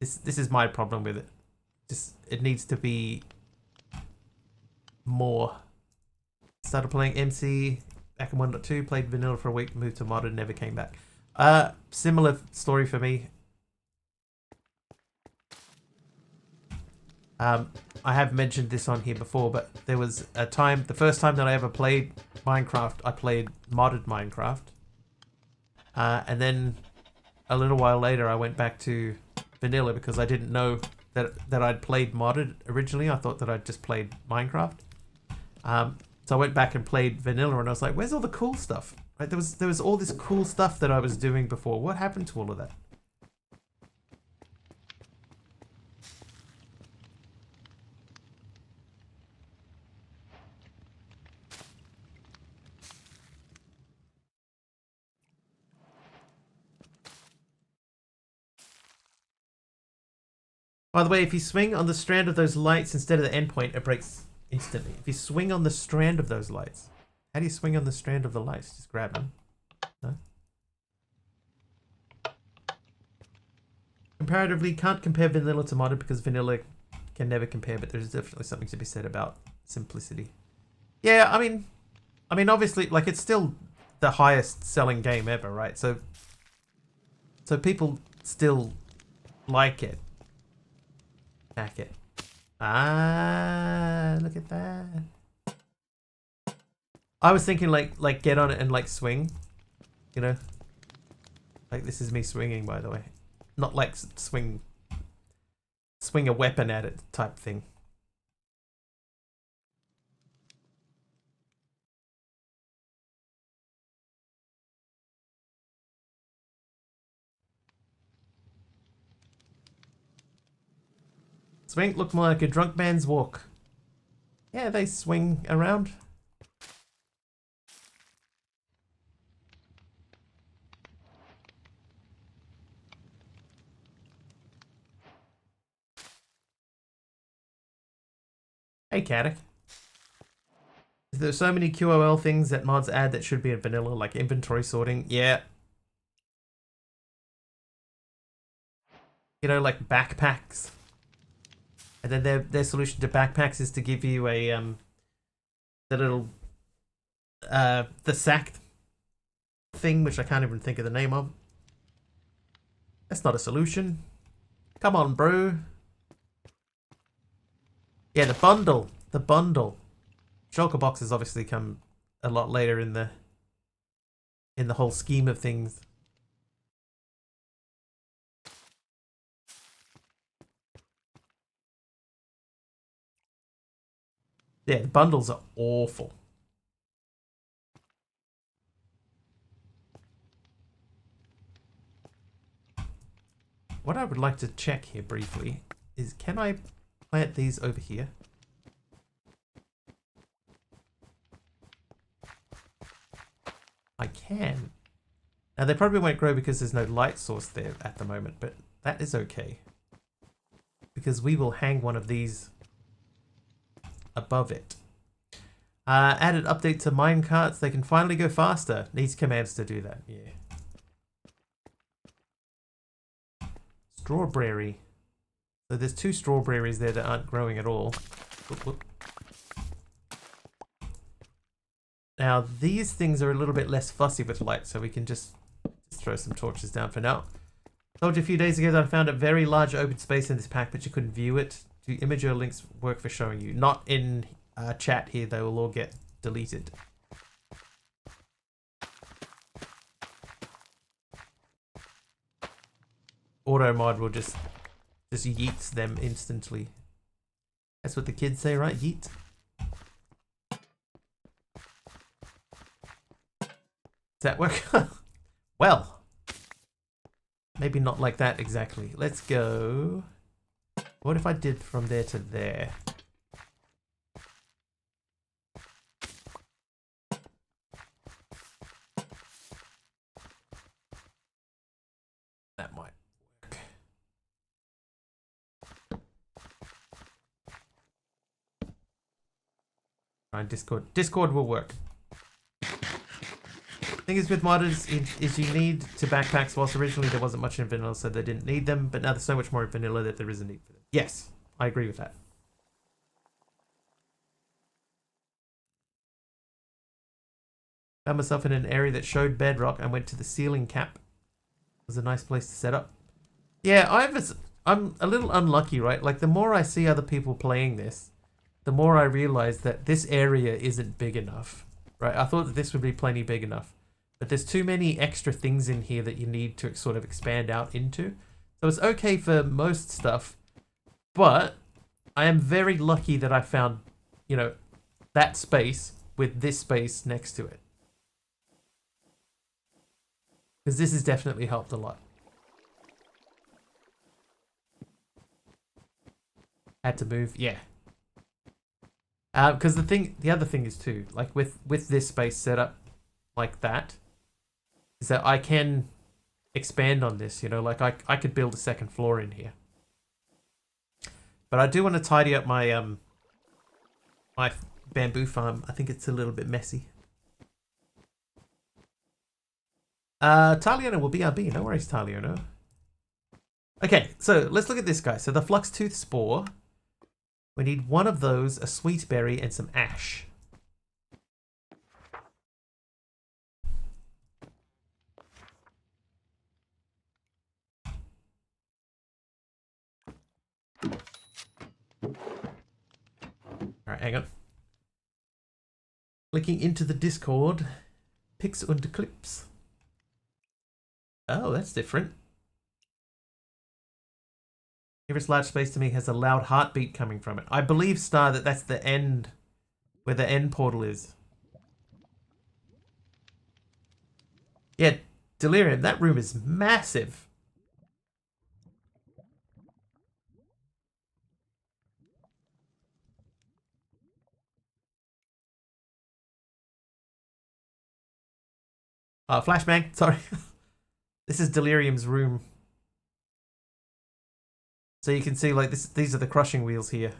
This is my problem with it. Just, it needs to be more. Started playing MC back in 1.2, played vanilla for a week, moved to modded, never came back. Similar story for me. I have mentioned this on here before, but there was a time, the first time that I ever played Minecraft, I played modded Minecraft. And then a little while later, I went back to vanilla because I didn't know that I'd played modded originally. I thought that I'd just played Minecraft. So I went back and played vanilla, and I was like, "Where's all the cool stuff?" Right? There was all this cool stuff that I was doing before. What happened to all of that? By the way, if you swing on the strand of those lights instead of the endpoint, it breaks instantly. If you swing on the strand of those lights. How do you swing on the strand of the lights? Just grab them. No? Comparatively, can't compare vanilla to modded because vanilla can never compare, but there's definitely something to be said about simplicity. Yeah, I mean obviously, like, it's still the highest selling game ever, right? So people still like it. Back it. Ah, look at that. I was thinking like get on it and like swing, you know, like this is me swinging, by the way, not like swing a weapon at it type thing. Swing looked more like a drunk man's walk. Yeah, they swing around. Hey, Caddick. There's so many QOL things that mods add that should be in vanilla, like inventory sorting. Yeah. You know, like backpacks. And then their solution to backpacks is to give you a the little the sack thing, which I can't even think of the name of. That's not a solution. Come on, bro. Yeah, the bundle. The bundle. Shulker boxes obviously come a lot later in the whole scheme of things. Yeah, the bundles are awful. What I would like to check here briefly is, can I plant these over here? I can. Now they probably won't grow because there's no light source there at the moment, but that is okay. Because we will hang one of these above it. Added update to minecarts. They can finally go faster. Needs commands to do that. Yeah. Strawberry. So there's 2 strawberries there that aren't growing at all. Whoop, whoop. Now these things are a little bit less fussy with light, so we can just throw some torches down for now. Told you a few days ago that I found a very large open space in this pack, but you couldn't view it. Do image or links work for showing you? Not in chat here, they will all get deleted. Auto mod will just yeets them instantly. That's what the kids say, right? Yeet. Does that work? Well, maybe not like that exactly. Let's go. What if I did from there to there? That might work. Alright, Discord. Discord will work. Thing is with modders is you need to backpacks. Whilst originally there wasn't much in vanilla, so they didn't need them, but now there's so much more in vanilla that there is a need for them. Yes, I agree with that. Found myself in an area that showed bedrock and went to the ceiling cap. It was a nice place to set up. Yeah, I'm a little unlucky, right? Like the more I see other people playing this, the more I realize that this area isn't big enough, right? I thought that this would be plenty big enough. But there's too many extra things in here that you need to sort of expand out into. So it's okay for most stuff. But I am very lucky that I found, you know, that space with this space next to it. Because this has definitely helped a lot. Had to move, yeah. Because the other thing is too, like with this space set up like that, is that I can expand on this, you know, like I could build a second floor in here. But I do want to tidy up my my bamboo farm. I think it's a little bit messy. Taliano will BRB, no worries Taliano. Okay, so let's look at this guy. So the flux tooth spore. We need one of those, a sweet berry, and some ash. Alright, hang on. Clicking into the Discord. Picks und clips. Oh, that's different. Nearest large space to me has a loud heartbeat coming from it. I believe, Star, that that's the end, where the end portal is. Yeah, Delirium, that room is massive. Flashbang, sorry. This is Delirium's room. So you can see, like, these are the crushing wheels here.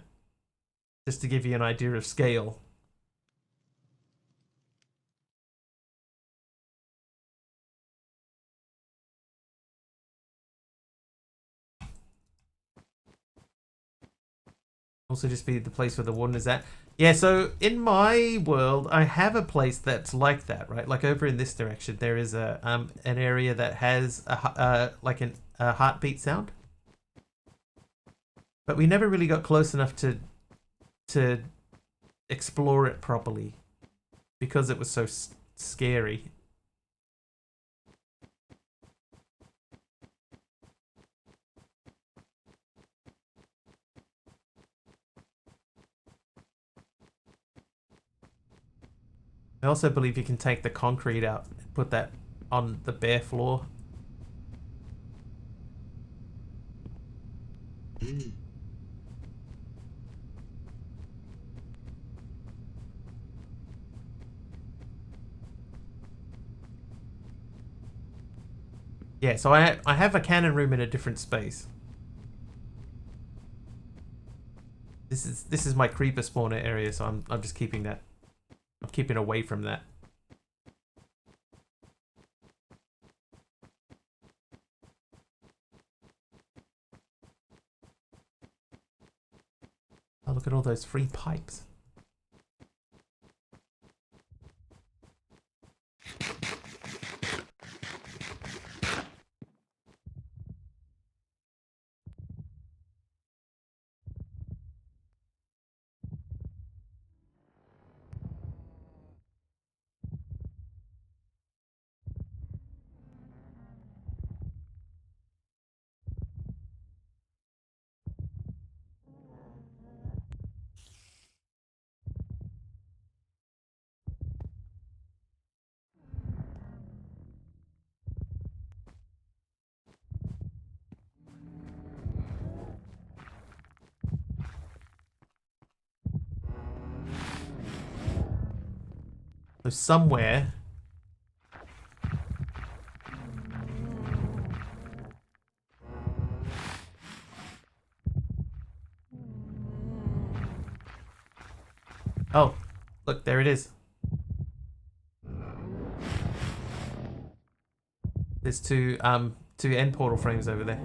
Just to give you an idea of scale. Also just be the place where the warden is at. Yeah, so in my world, I have a place that's like that, right? Like over in this direction, there is a an area that has a heartbeat sound. But we never really got close enough to explore it properly because it was so scary. I also believe you can take the concrete out and put that on the bare floor. Yeah, so I have a cannon room in a different space. This is my creeper spawner area, so I'm just keeping that. I'm keeping away from that. look at all those free pipes. So somewhere. Oh, look, there it is. There's two end portal frames over there.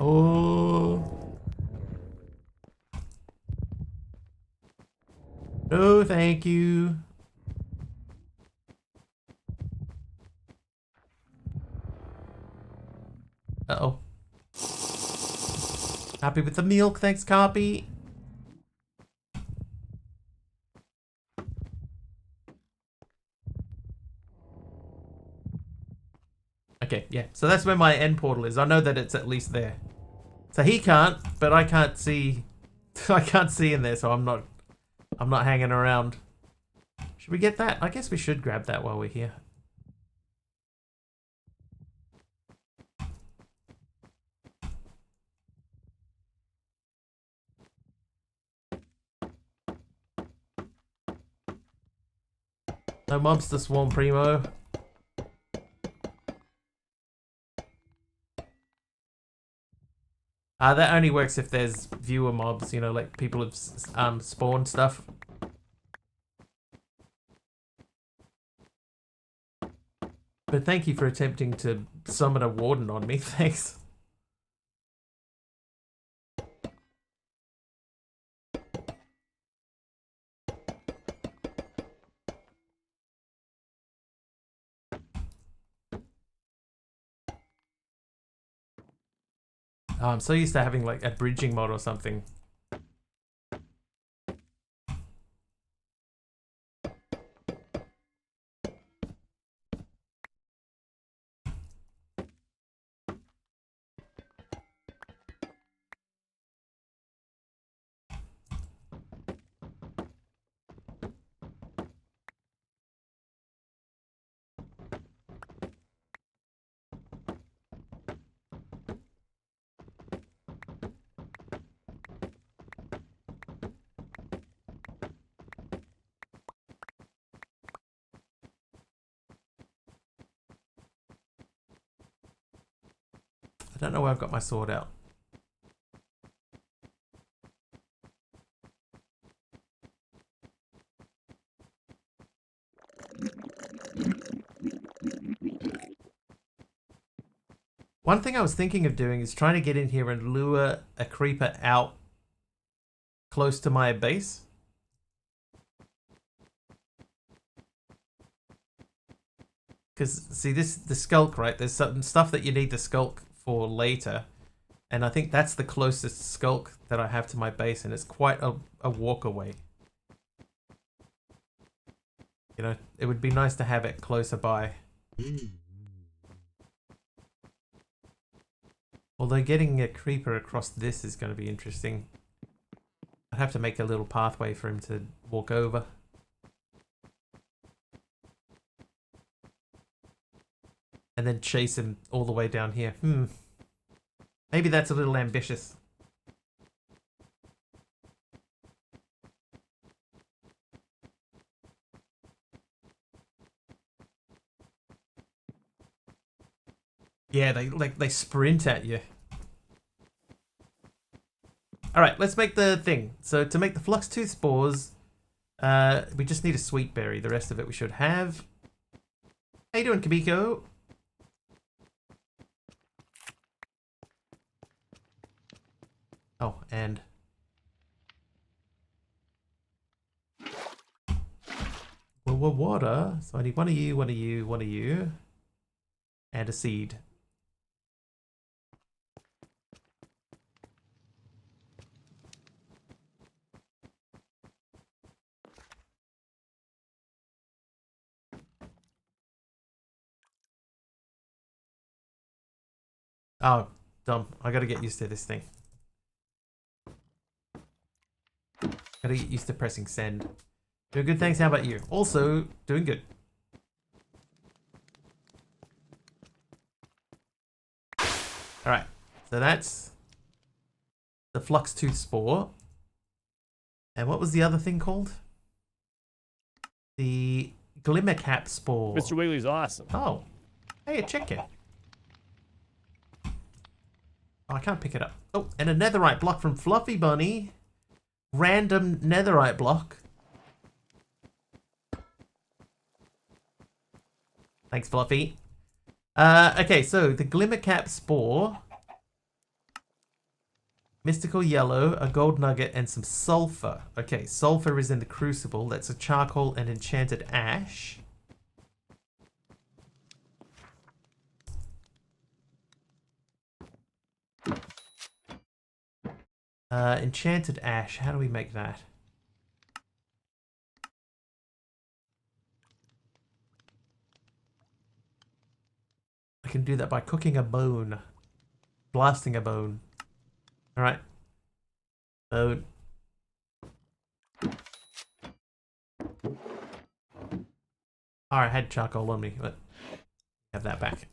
Oh. No, thank you. Uh-oh. Happy with the milk, thanks, Carpy. Okay, yeah. So that's where my end portal is. I know that it's at least there. So he can't, but I can't see. I can't see in there, so I'm not hanging around. Should we get that? I guess we should grab that while we're here. No mobs to swarm, Primo. That only works if there's viewer mobs, you know, like people have spawned stuff. But thank you for attempting to summon a warden on me, thanks. Oh, I'm so used to having like a bridging mod or something. I don't know where I've got my sword out. One thing I was thinking of doing is trying to get in here and lure a creeper out close to my base. Because, see, the skulk, right? There's certain stuff that you need the skulk for later. And I think that's the closest skulk that I have to my base, and it's quite a walk away. You know, it would be nice to have it closer by. Although getting a creeper across this is going to be interesting. I'd have to make a little pathway for him to walk over. And then chase him all the way down here. Maybe that's a little ambitious. Yeah, they sprint at you. All right, let's make the thing. So to make the flux tooth spores, we just need a sweet berry. The rest of it we should have. How you doing, Kabiko? Oh, and water. So I need one of you, one of you, one of you, and a seed. Oh, dumb. I gotta get used to this thing. Gotta get used to pressing send. Doing good, thanks. How about you? Also, doing good. Alright, so that's the flux tooth spore. And what was the other thing called? The glimmer cap spore. Mr. Wiggly's awesome. Oh, hey, a chicken. Oh, I can't pick it up. Oh, and a netherite block from Fluffy Bunny. Random netherite block. Thanks, Fluffy. Okay, so the glimmer cap spore. Mystical yellow, a gold nugget, and some sulfur. Okay, sulfur is in the crucible. That's a charcoal and enchanted ash. Enchanted ash. How do we make that? I can do that by cooking a bone. Blasting a bone. Alright. Bone. I had charcoal on me, but have that back.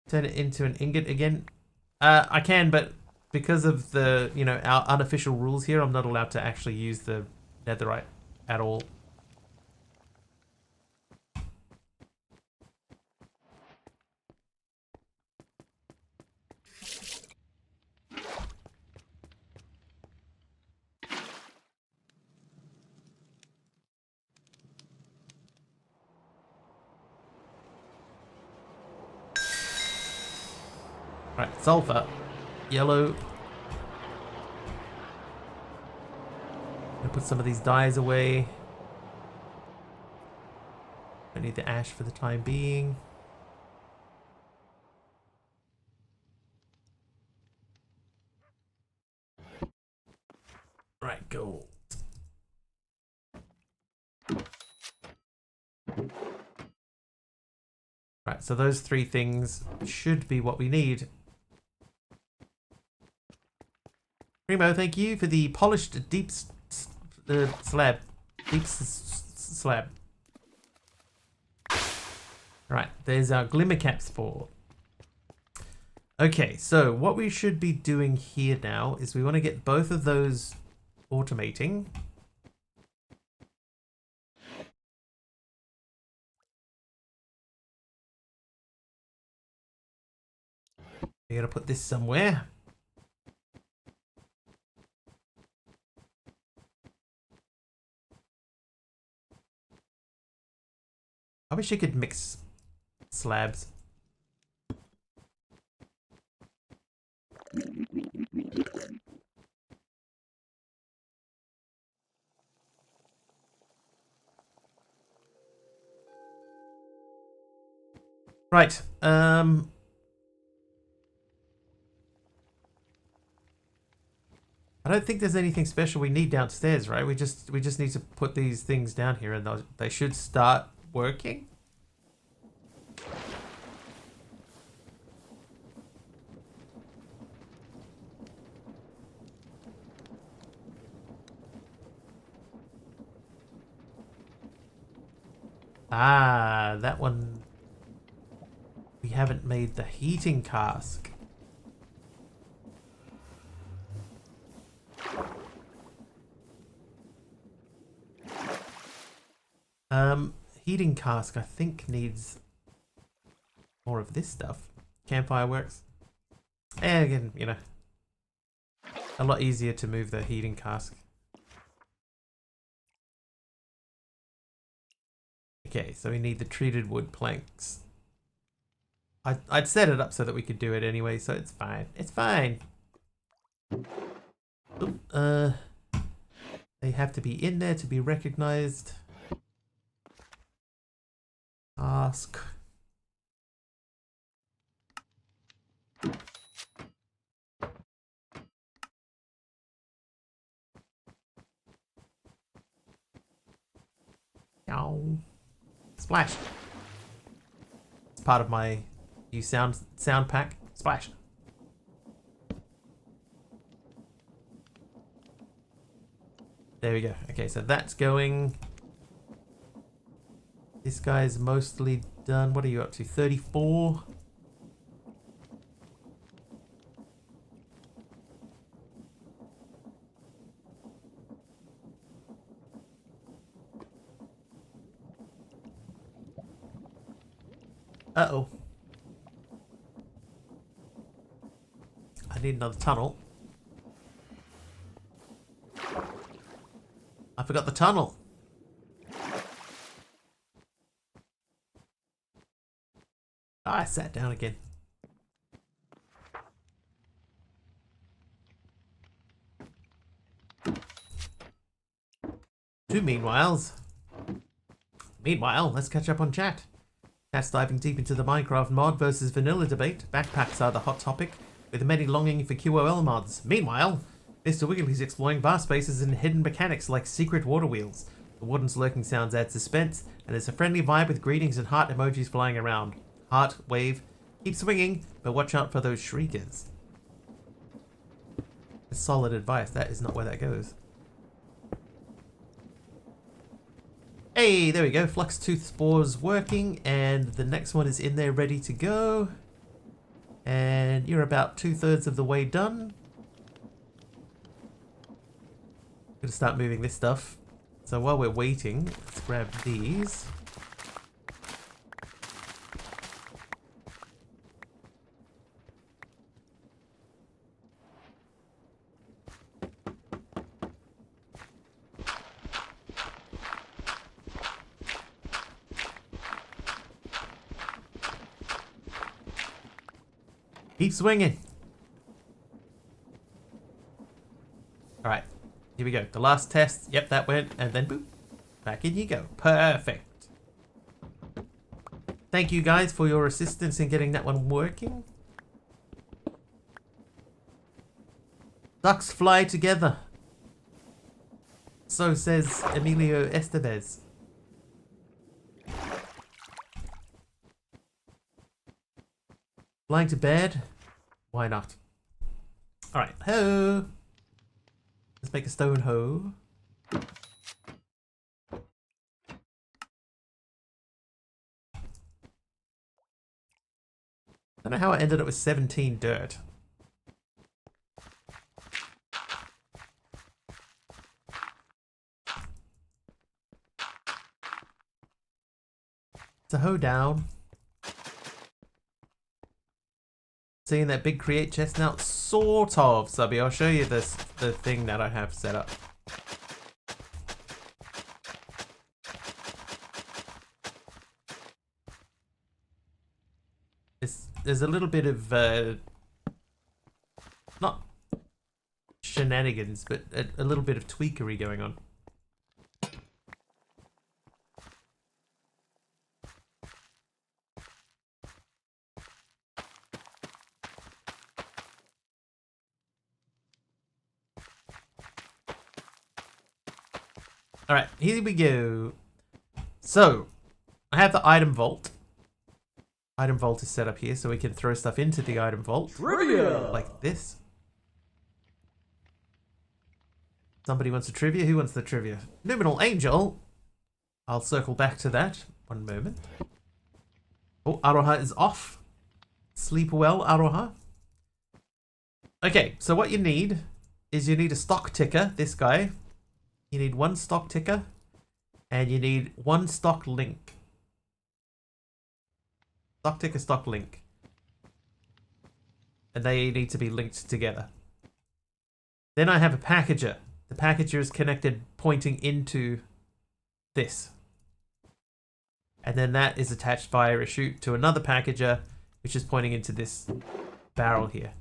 Turn it into an ingot again. I can, but because of the, you know, our unofficial rules here, I'm not allowed to actually use the netherite at all. Right, sulfur. Yellow. Gonna put some of these dyes away. Don't need the ash for the time being. Right, gold. Right, so those three things should be what we need. Primo, thank you for the polished deep slab. Deep slab. Right, there's our glimmer cap spore. Okay, so what we should be doing here now is we want to get both of those automating. We gotta put this somewhere. I wish you could mix slabs. Right. I don't think there's anything special we need downstairs, right? We just need to put these things down here, and they should start working. Ah, that one. We haven't made the heating cask. Heating cask I think needs more of this stuff. Campfire works. And again, you know, a lot easier to move the heating cask. Okay, so we need the treated wood planks. I'd set it up so that we could do it anyway, so it's fine. It's fine. Oop, they have to be in there to be recognized. Ask. Ow. Splash. It's part of my new sound pack. Splash. There we go. Okay, so that's going. This guy's mostly done. What are you up to? 34? Uh-oh. I need another tunnel. I forgot the tunnel. I sat down again. 2 meanwhiles. Meanwhile, let's catch up on chat. Chat's diving deep into the Minecraft mod versus vanilla debate. Backpacks are the hot topic, with many longing for QOL mods. Meanwhile, Mr. Wiggly's exploring vast spaces and hidden mechanics like secret water wheels. The warden's lurking sounds add suspense, and there's a friendly vibe with greetings and heart emojis flying around. Heart, wave, keep swinging, but watch out for those shriekers. That's solid advice. That is not where that goes. Hey, there we go. Flux Tooth Spore's working, and the next one is in there ready to go. And you're about 2/3 of the way done. Gonna start moving this stuff. So while we're waiting, let's grab these. Keep swinging. All right, here we go. The last test. Yep, that went, and then boop, back in you go. Perfect. Thank you guys for your assistance in getting that one working. Ducks fly together. So says Emilio Estevez. Flying to bed? Why not? Alright, hoe. Let's make a stone hoe. I don't know how I ended up with 17 dirt. It's a hoe down. Seeing that big create chest now? Sort of, Subby. I'll show you the thing that I have set up. There's a little bit of, not shenanigans, but a little bit of tweakery going on. Alright, here we go. So, I have the item vault. Item vault is set up here so we can throw stuff into the item vault. Trivia! Like this. Somebody wants a trivia? Who wants the trivia? Liminal Angel. I'll circle back to that. One moment. Oh, Aroha is off. Sleep well, Aroha. Okay, so what you need is you need a stock ticker, this guy. You need 1 stock ticker, and you need 1 stock link. Stock ticker, stock link. And they need to be linked together. Then I have a packager. The packager is connected pointing into this. And then that is attached via a chute to another packager, which is pointing into this barrel here.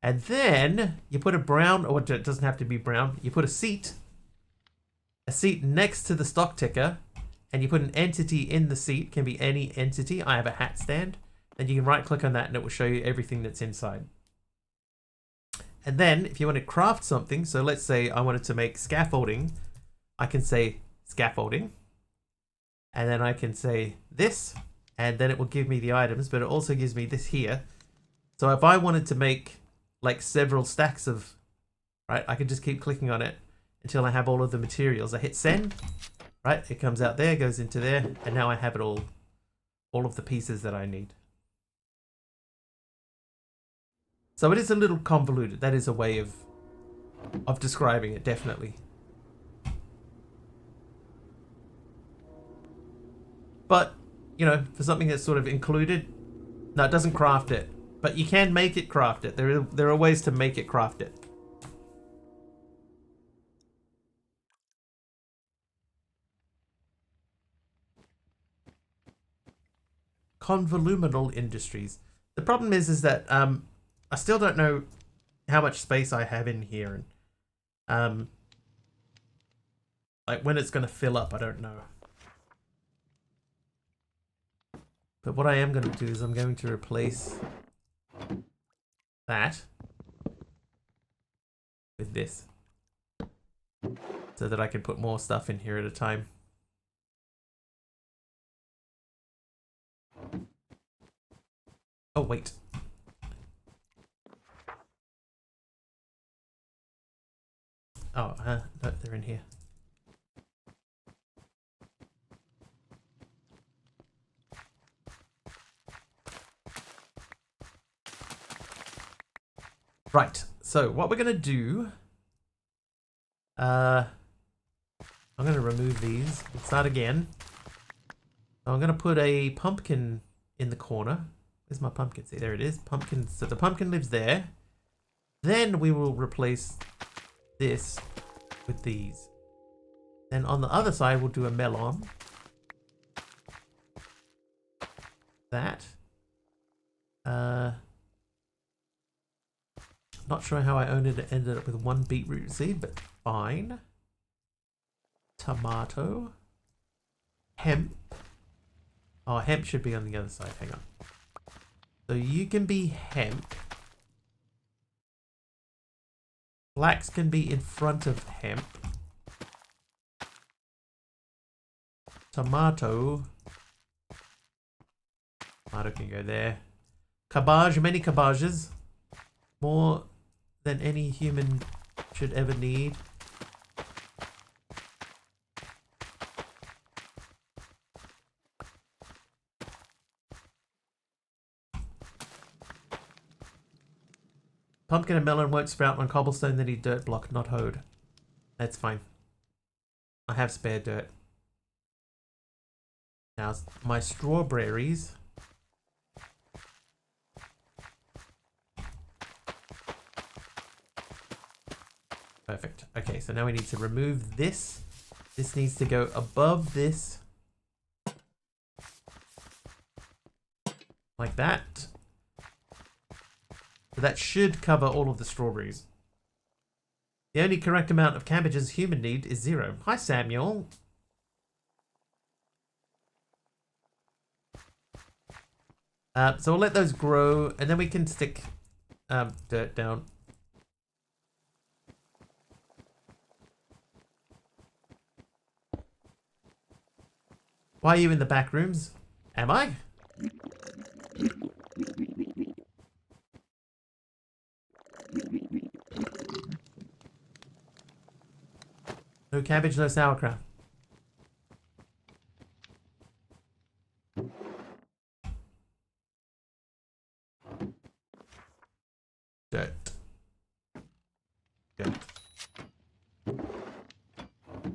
And then you put a brown, or it doesn't have to be brown, you put a seat next to the stock ticker, and you put an entity in the seat, can be any entity. I have a hat stand, and you can right click on that and it will show you everything that's inside. And then if you want to craft something, so let's say I wanted to make scaffolding, I can say scaffolding, and then I can say this, and then it will give me the items, but it also gives me this here. So if I wanted to make like several stacks of, right, I can just keep clicking on it until I have all of the materials. I hit send, right, it comes out there, goes into there, and now I have it all of the pieces that I need. So it is a little convoluted. That is a way of describing it, definitely. But, you know, for something that's sort of included, no, it doesn't craft it. But you can make it craft it. There are ways to make it craft it. Convoluminal Industries. The problem is that I still don't know how much space I have in here, and like when it's going to fill up, I don't know. But what I am going to do is I'm going to replace that with this, so that I can put more stuff in here at a time. Oh, wait. Oh, no, they're in here. Right, so what we're going to do... I'm going to remove these. We'll start again. I'm going to put a pumpkin in the corner. Where's my pumpkin? See, there it is. Pumpkin. So the pumpkin lives there. Then we will replace this with these. Then on the other side, we'll do a melon. That. Not sure how I ended up with one beetroot seed, but fine. Tomato. Hemp. Oh, hemp should be on the other side. Hang on. So you can be hemp. Flax can be in front of hemp. Tomato. Tomato can go there. Cabbage, many cabbages. More than any human should ever need. Pumpkin and melon won't sprout on cobblestone that need dirt block, not hoed. That's fine. I have spare dirt. Now, my strawberries. Perfect. Okay, so now we need to remove this. This needs to go above this. Like that. So that should cover all of the strawberries. The only correct amount of cabbages human need is 0. Hi, Samuel. So we'll let those grow, and then we can stick dirt down. Why are you in the back rooms? Am I? No cabbage, no sauerkraut. Dirt. Dirt.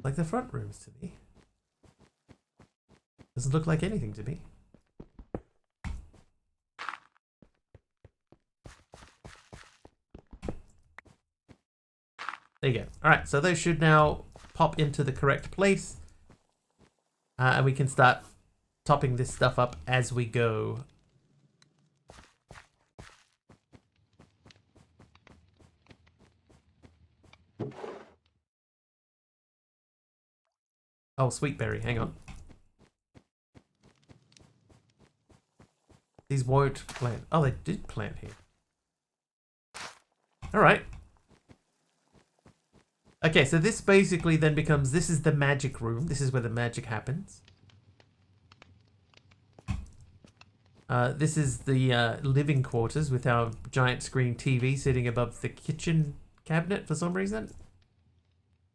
Like the front rooms to me. Doesn't look like anything to me. There you go. Alright, so those should now pop into the correct place. And we can start topping this stuff up as we go. Oh, sweet berry, hang on. These won't plant. Oh, they did plant here. Alright. Okay, so this basically then becomes, this is the magic room. This is where the magic happens. This is the living quarters with our giant screen TV sitting above the kitchen cabinet for some reason.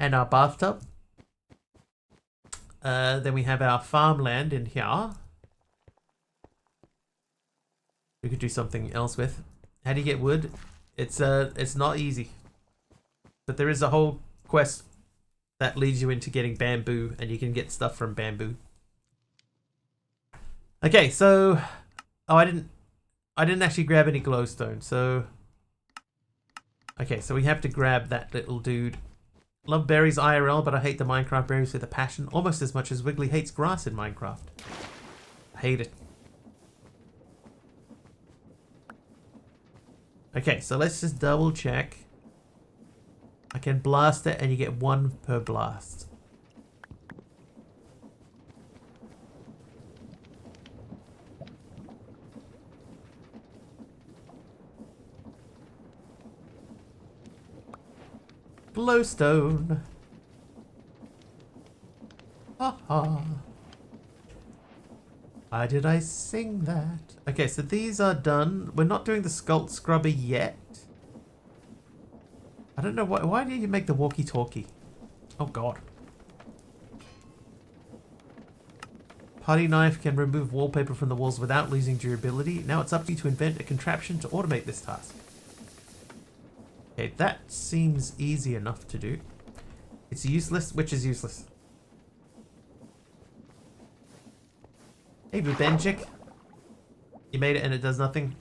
And our bathtub. Then we have our farmland in here. We could do something else with. How do you get wood? It's not easy. But there is a whole quest that leads you into getting bamboo, and you can get stuff from bamboo. Okay, so I didn't actually grab any glowstone, so okay, so we have to grab that little dude. Love berries IRL, but I hate the Minecraft berries with a passion, almost as much as Wiggly hates grass in Minecraft. I hate it. Okay, so let's just double check. I can blast it and you get 1 per blast. Glowstone. Ha ha. Why did I sing that? Okay, so these are done. We're not doing the Sculpt Scrubber yet. I don't know why did you make the walkie-talkie? Oh god. Putty knife can remove wallpaper from the walls without losing durability. Now it's up to you to invent a contraption to automate this task. Okay, that seems easy enough to do. It's useless. Which is useless? Hey, Bubenjik. You made it and it does nothing.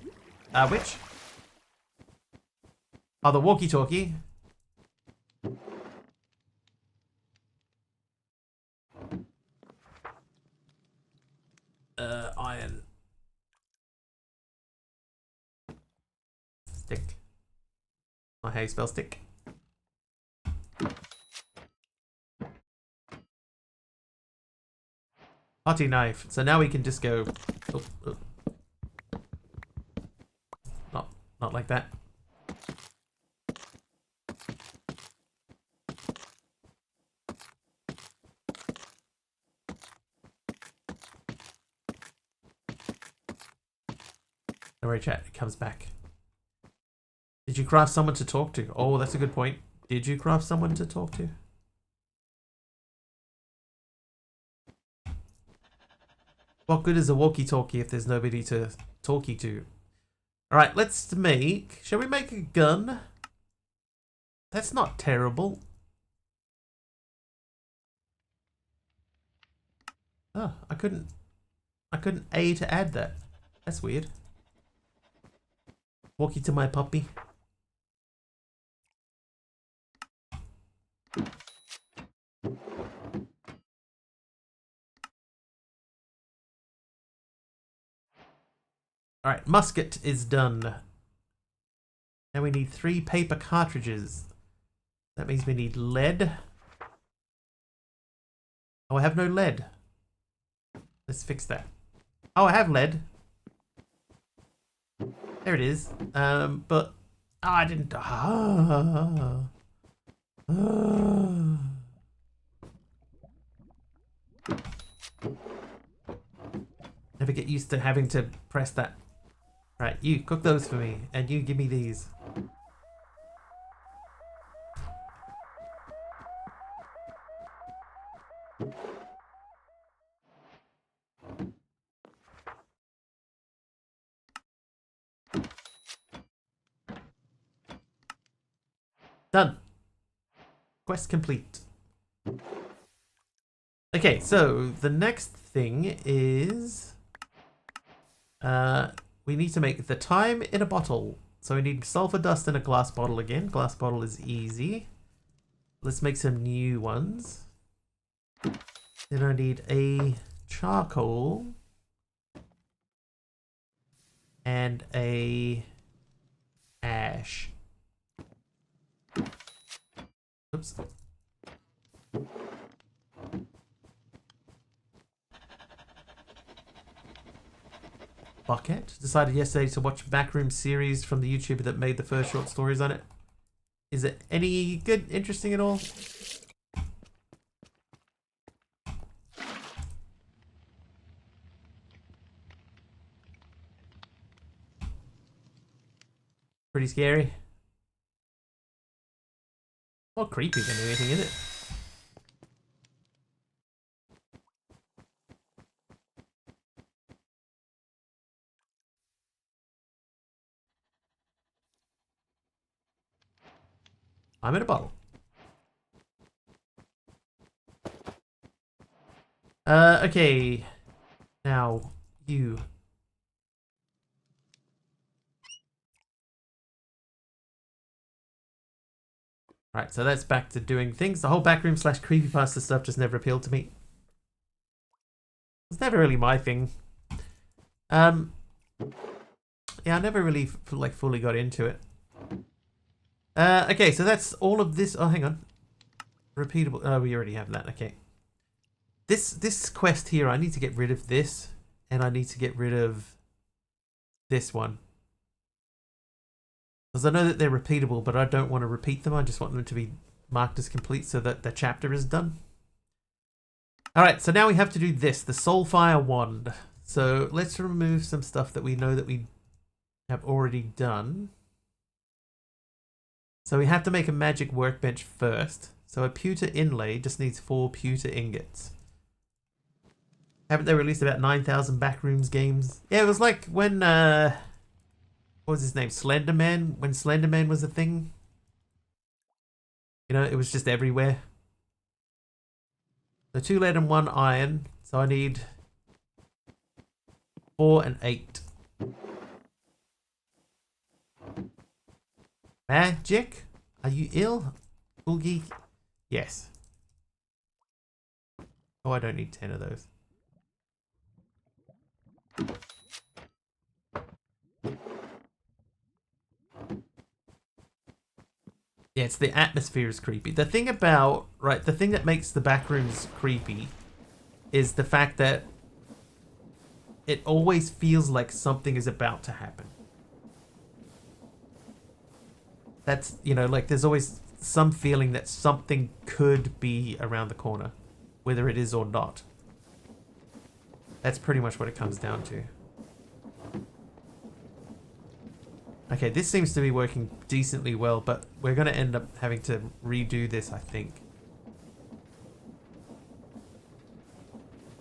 Which? Oh, the walkie-talkie. Iron. Stick. Oh, how you spell stick? Putty knife. So now we can just go. Oh, oh. Not like that. Don't worry, chat. It comes back. Did you craft someone to talk to? Oh, that's a good point. Did you craft someone to talk to? What good is a walkie-talkie if there's nobody to talkie to? Alright, let's make... Shall we make a gun? That's not terrible. Oh, I couldn't A to add that. That's weird. Walkie to my puppy. Alright, musket is done. Now we need 3 paper cartridges. That means we need lead. Oh, I have no lead. Let's fix that. Oh, I have lead. There it is. But oh, I didn't. Never get used to having to press that. Right, you cook those for me, and you give me these. Done. Quest complete. Okay, so the next thing is we need to make the time in a bottle. So we need sulfur dust in a glass bottle again. Glass bottle is easy. Let's make some new ones. Then I need a charcoal and a ash. Oops. Bucket decided yesterday to watch Backroom series from the YouTuber that made the first short stories on it. Is it any good, interesting at all? Pretty scary. More creepy than anything, is it? I'm in a bottle. Okay. Now, you. Right, so that's back to doing things. The whole backroom / creepypasta stuff just never appealed to me. It's never really my thing. Yeah, I never really fully got into it. Okay, so that's all of this. Oh, hang on. Repeatable. Oh, we already have that. Okay. This quest here, I need to get rid of this, and I need to get rid of this one. Because I know that they're repeatable, but I don't want to repeat them. I just want them to be marked as complete so that the chapter is done. Alright, so now we have to do this, the Soulfire Wand. So let's remove some stuff that we know that we have already done. So we have to make a magic workbench first. So a pewter inlay just needs 4 pewter ingots. Haven't they released about 9,000 Backrooms games? Yeah, it was like when, what was his name? Slenderman? When Slenderman was a thing? You know, it was just everywhere. So 2 lead and 1 iron. So I need 4 and 8. Magic? Are you ill? Oogie? Yes. Oh, I don't need 10 of those. Yeah, it's the atmosphere is creepy. The thing about, right, the thing that makes the Backrooms creepy is the fact that it always feels like something is about to happen. That's, you know, like there's always some feeling that something could be around the corner, whether it is or not. That's pretty much what it comes down to. Okay, this seems to be working decently well, but we're going to end up having to redo this, I think.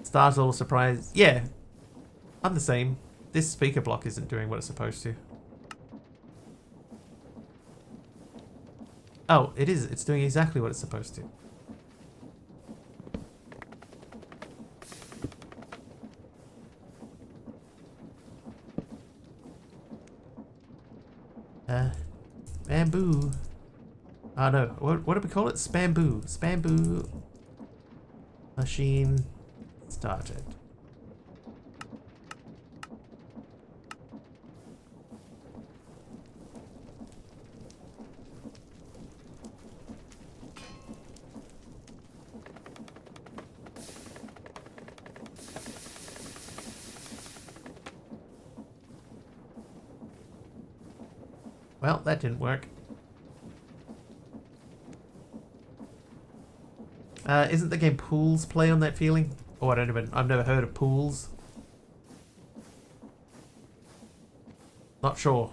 Startle, surprise. Yeah, I'm the same. This speaker block isn't doing what it's supposed to. Oh, it is. It's doing exactly what it's supposed to. Bamboo. Oh no, what do we call it? Spamboo. Spamboo. Machine started. Well, that didn't work. Isn't the game Pools play on that feeling? Oh, I've never heard of Pools. Not sure.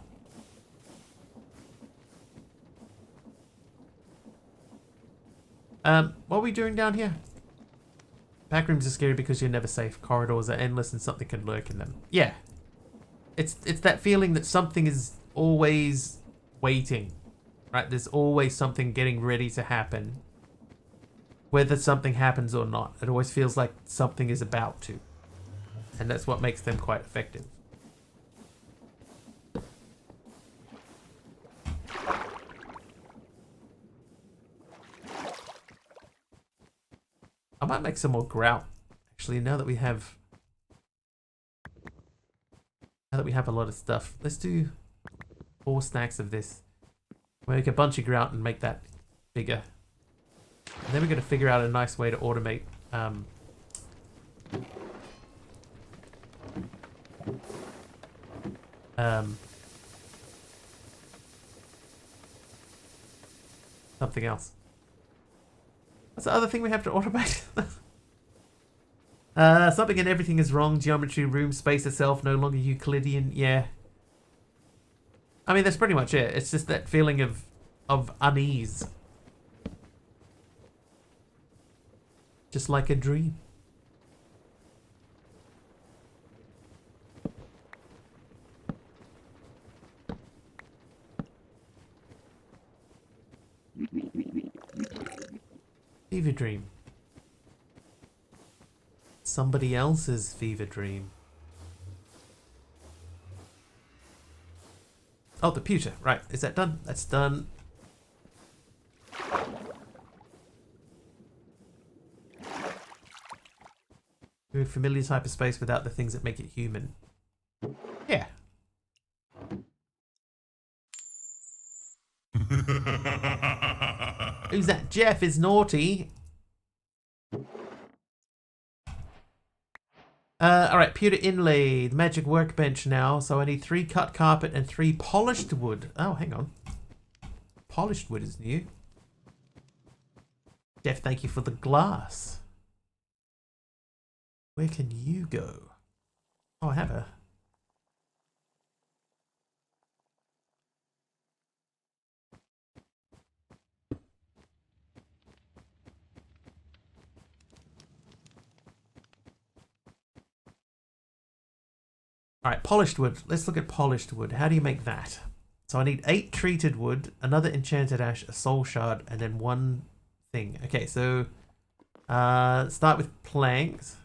What are we doing down here? Backrooms are scary because you're never safe. Corridors are endless and something can lurk in them. Yeah. It's that feeling that something is always waiting. Right? There's always something getting ready to happen. Whether something happens or not, it always feels like something is about to. And that's what makes them quite effective. I might make some more grout. Actually, now that we have a lot of stuff, let's do 4 stacks of this. Make a bunch of grout and make that bigger. And then we're going to figure out a nice way to automate something else. What's the other thing we have to automate? Something and everything is wrong. Geometry, room, space itself, no longer Euclidean. Yeah. I mean, that's pretty much it. It's just that feeling of unease. Just like a dream. Fever dream. Somebody else's fever dream. Oh, the pewter. Right. Is that done? That's done. A familiar type of space without the things that make it human. Yeah. Who's that? Jeff is naughty. Alright, pewter inlay. The magic workbench now. So I need 3 cut carpet and 3 polished wood. Oh, hang on. Polished wood is new. Jeff, thank you for the glass. Where can you go? Oh, I have a... Alright, polished wood. Let's look at polished wood. How do you make that? So I need 8 treated wood, another enchanted ash, a soul shard, and then 1 thing. Okay, so... start with planks.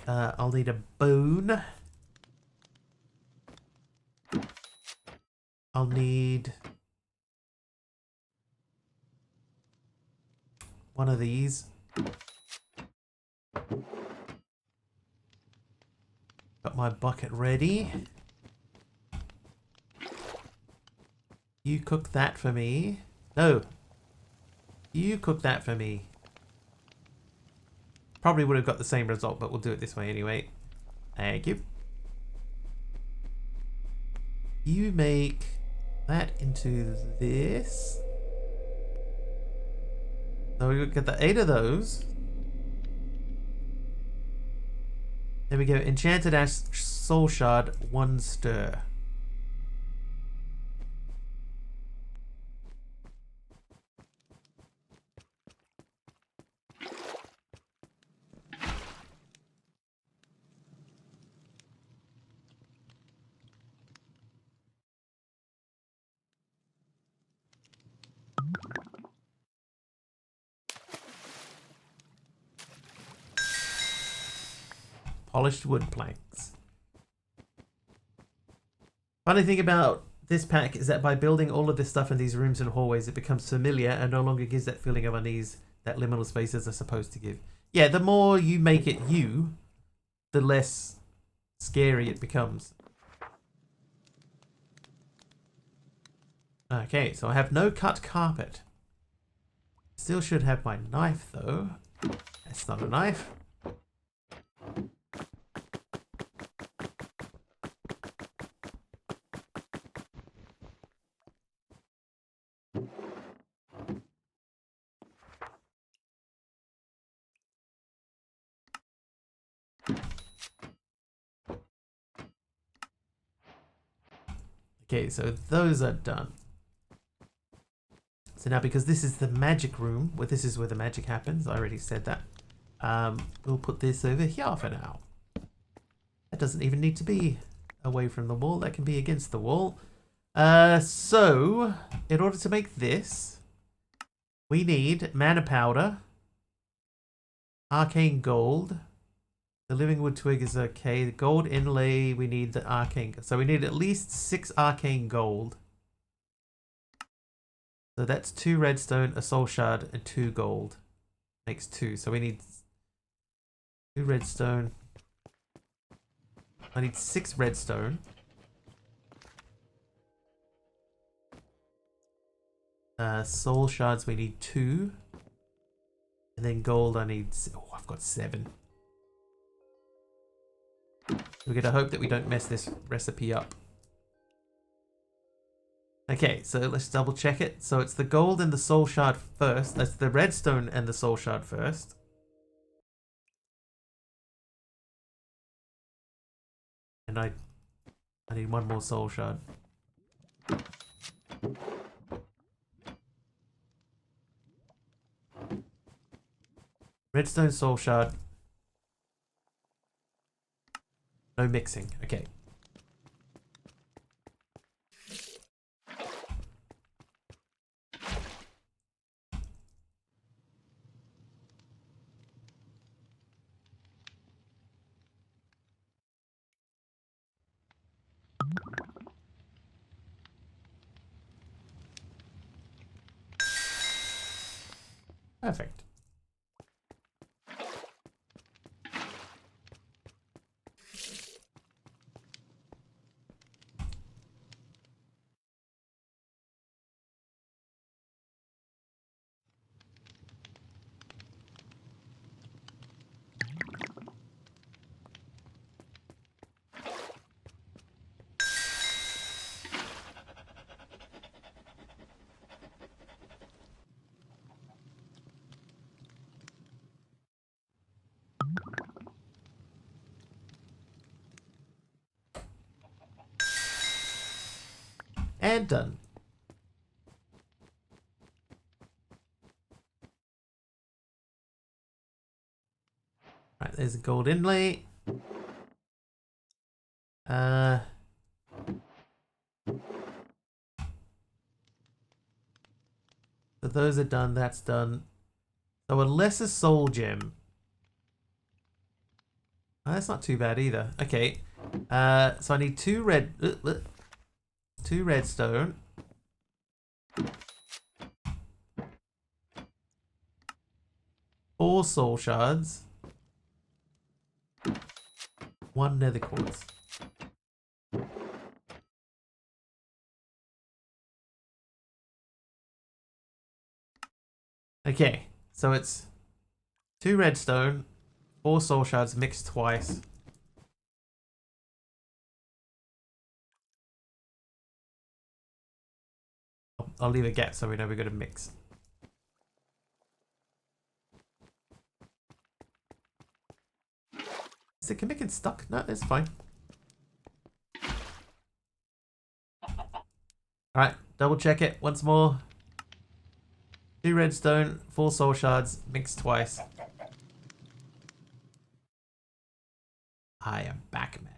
I'll need a bone. I'll need... 1 of these. Got my bucket ready. You cook that for me. No. You cook that for me. Probably would have got the same result, but we'll do it this way anyway. Thank you. You make that into this. So we get the 8 of those. There we go. Enchanted ash, soul shard, 1 stir. Polished wood planks. Funny thing about this pack is that by building all of this stuff in these rooms and hallways, it becomes familiar and no longer gives that feeling of unease that liminal spaces are supposed to give. Yeah, the more you make it you, the less scary it becomes. Okay, so I have no cut carpet. Still should have my knife though. That's not a knife. Okay, so those are done. So now, because this is the magic room, where this is where the magic happens, I already said that, we'll put this over here for now. That doesn't even need to be away from the wall, that can be against the wall. So, in order to make this, we need mana powder, arcane gold. The living wood twig is okay. The gold inlay, we need the arcane. So we need at least 6 arcane gold. So that's 2 redstone, a soul shard, and 2 gold. Makes 2. So we need 2 redstone. I need 6 redstone. Soul shards we need 2. And then gold I need... Oh, I've got 7. We're gonna hope that we don't mess this recipe up. Okay, so let's double check it. So it's the gold and the soul shard first. That's the redstone and the soul shard first. And I need 1 more soul shard. Redstone, soul shard. No mixing. Okay. Perfect. And done. Right, there's a gold inlay. So those are done, that's done. So a lesser soul gem. Oh, that's not too bad either. Okay. So I need 2 redstone. 4 soul shards. 1 nether quartz. Okay, so it's 2 redstone, 4 soul shards mixed twice. I'll leave a gap so we know we're going to mix. Is it make it stuck? No, it's fine. Alright, double check it once more. 2 redstone, 4 soul shards, mixed twice. I am back, man.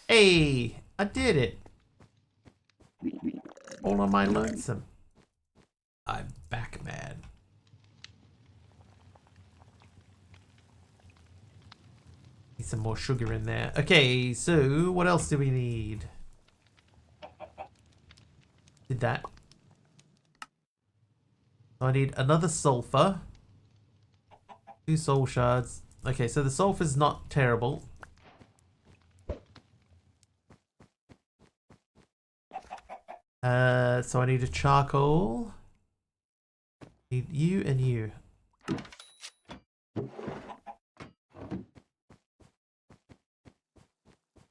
Hey, I did it. All on my lonesome. I'm back, man. Need some more sugar in there. Okay, so what else do we need? Did that. So I need another sulfur. 2 soul shards. Okay, so the sulfur's not terrible. So I need a charcoal. Need you and you.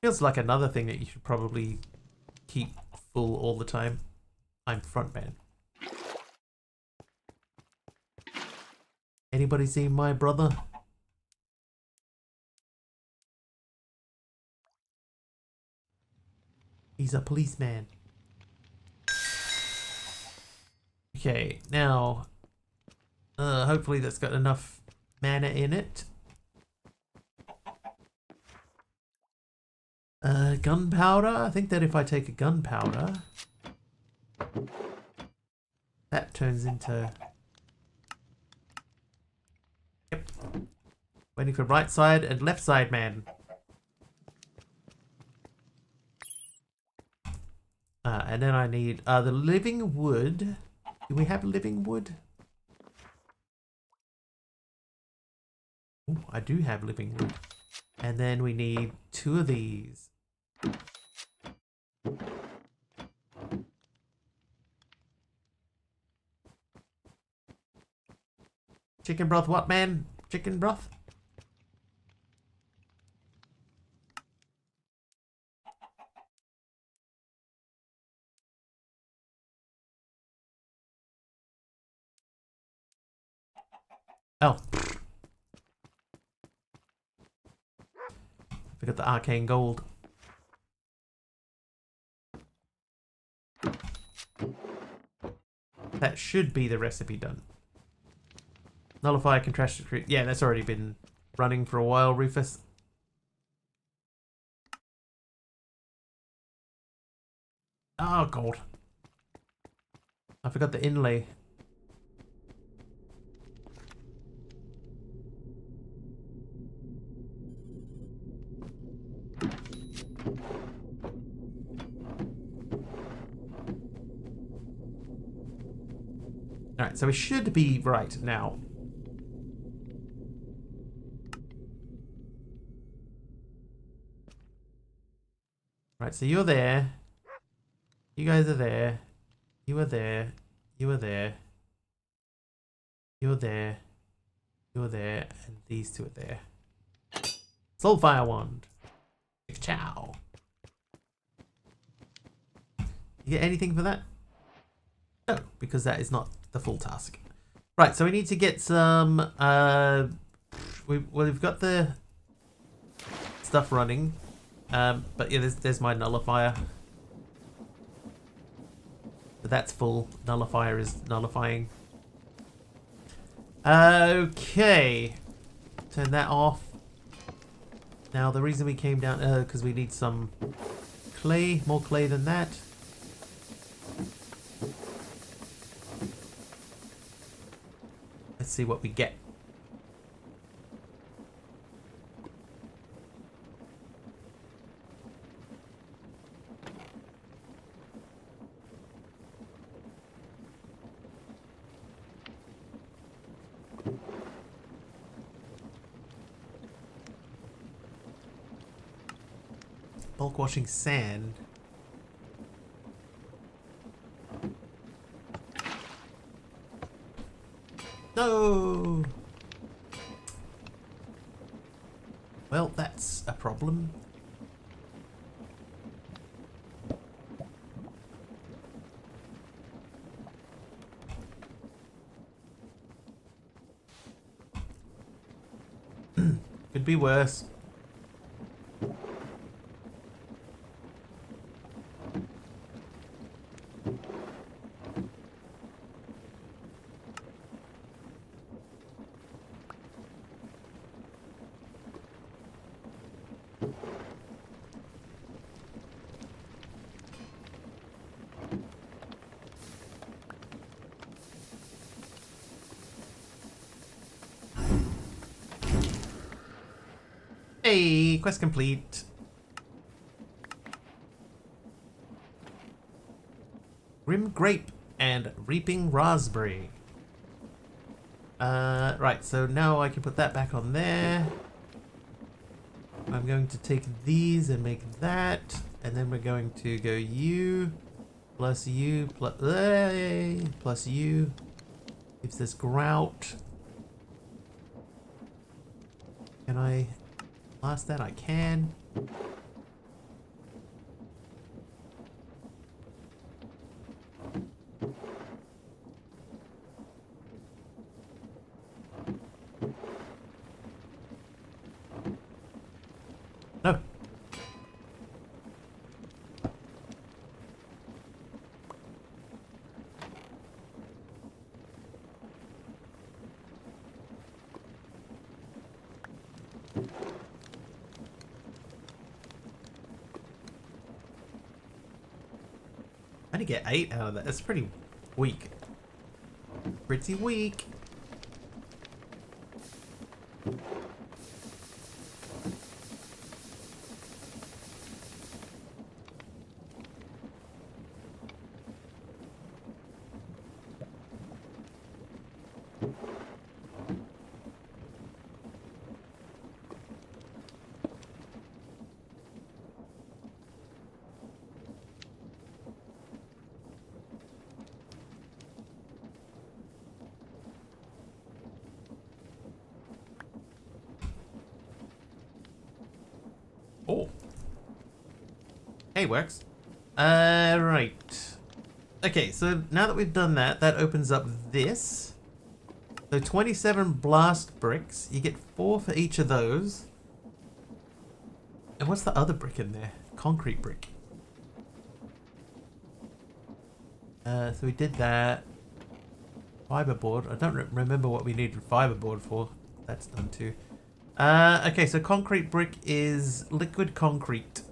Feels like another thing that you should probably keep full all the time. I'm frontman. Anybody seen my brother? He's a policeman. Okay, now hopefully that's got enough mana in it. Gunpowder. I think that if I take a gunpowder, that turns into Yep. Waiting for right side and left side man. And then I need the living wood. Do we have living wood? Ooh, I do have living wood. And then we need 2 of these. Chicken broth what, man? Chicken broth? Oh. Forgot the arcane gold. That should be the recipe done. Nullify contrasted fruit. Yeah, that's already been running for a while, Rufus. Oh, God. I forgot the inlay. Alright, so we should be right now. Right, so you're there. You guys are there. You are there. You are there. You're there. You're there. And these 2 are there. Soulfire wand. Ciao. You get anything for that? No, because that is not the full task. Right, so we need to get some we've got the stuff running. But yeah, there's my nullifier. But that's full. Nullifier is nullifying. Okay. Turn that off. Now the reason we came down because we need some clay, more clay than that. Let's see what we get. Bulk washing sand. No! Well, that's a problem. Could be worse. Hey, quest complete. Grim grape and reaping raspberry. Right, so now I can put that back on there. I'm going to take these and make that, and then we're going to go U plus U plus U. Gives this grout. Can I blast that? I can. No. I only get 8 out of that. That's pretty weak. Pretty weak. Hey, works. Right. Okay, so now that we've done that, that opens up this. So 27 blast bricks. You get 4 for each of those. And what's the other brick in there? Concrete brick. So we did that. Fiberboard. I don't remember what we needed fiberboard for. That's done too. Okay, so concrete brick is liquid concrete.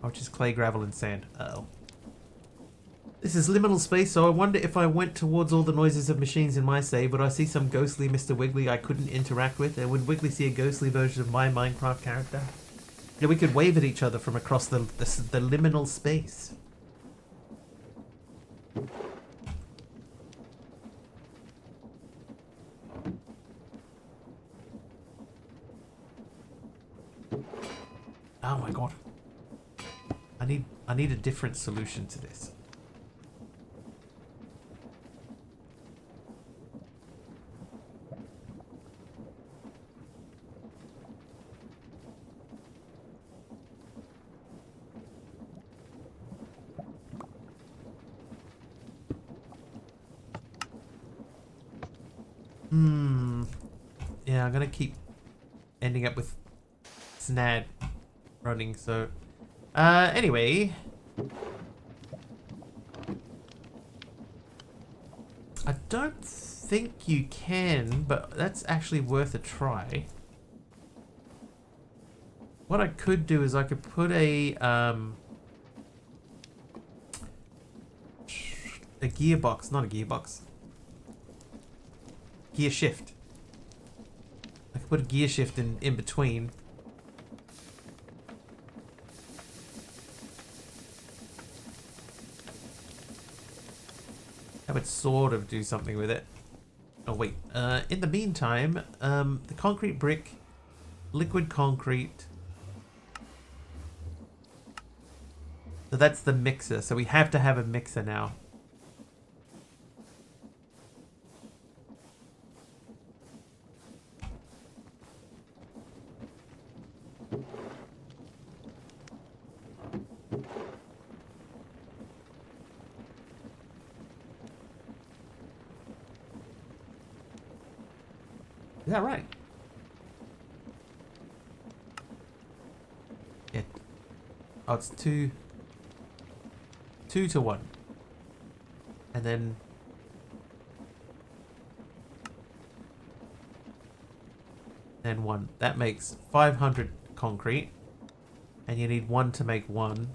Which is clay, gravel, and sand. Uh-oh. This is liminal space, so I wonder if I went towards all the noises of machines in my save, would I see some ghostly Mr. Wiggly I couldn't interact with? And would Wiggly see a ghostly version of my Minecraft character? Yeah, we could wave at each other from across the liminal space. Oh my god. I need a different solution to this. Yeah, I'm gonna keep ending up with Snad running, so anyway, I don't think you can, but that's actually worth a try. What I could do is I could put a gearbox, not a gearbox, gear shift. I could put a gear shift in between. That would sort of do something with it. Oh wait, in the meantime, the concrete brick, liquid concrete. So that's the mixer, so we have to have a mixer now. Is that right? Yeah. Oh, it's 2 to 1. And then and 1. That makes 500 concrete. And you need 1 to make 1.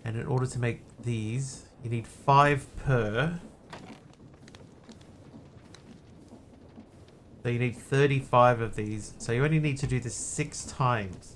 And in order to make these, you need 5 per. So you need 35 of these. So you only need to do this 6 times.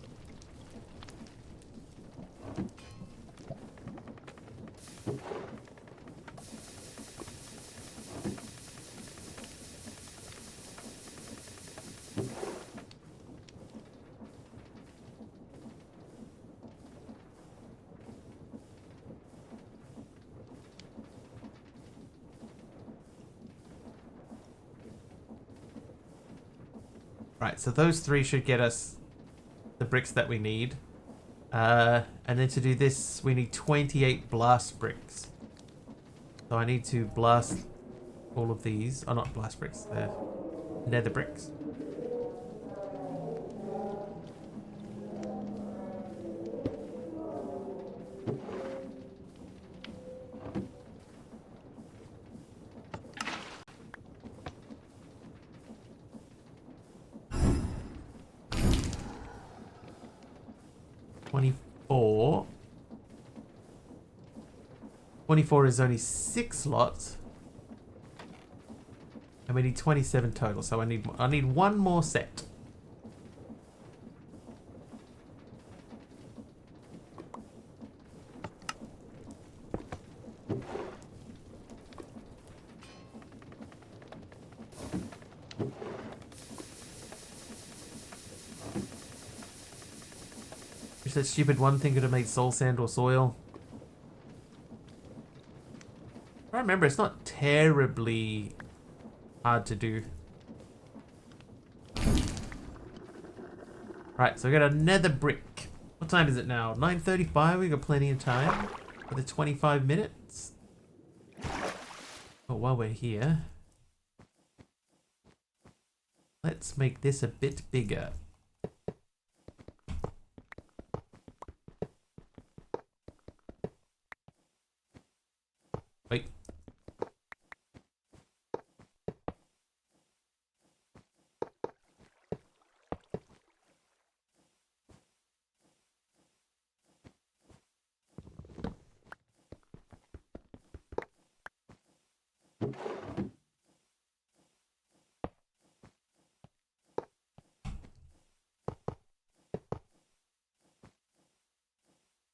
Right, so those 3 should get us the bricks that we need. And then to do this, we need 28 blast bricks. So I need to blast all of these. Oh, not blast bricks. They're nether bricks. Four. 24 is only 6 slots. And we need 27 total, so I need 1 more set. Wish that stupid one thing could have made soul sand or soil. I remember it's not terribly hard to do. Right, so we got another brick. What time is it now? 9:35. We got plenty of time for the 25 minutes. But while we're here, let's make this a bit bigger. Wait.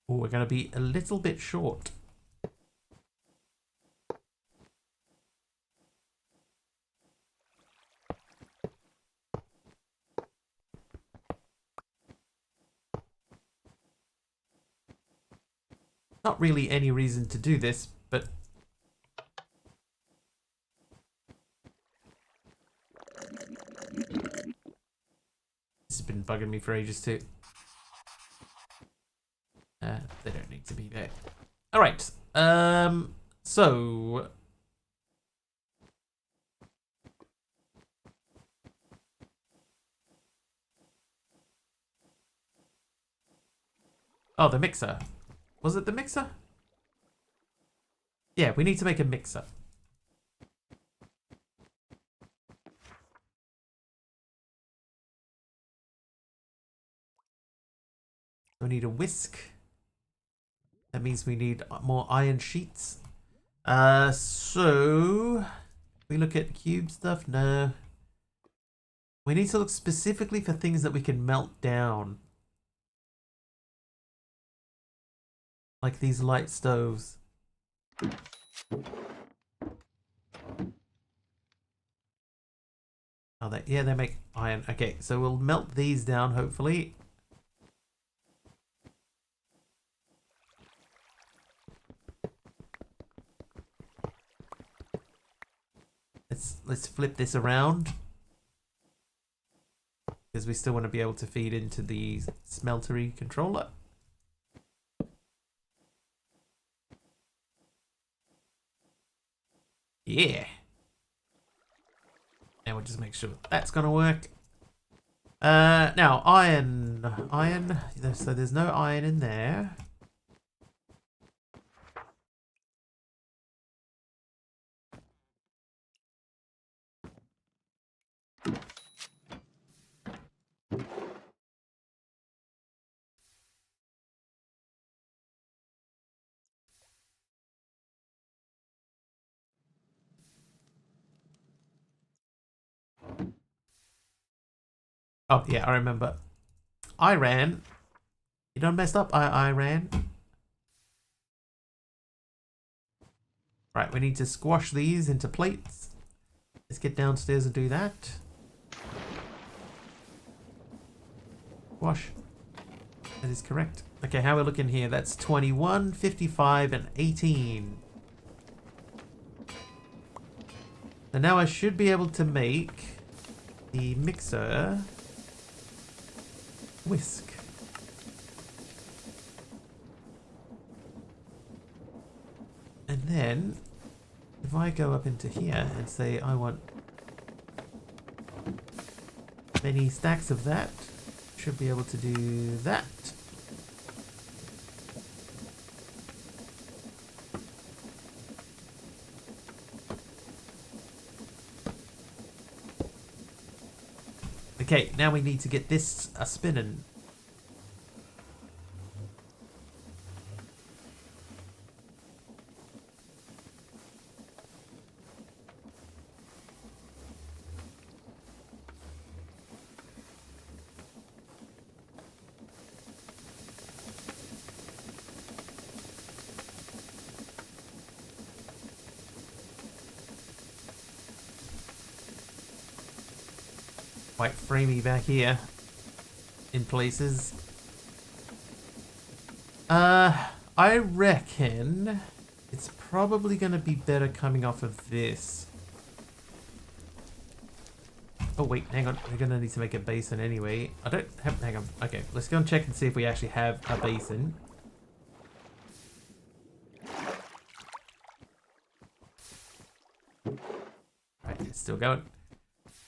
Oh, we're going to be a little bit short. Not really any reason to do this, but this has been bugging me for ages too. They don't need to be there. All right. So oh, the mixer. Was it the mixer? Yeah, we need to make a mixer. We need a whisk. That means we need more iron sheets. So we look at cube stuff. No. We need to look specifically for things that we can melt down. Like these light stoves. Oh, yeah, they make iron. Okay, so we'll melt these down, hopefully. Let's flip this around. Because we still want to be able to feed into the smeltery controller. Yeah. And we'll just make sure that's going to work. Now, iron. So there's no iron in there. Oh, yeah, I remember. I ran. You done messed up? I ran. Right, we need to squash these into plates. Let's get downstairs and do that. Squash. That is correct. Okay, how are we looking here? That's 21, 55, and 18. And now I should be able to make the mixer whisk. And then, if I go up into here and say I want many stacks of that, should be able to do that. Okay, now we need to get this spinning. Quite framey back here in places. I reckon it's probably going to be better coming off of this. Oh wait, hang on. We're gonna need to make a basin anyway. I don't have. Hang on. Okay, let's go and check and see if we actually have a basin. Right, it's still going.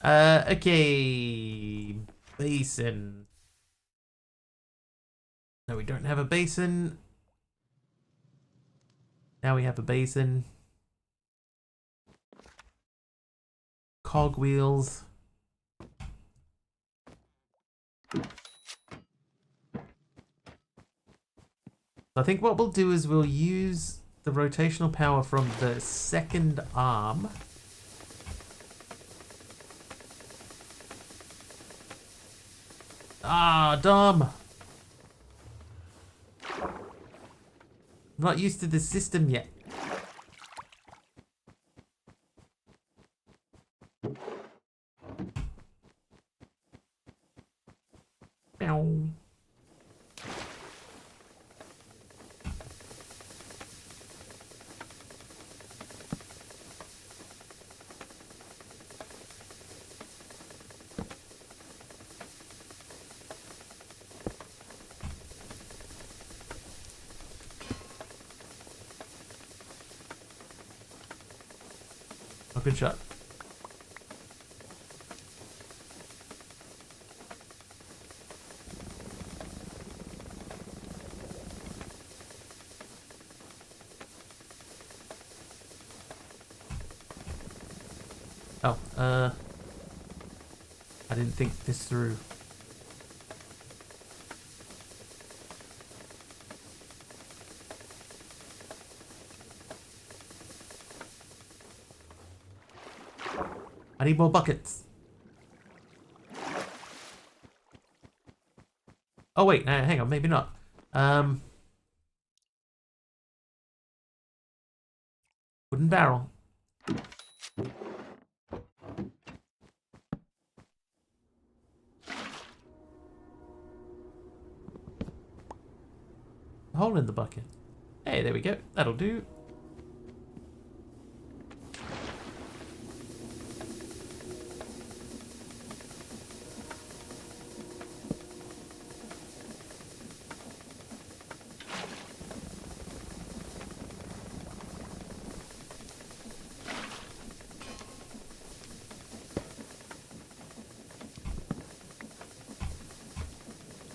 Okay, basin. No, we don't have a basin. Now we have a basin. Cogwheels. I think what we'll do is we'll use the rotational power from the second arm. Ah, dumb. I'm not used to the system yet. Meow. Oh, good shot. Oh, I didn't think this through. I need more buckets. Oh wait, no, hang on, maybe not. Wooden barrel. A hole in the bucket. Hey, there we go. That'll do.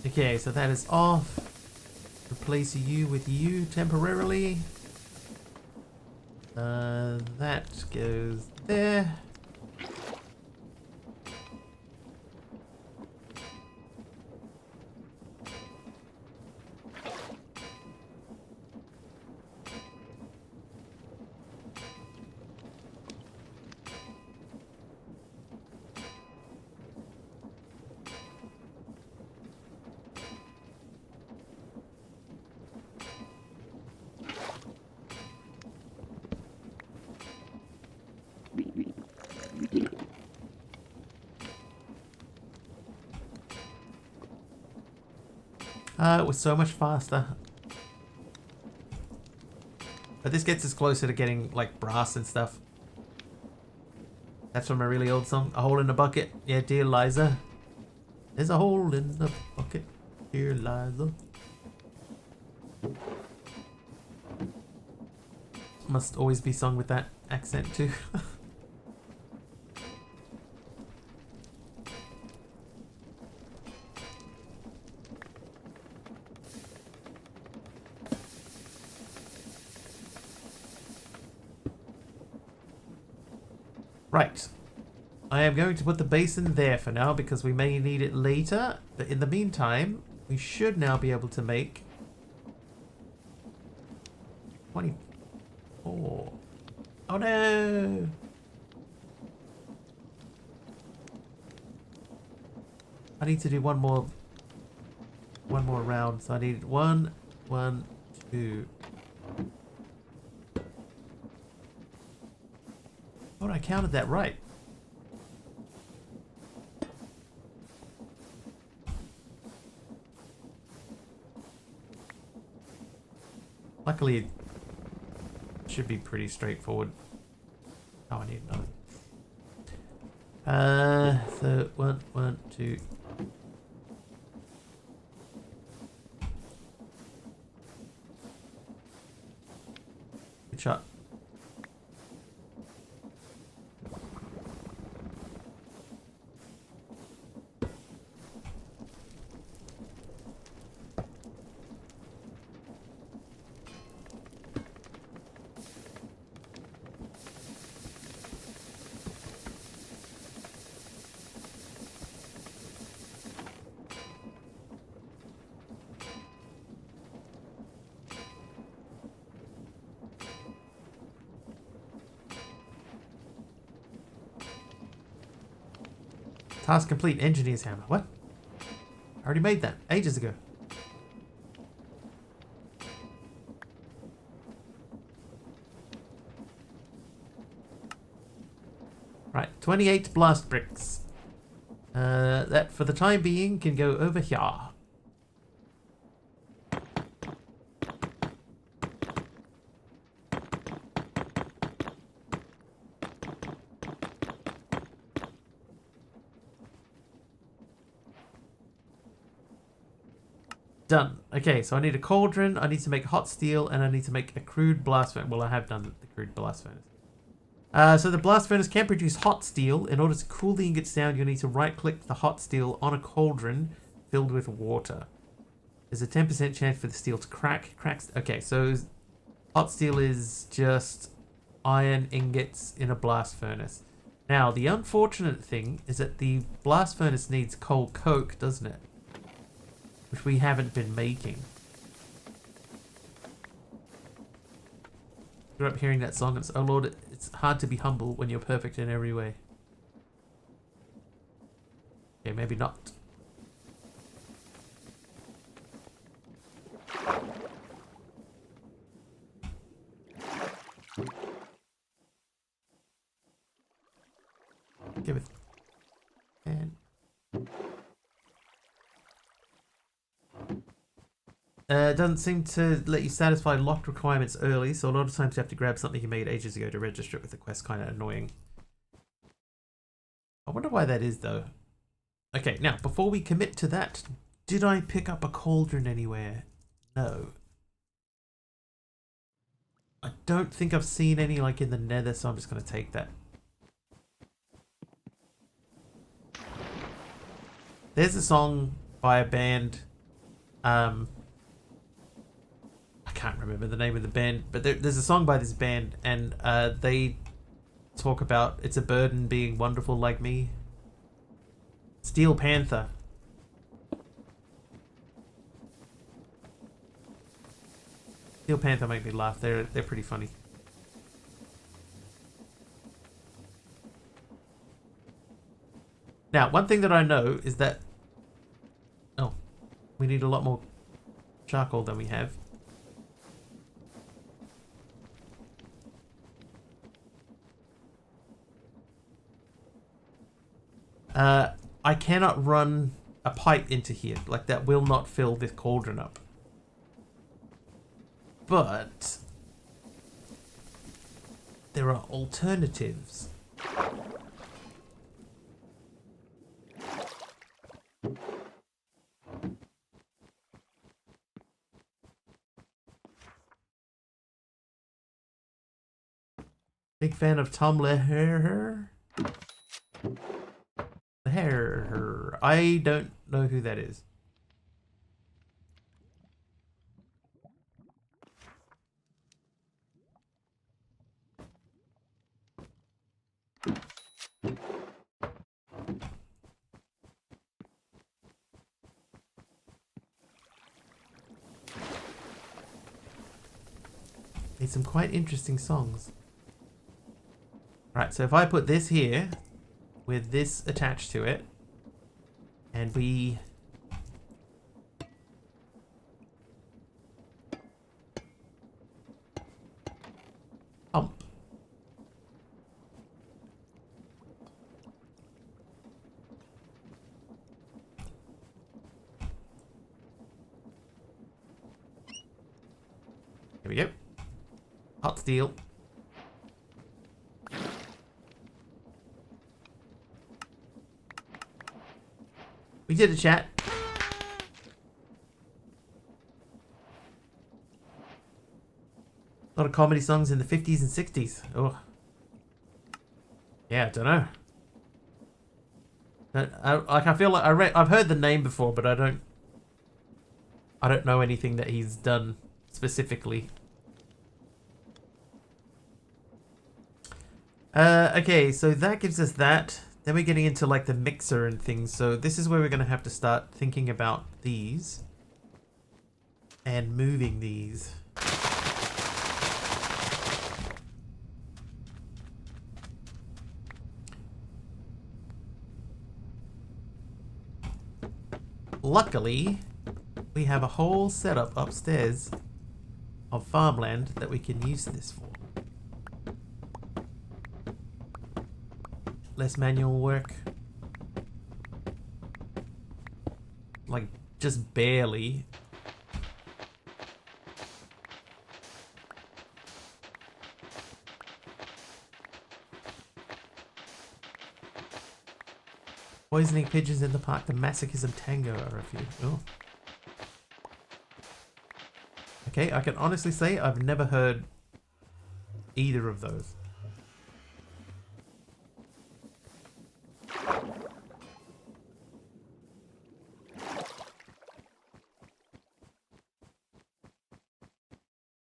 Okay, so that is off. Replace you with you temporarily. That goes there. It was so much faster. But this gets us closer to getting, like, brass and stuff. That's from a really old song. A hole in the bucket. Yeah, dear Liza. There's a hole in the bucket, dear Liza. Must always be sung with that accent, too. Right. I am going to put the basin there for now because we may need it later. But in the meantime, we should now be able to make 24. Oh no! I need to do one more round. So I need 1, 1, 2. Oh, I counted that right. Luckily, it should be pretty straightforward. Oh, I need another. So one, two. Good shot. Task complete. Engineer's hammer. What? I already made that ages ago. Right, 28 blast bricks. That for the time being can go over here. Done. Okay, so I need a cauldron, I need to make hot steel, and I need to make a crude blast furnace. Well, I have done the crude blast furnace. So the blast furnace can produce hot steel. In order to cool the ingots down, you'll need to right-click the hot steel on a cauldron filled with water. There's a 10% chance for the steel to crack. Cracks. Okay, so hot steel is just iron ingots in a blast furnace. Now, the unfortunate thing is that the blast furnace needs coal coke, doesn't it? Which we haven't been making. Grew up hearing that song. It's, oh Lord, it's hard to be humble when you're perfect in every way. Okay, maybe not. Give it. And it doesn't seem to let you satisfy locked requirements early, so a lot of times you have to grab something you made ages ago to register it with the quest. Kind of annoying. I wonder why that is, though. Okay, now, before we commit to that, did I pick up a cauldron anywhere? No. I don't think I've seen any, like, in the nether, so I'm just going to take that. There's a song by a band, I can't remember the name of the band, but there's a song by this band, and they talk about it's a burden being wonderful like me. Steel Panther. Steel Panther make me laugh. They're pretty funny. Now, one thing that I know is that we need a lot more charcoal than we have. I cannot run a pipe into here. Like, that will not fill this cauldron up. But there are alternatives. Big fan of Tom Lehrer. I don't know who that is. It's some quite interesting songs. Right, so if I put this here with this attached to it, and we pump. Here we go. Hot steel. We did a chat. A lot of comedy songs in the 50s and 60s. Oh. Yeah, I don't know. I feel like I've heard the name before, but I don't know anything that he's done specifically. Okay, so that gives us that. Then we're getting into like the mixer and things. So this is where we're going to have to start thinking about these and moving these. Luckily, we have a whole setup upstairs of farmland that we can use this for. Less manual work. Like, just barely. Poisoning pigeons in the park, the masochism tango are a few. Oh. Okay, I can honestly say I've never heard either of those.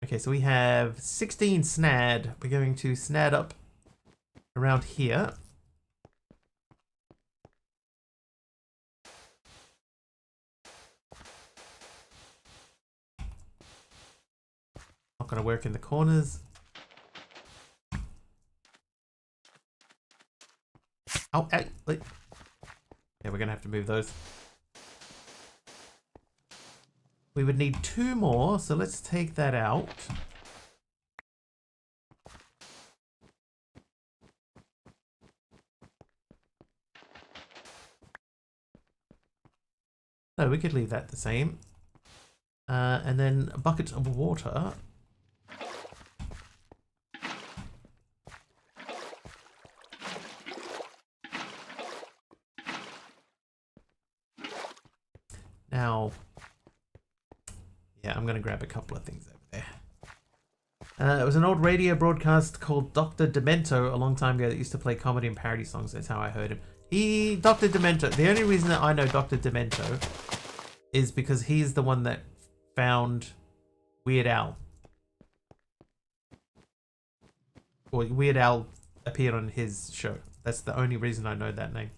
Okay, so we have 16 snad. We're going to snad up around here. Not going to work in the corners. Oh, hey, wait. Yeah, we're going to have to move those. We would need 2 more, so let's take that out. No, we could leave that the same. And then a bucket of water. Now, yeah, I'm going to grab a couple of things over there. It was an old radio broadcast called Dr. Demento a long time ago that used to play comedy and parody songs. That's how I heard him. Dr. Demento, the only reason that I know Dr. Demento is because he's the one that found Weird Al. Or Weird Al appeared on his show. That's the only reason I know that name.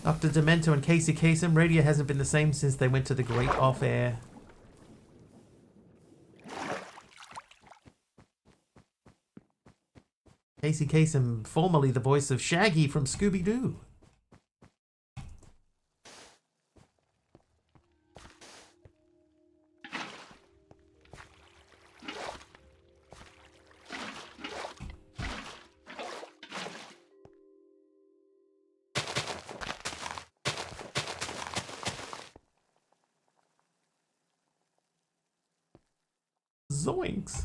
Dr. Demento and Casey Kasem, radio hasn't been the same since they went to the great off-air. Casey Kasem, formerly the voice of Shaggy from Scooby-Doo. Zoinks.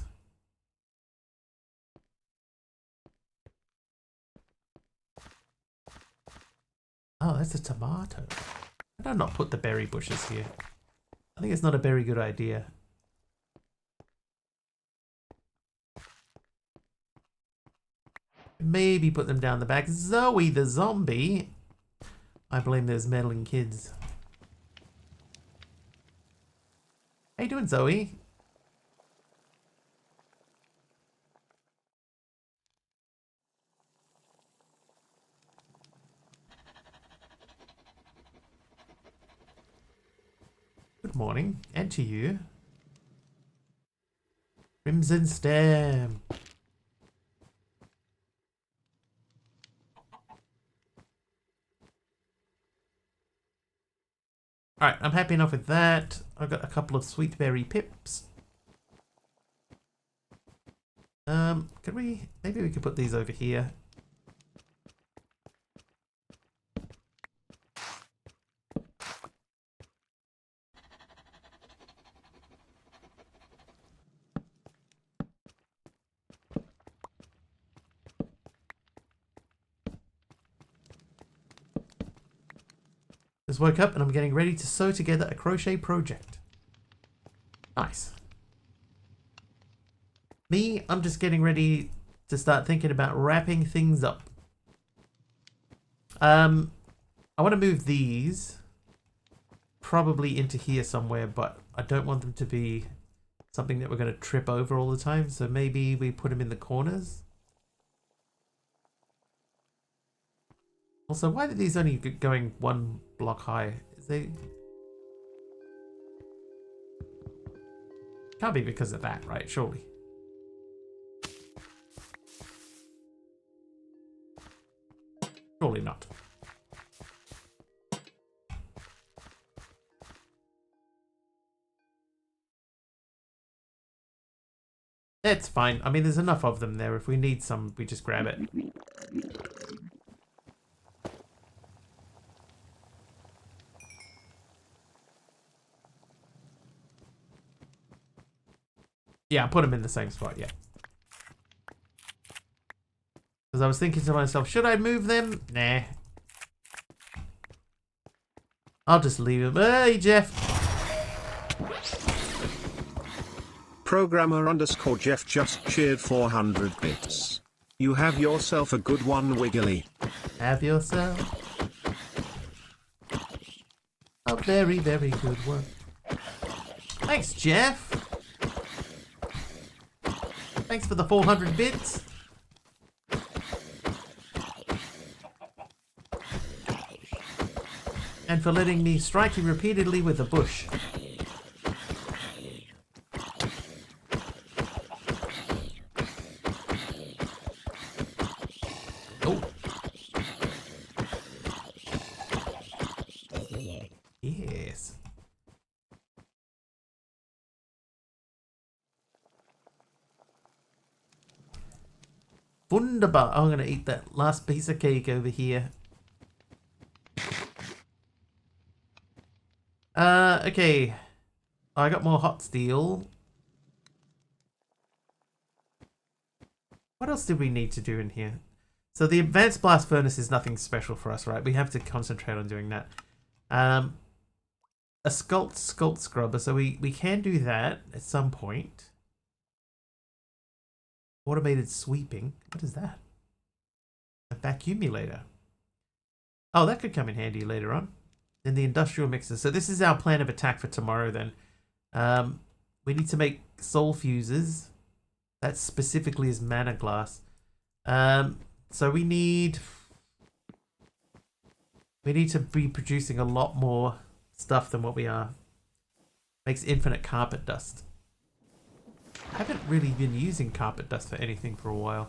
Oh, that's a tomato. Why did I not put the berry bushes here? I think it's not a very good idea. Maybe put them down the back. Zoe the zombie. I blame those meddling kids. How you doing, Zoe? Good morning, and to you. Crimson Stem. Alright, I'm happy enough with that. I've got a couple of sweet berry pips. Could we... Maybe we could put these over here. Just woke up and I'm getting ready to sew together a crochet project. Nice. Me, I'm just getting ready to start thinking about wrapping things up. I want to move these probably into here somewhere, but I don't want them to be something that we're going to trip over all the time. So maybe we put them in the corners. Also, why are these only going one block high? Can't be because of that, right? Surely. Surely not. It's fine. I mean, there's enough of them there. If we need some, we just grab it. Yeah, I put them in the same spot, yeah. Because I was thinking to myself, should I move them? Nah. I'll just leave them. Hey, Jeff. Programmer underscore Jeff just cheered 400 bits. You have yourself a good one, Wiggly. Have yourself a very, very good one. Thanks, Jeff. Thanks for the 400 bits. And for letting me strike you repeatedly with a bush. Oh. Yes. Wunderbar. I'm going to eat that last piece of cake over here. Okay. I got more hot steel. What else did we need to do in here? So the advanced blast furnace is nothing special for us, right? We have to concentrate on doing that. A sculpt scrubber, so we can do that at some point. Automated sweeping. What is that? A vacuumulator. Oh, that could come in handy later on. Then the industrial mixer. So this is our plan of attack for tomorrow then. We need to make soul fuses. That specifically is mana glass. So we need to be producing a lot more stuff than what we are. Makes infinite carpet dust. I haven't really been using carpet dust for anything for a while.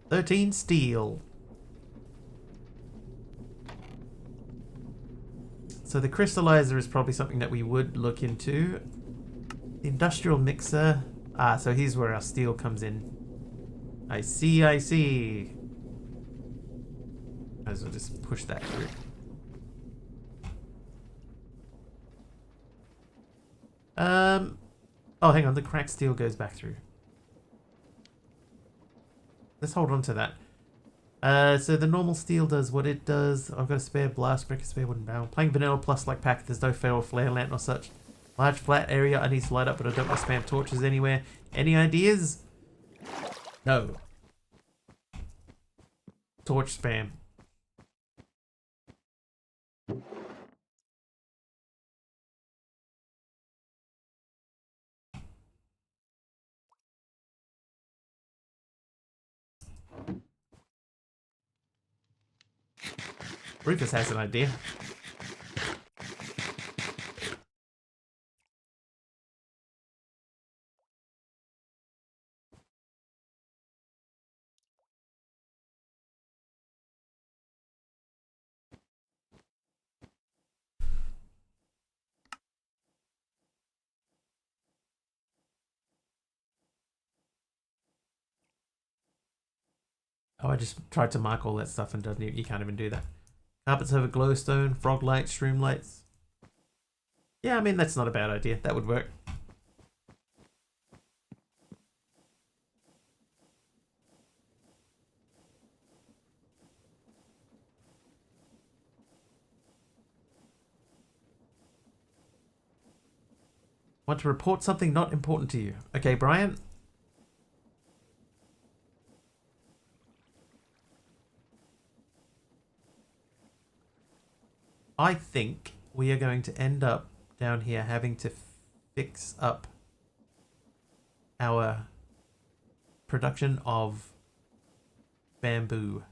$13 steel. So the crystallizer is probably something that we would look into. The industrial mixer. Ah, so here's where our steel comes in. I see, I see. Might as well just push that through. Oh, hang on. The cracked steel goes back through. Let's hold on to that. So the normal steel does what it does. I've got a spare blast brick, a spare wooden barrel. Playing vanilla plus like pack, there's no feral flare lantern or such. Large flat area I need to light up, but I don't want to spam torches anywhere. Any ideas? No. Torch spam. Rufus has an idea. Oh, I just tried to mark all that stuff and doesn't even, you can't even do that. Carpets over glowstone, frog lights, shroom lights. Yeah, I mean, that's not a bad idea. That would work. Want to report something not important to you. Okay, Brian. I think we are going to end up down here having to fix up our production of bamboo.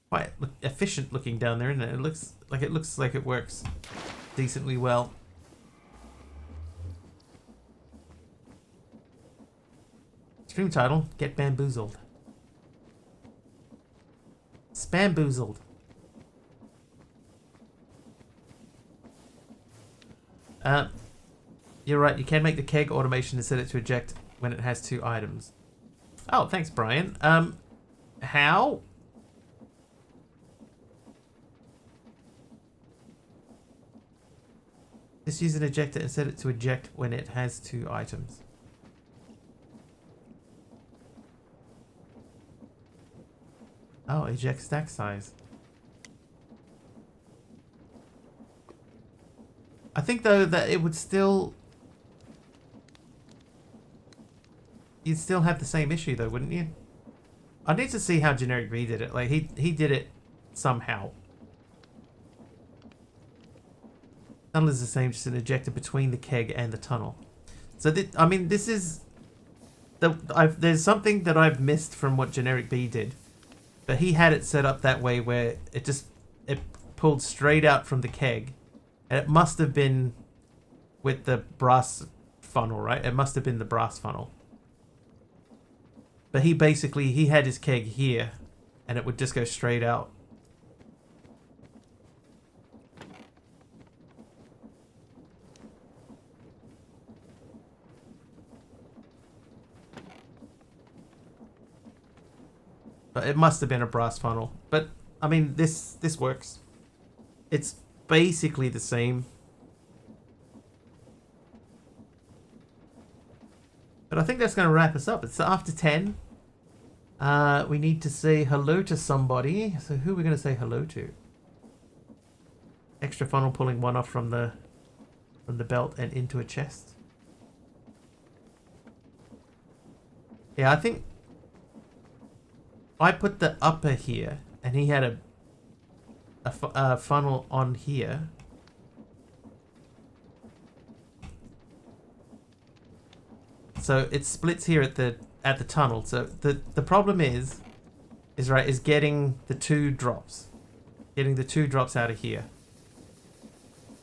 Quite efficient looking down there, isn't it? It looks like it works decently well. Stream title: Get Bamboozled. Spamboozled. You're right. You can make the keg automation and set it to eject when it has 2 items. Oh, thanks, Brian. How? Just use an ejector and set it to eject when it has 2 items. Oh, eject stack size. I think though that it would still... You'd still have the same issue though, wouldn't you? I need to see how Generic B did it. Like he did it somehow. Tunnel is the same, just an ejector between the keg and the tunnel. So I mean, this is there's something that I've missed from what Generic B did, but he had it set up that way where it pulled straight out from the keg, and it must have been with the brass funnel, right? It must have been the brass funnel. But he had his keg here, and it would just go straight out. But it must have been a brass funnel. But I mean, this works. It's basically the same. But I think that's going to wrap us up. It's after 10. We need to say hello to somebody. So who are we going to say hello to? Extra funnel pulling one off from the belt and into a chest. Yeah, I think I put the upper here, and he had a funnel on here. So it splits here at the tunnel. So the problem is getting the 2 drops, out of here.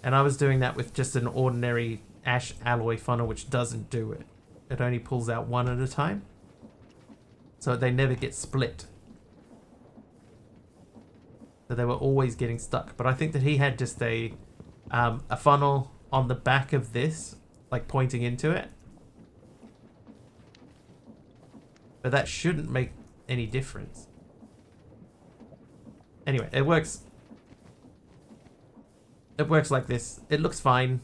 And I was doing that with just an ordinary ash alloy funnel, which doesn't do it. It only pulls out 1 at a time. So they never get split. So they were always getting stuck. But I think that he had just a funnel on the back of this, like pointing into it. But that shouldn't make any difference. Anyway, it works. It works like this. It looks fine.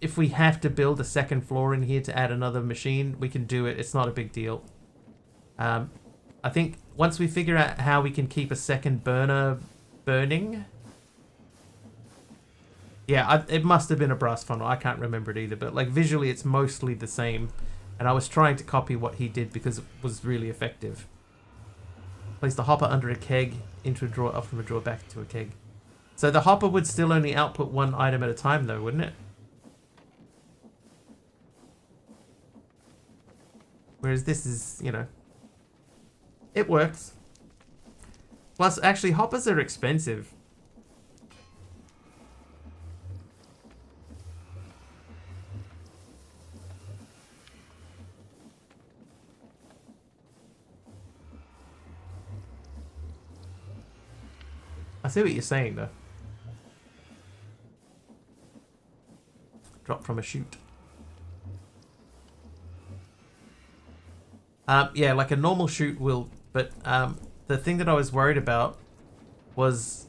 If we have to build a 2nd floor in here to add another machine, we can do it. It's not a big deal. I think once we figure out how we can keep a 2nd burner burning... Yeah, it must have been a brass funnel. I can't remember it either, but like visually it's mostly the same. And I was trying to copy what he did because it was really effective. Place the hopper under a keg, into a drawer, up from a drawer, back into a keg. So the hopper would still only output one item at a time though, wouldn't it? Whereas this is, you know, it works. Plus, actually, hoppers are expensive. I see what you're saying, though. Drop from a chute. Yeah, like a normal chute will, but the thing that I was worried about was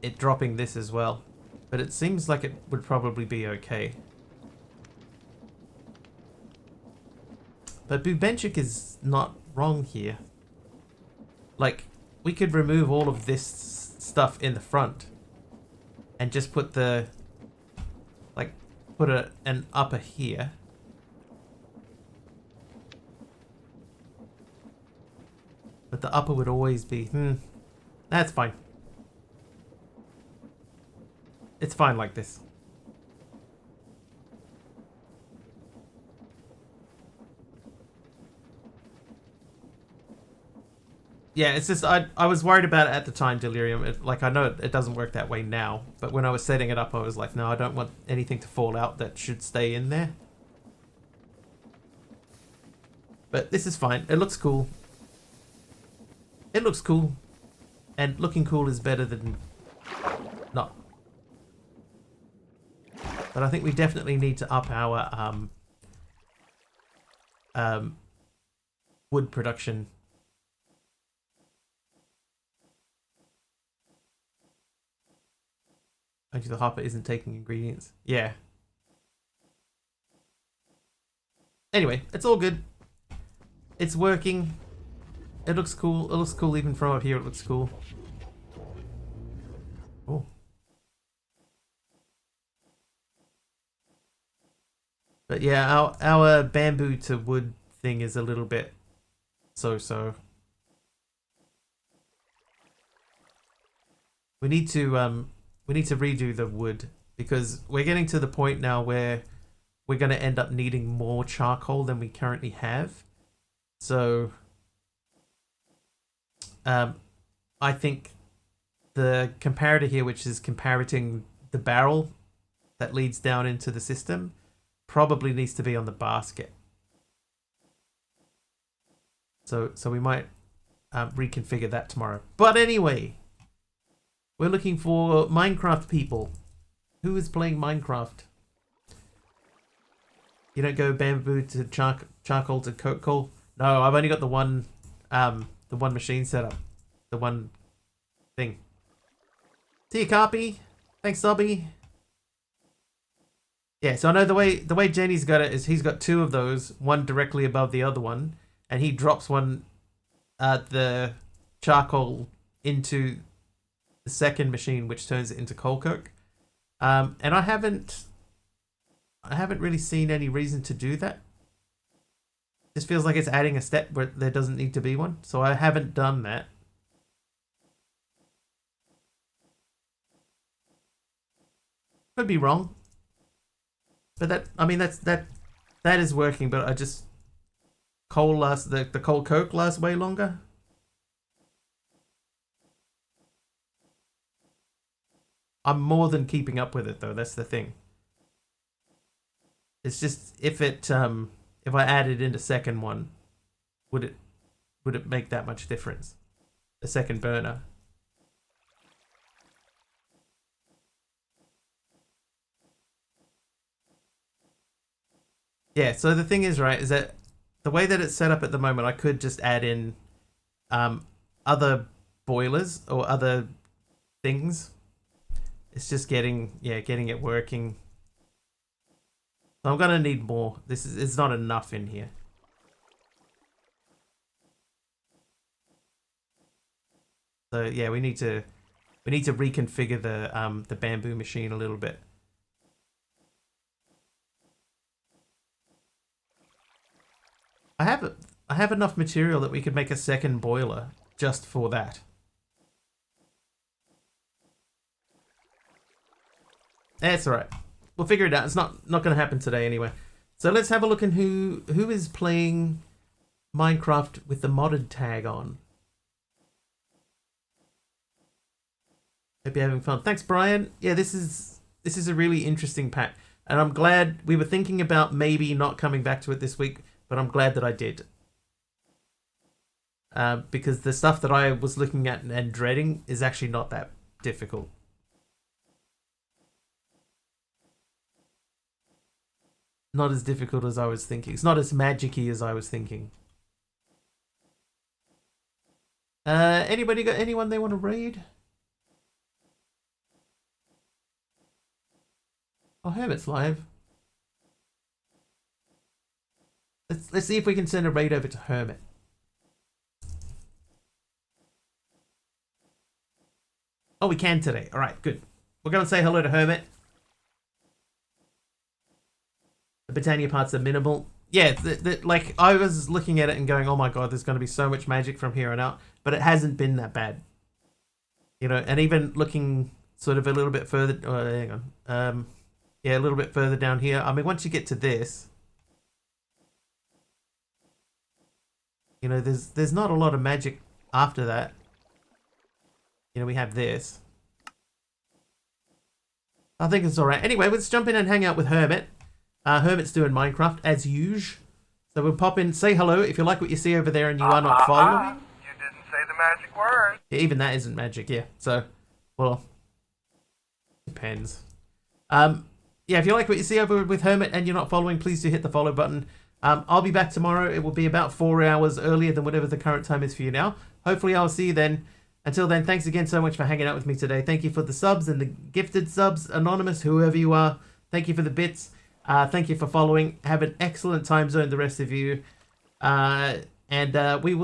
it dropping this as well. But it seems like it would probably be okay. But Bubenchik is not wrong here. Like, we could remove all of this stuff in the front and just put the, like, put an upper here. But the upper would always be, that's fine. It's fine like this. Yeah, it's just, I was worried about it at the time, Delirium. Like, I know it doesn't work that way now, but when I was setting it up, I was like, no, I don't want anything to fall out that should stay in there. But this is fine. It looks cool. It looks cool. And looking cool is better than not. But I think we definitely need to up our wood production. Actually, the hopper isn't taking ingredients. Yeah. Anyway, it's all good. It's working. It looks cool. It looks cool even from up here. It looks cool. Oh. But yeah, our bamboo to wood thing is a little bit so. We need to redo the wood because we're getting to the point now where we're going to end up needing more charcoal than we currently have. So I think the comparator here, which is comparating the barrel that leads down into the system, probably needs to be on the basket. So we might reconfigure that tomorrow. But anyway, we're looking for Minecraft people. Who is playing Minecraft? You don't go bamboo to charcoal to coal. No, I've only got the one machine set up. The one thing. See you, Carpy. Thanks, Sobby. Yeah, so I know the way Jenny's got it is he's got two of those, one directly above the other one, and he drops one the charcoal into the second machine, which turns it into coal coke. And I haven't really seen any reason to do that. This feels like it's adding a step where there doesn't need to be one, so I haven't done that. Could be wrong, but that is working. But I just the coal coke lasts way longer. I'm more than keeping up with it though. That's the thing. It's just if I added in a second one, would it make that much difference? A second burner. Yeah, so the thing is, right, is that the way that it's set up at the moment, I could just add in other boilers or other things. It's just getting it working. I'm gonna need more. It's not enough in here. So yeah, we need to reconfigure the bamboo machine a little bit. I have enough material that we could make a second boiler just for that. That's all right. We'll figure it out. It's not going to happen today anyway. So let's have a look at who is playing Minecraft with the modded tag on. Hope you're having fun. Thanks, Brian. Yeah, this is a really interesting pack, and I'm glad we were thinking about maybe not coming back to it this week, but I'm glad that I did. Because the stuff that I was looking at and dreading is actually not that difficult. Not as difficult as I was thinking. It's not as magic-y as I was thinking. Anybody got anyone they want to raid? Oh, Hermit's live. Let's see if we can send a raid over to Hermit. Oh, we can today. All right, good. We'll go and say hello to Hermit. The Britannia parts are minimal. Yeah, like I was looking at it and going, oh my god, there's going to be so much magic from here on out. But it hasn't been that bad. You know, and even looking sort of a little bit further... Oh, hang on. Yeah, a little bit further down here. I mean, once you get to this... You know, there's not a lot of magic after that. You know, we have this. I think it's alright. Anyway, let's jump in and hang out with Hermit. Hermit's doing Minecraft, as usual. So we'll pop in, say hello. If you like what you see over there and you are not following... You didn't say the magic word. Yeah, even that isn't magic, yeah. So, well... Depends. Yeah, if you like what you see over with Hermit and you're not following, please do hit the follow button. I'll be back tomorrow. It will be about 4 hours earlier than whatever the current time is for you now. Hopefully I'll see you then. Until then, thanks again so much for hanging out with me today. Thank you for the subs and the gifted subs, Anonymous, whoever you are. Thank you for the bits. Thank you for following. Have an excellent time zone, the rest of you. And we will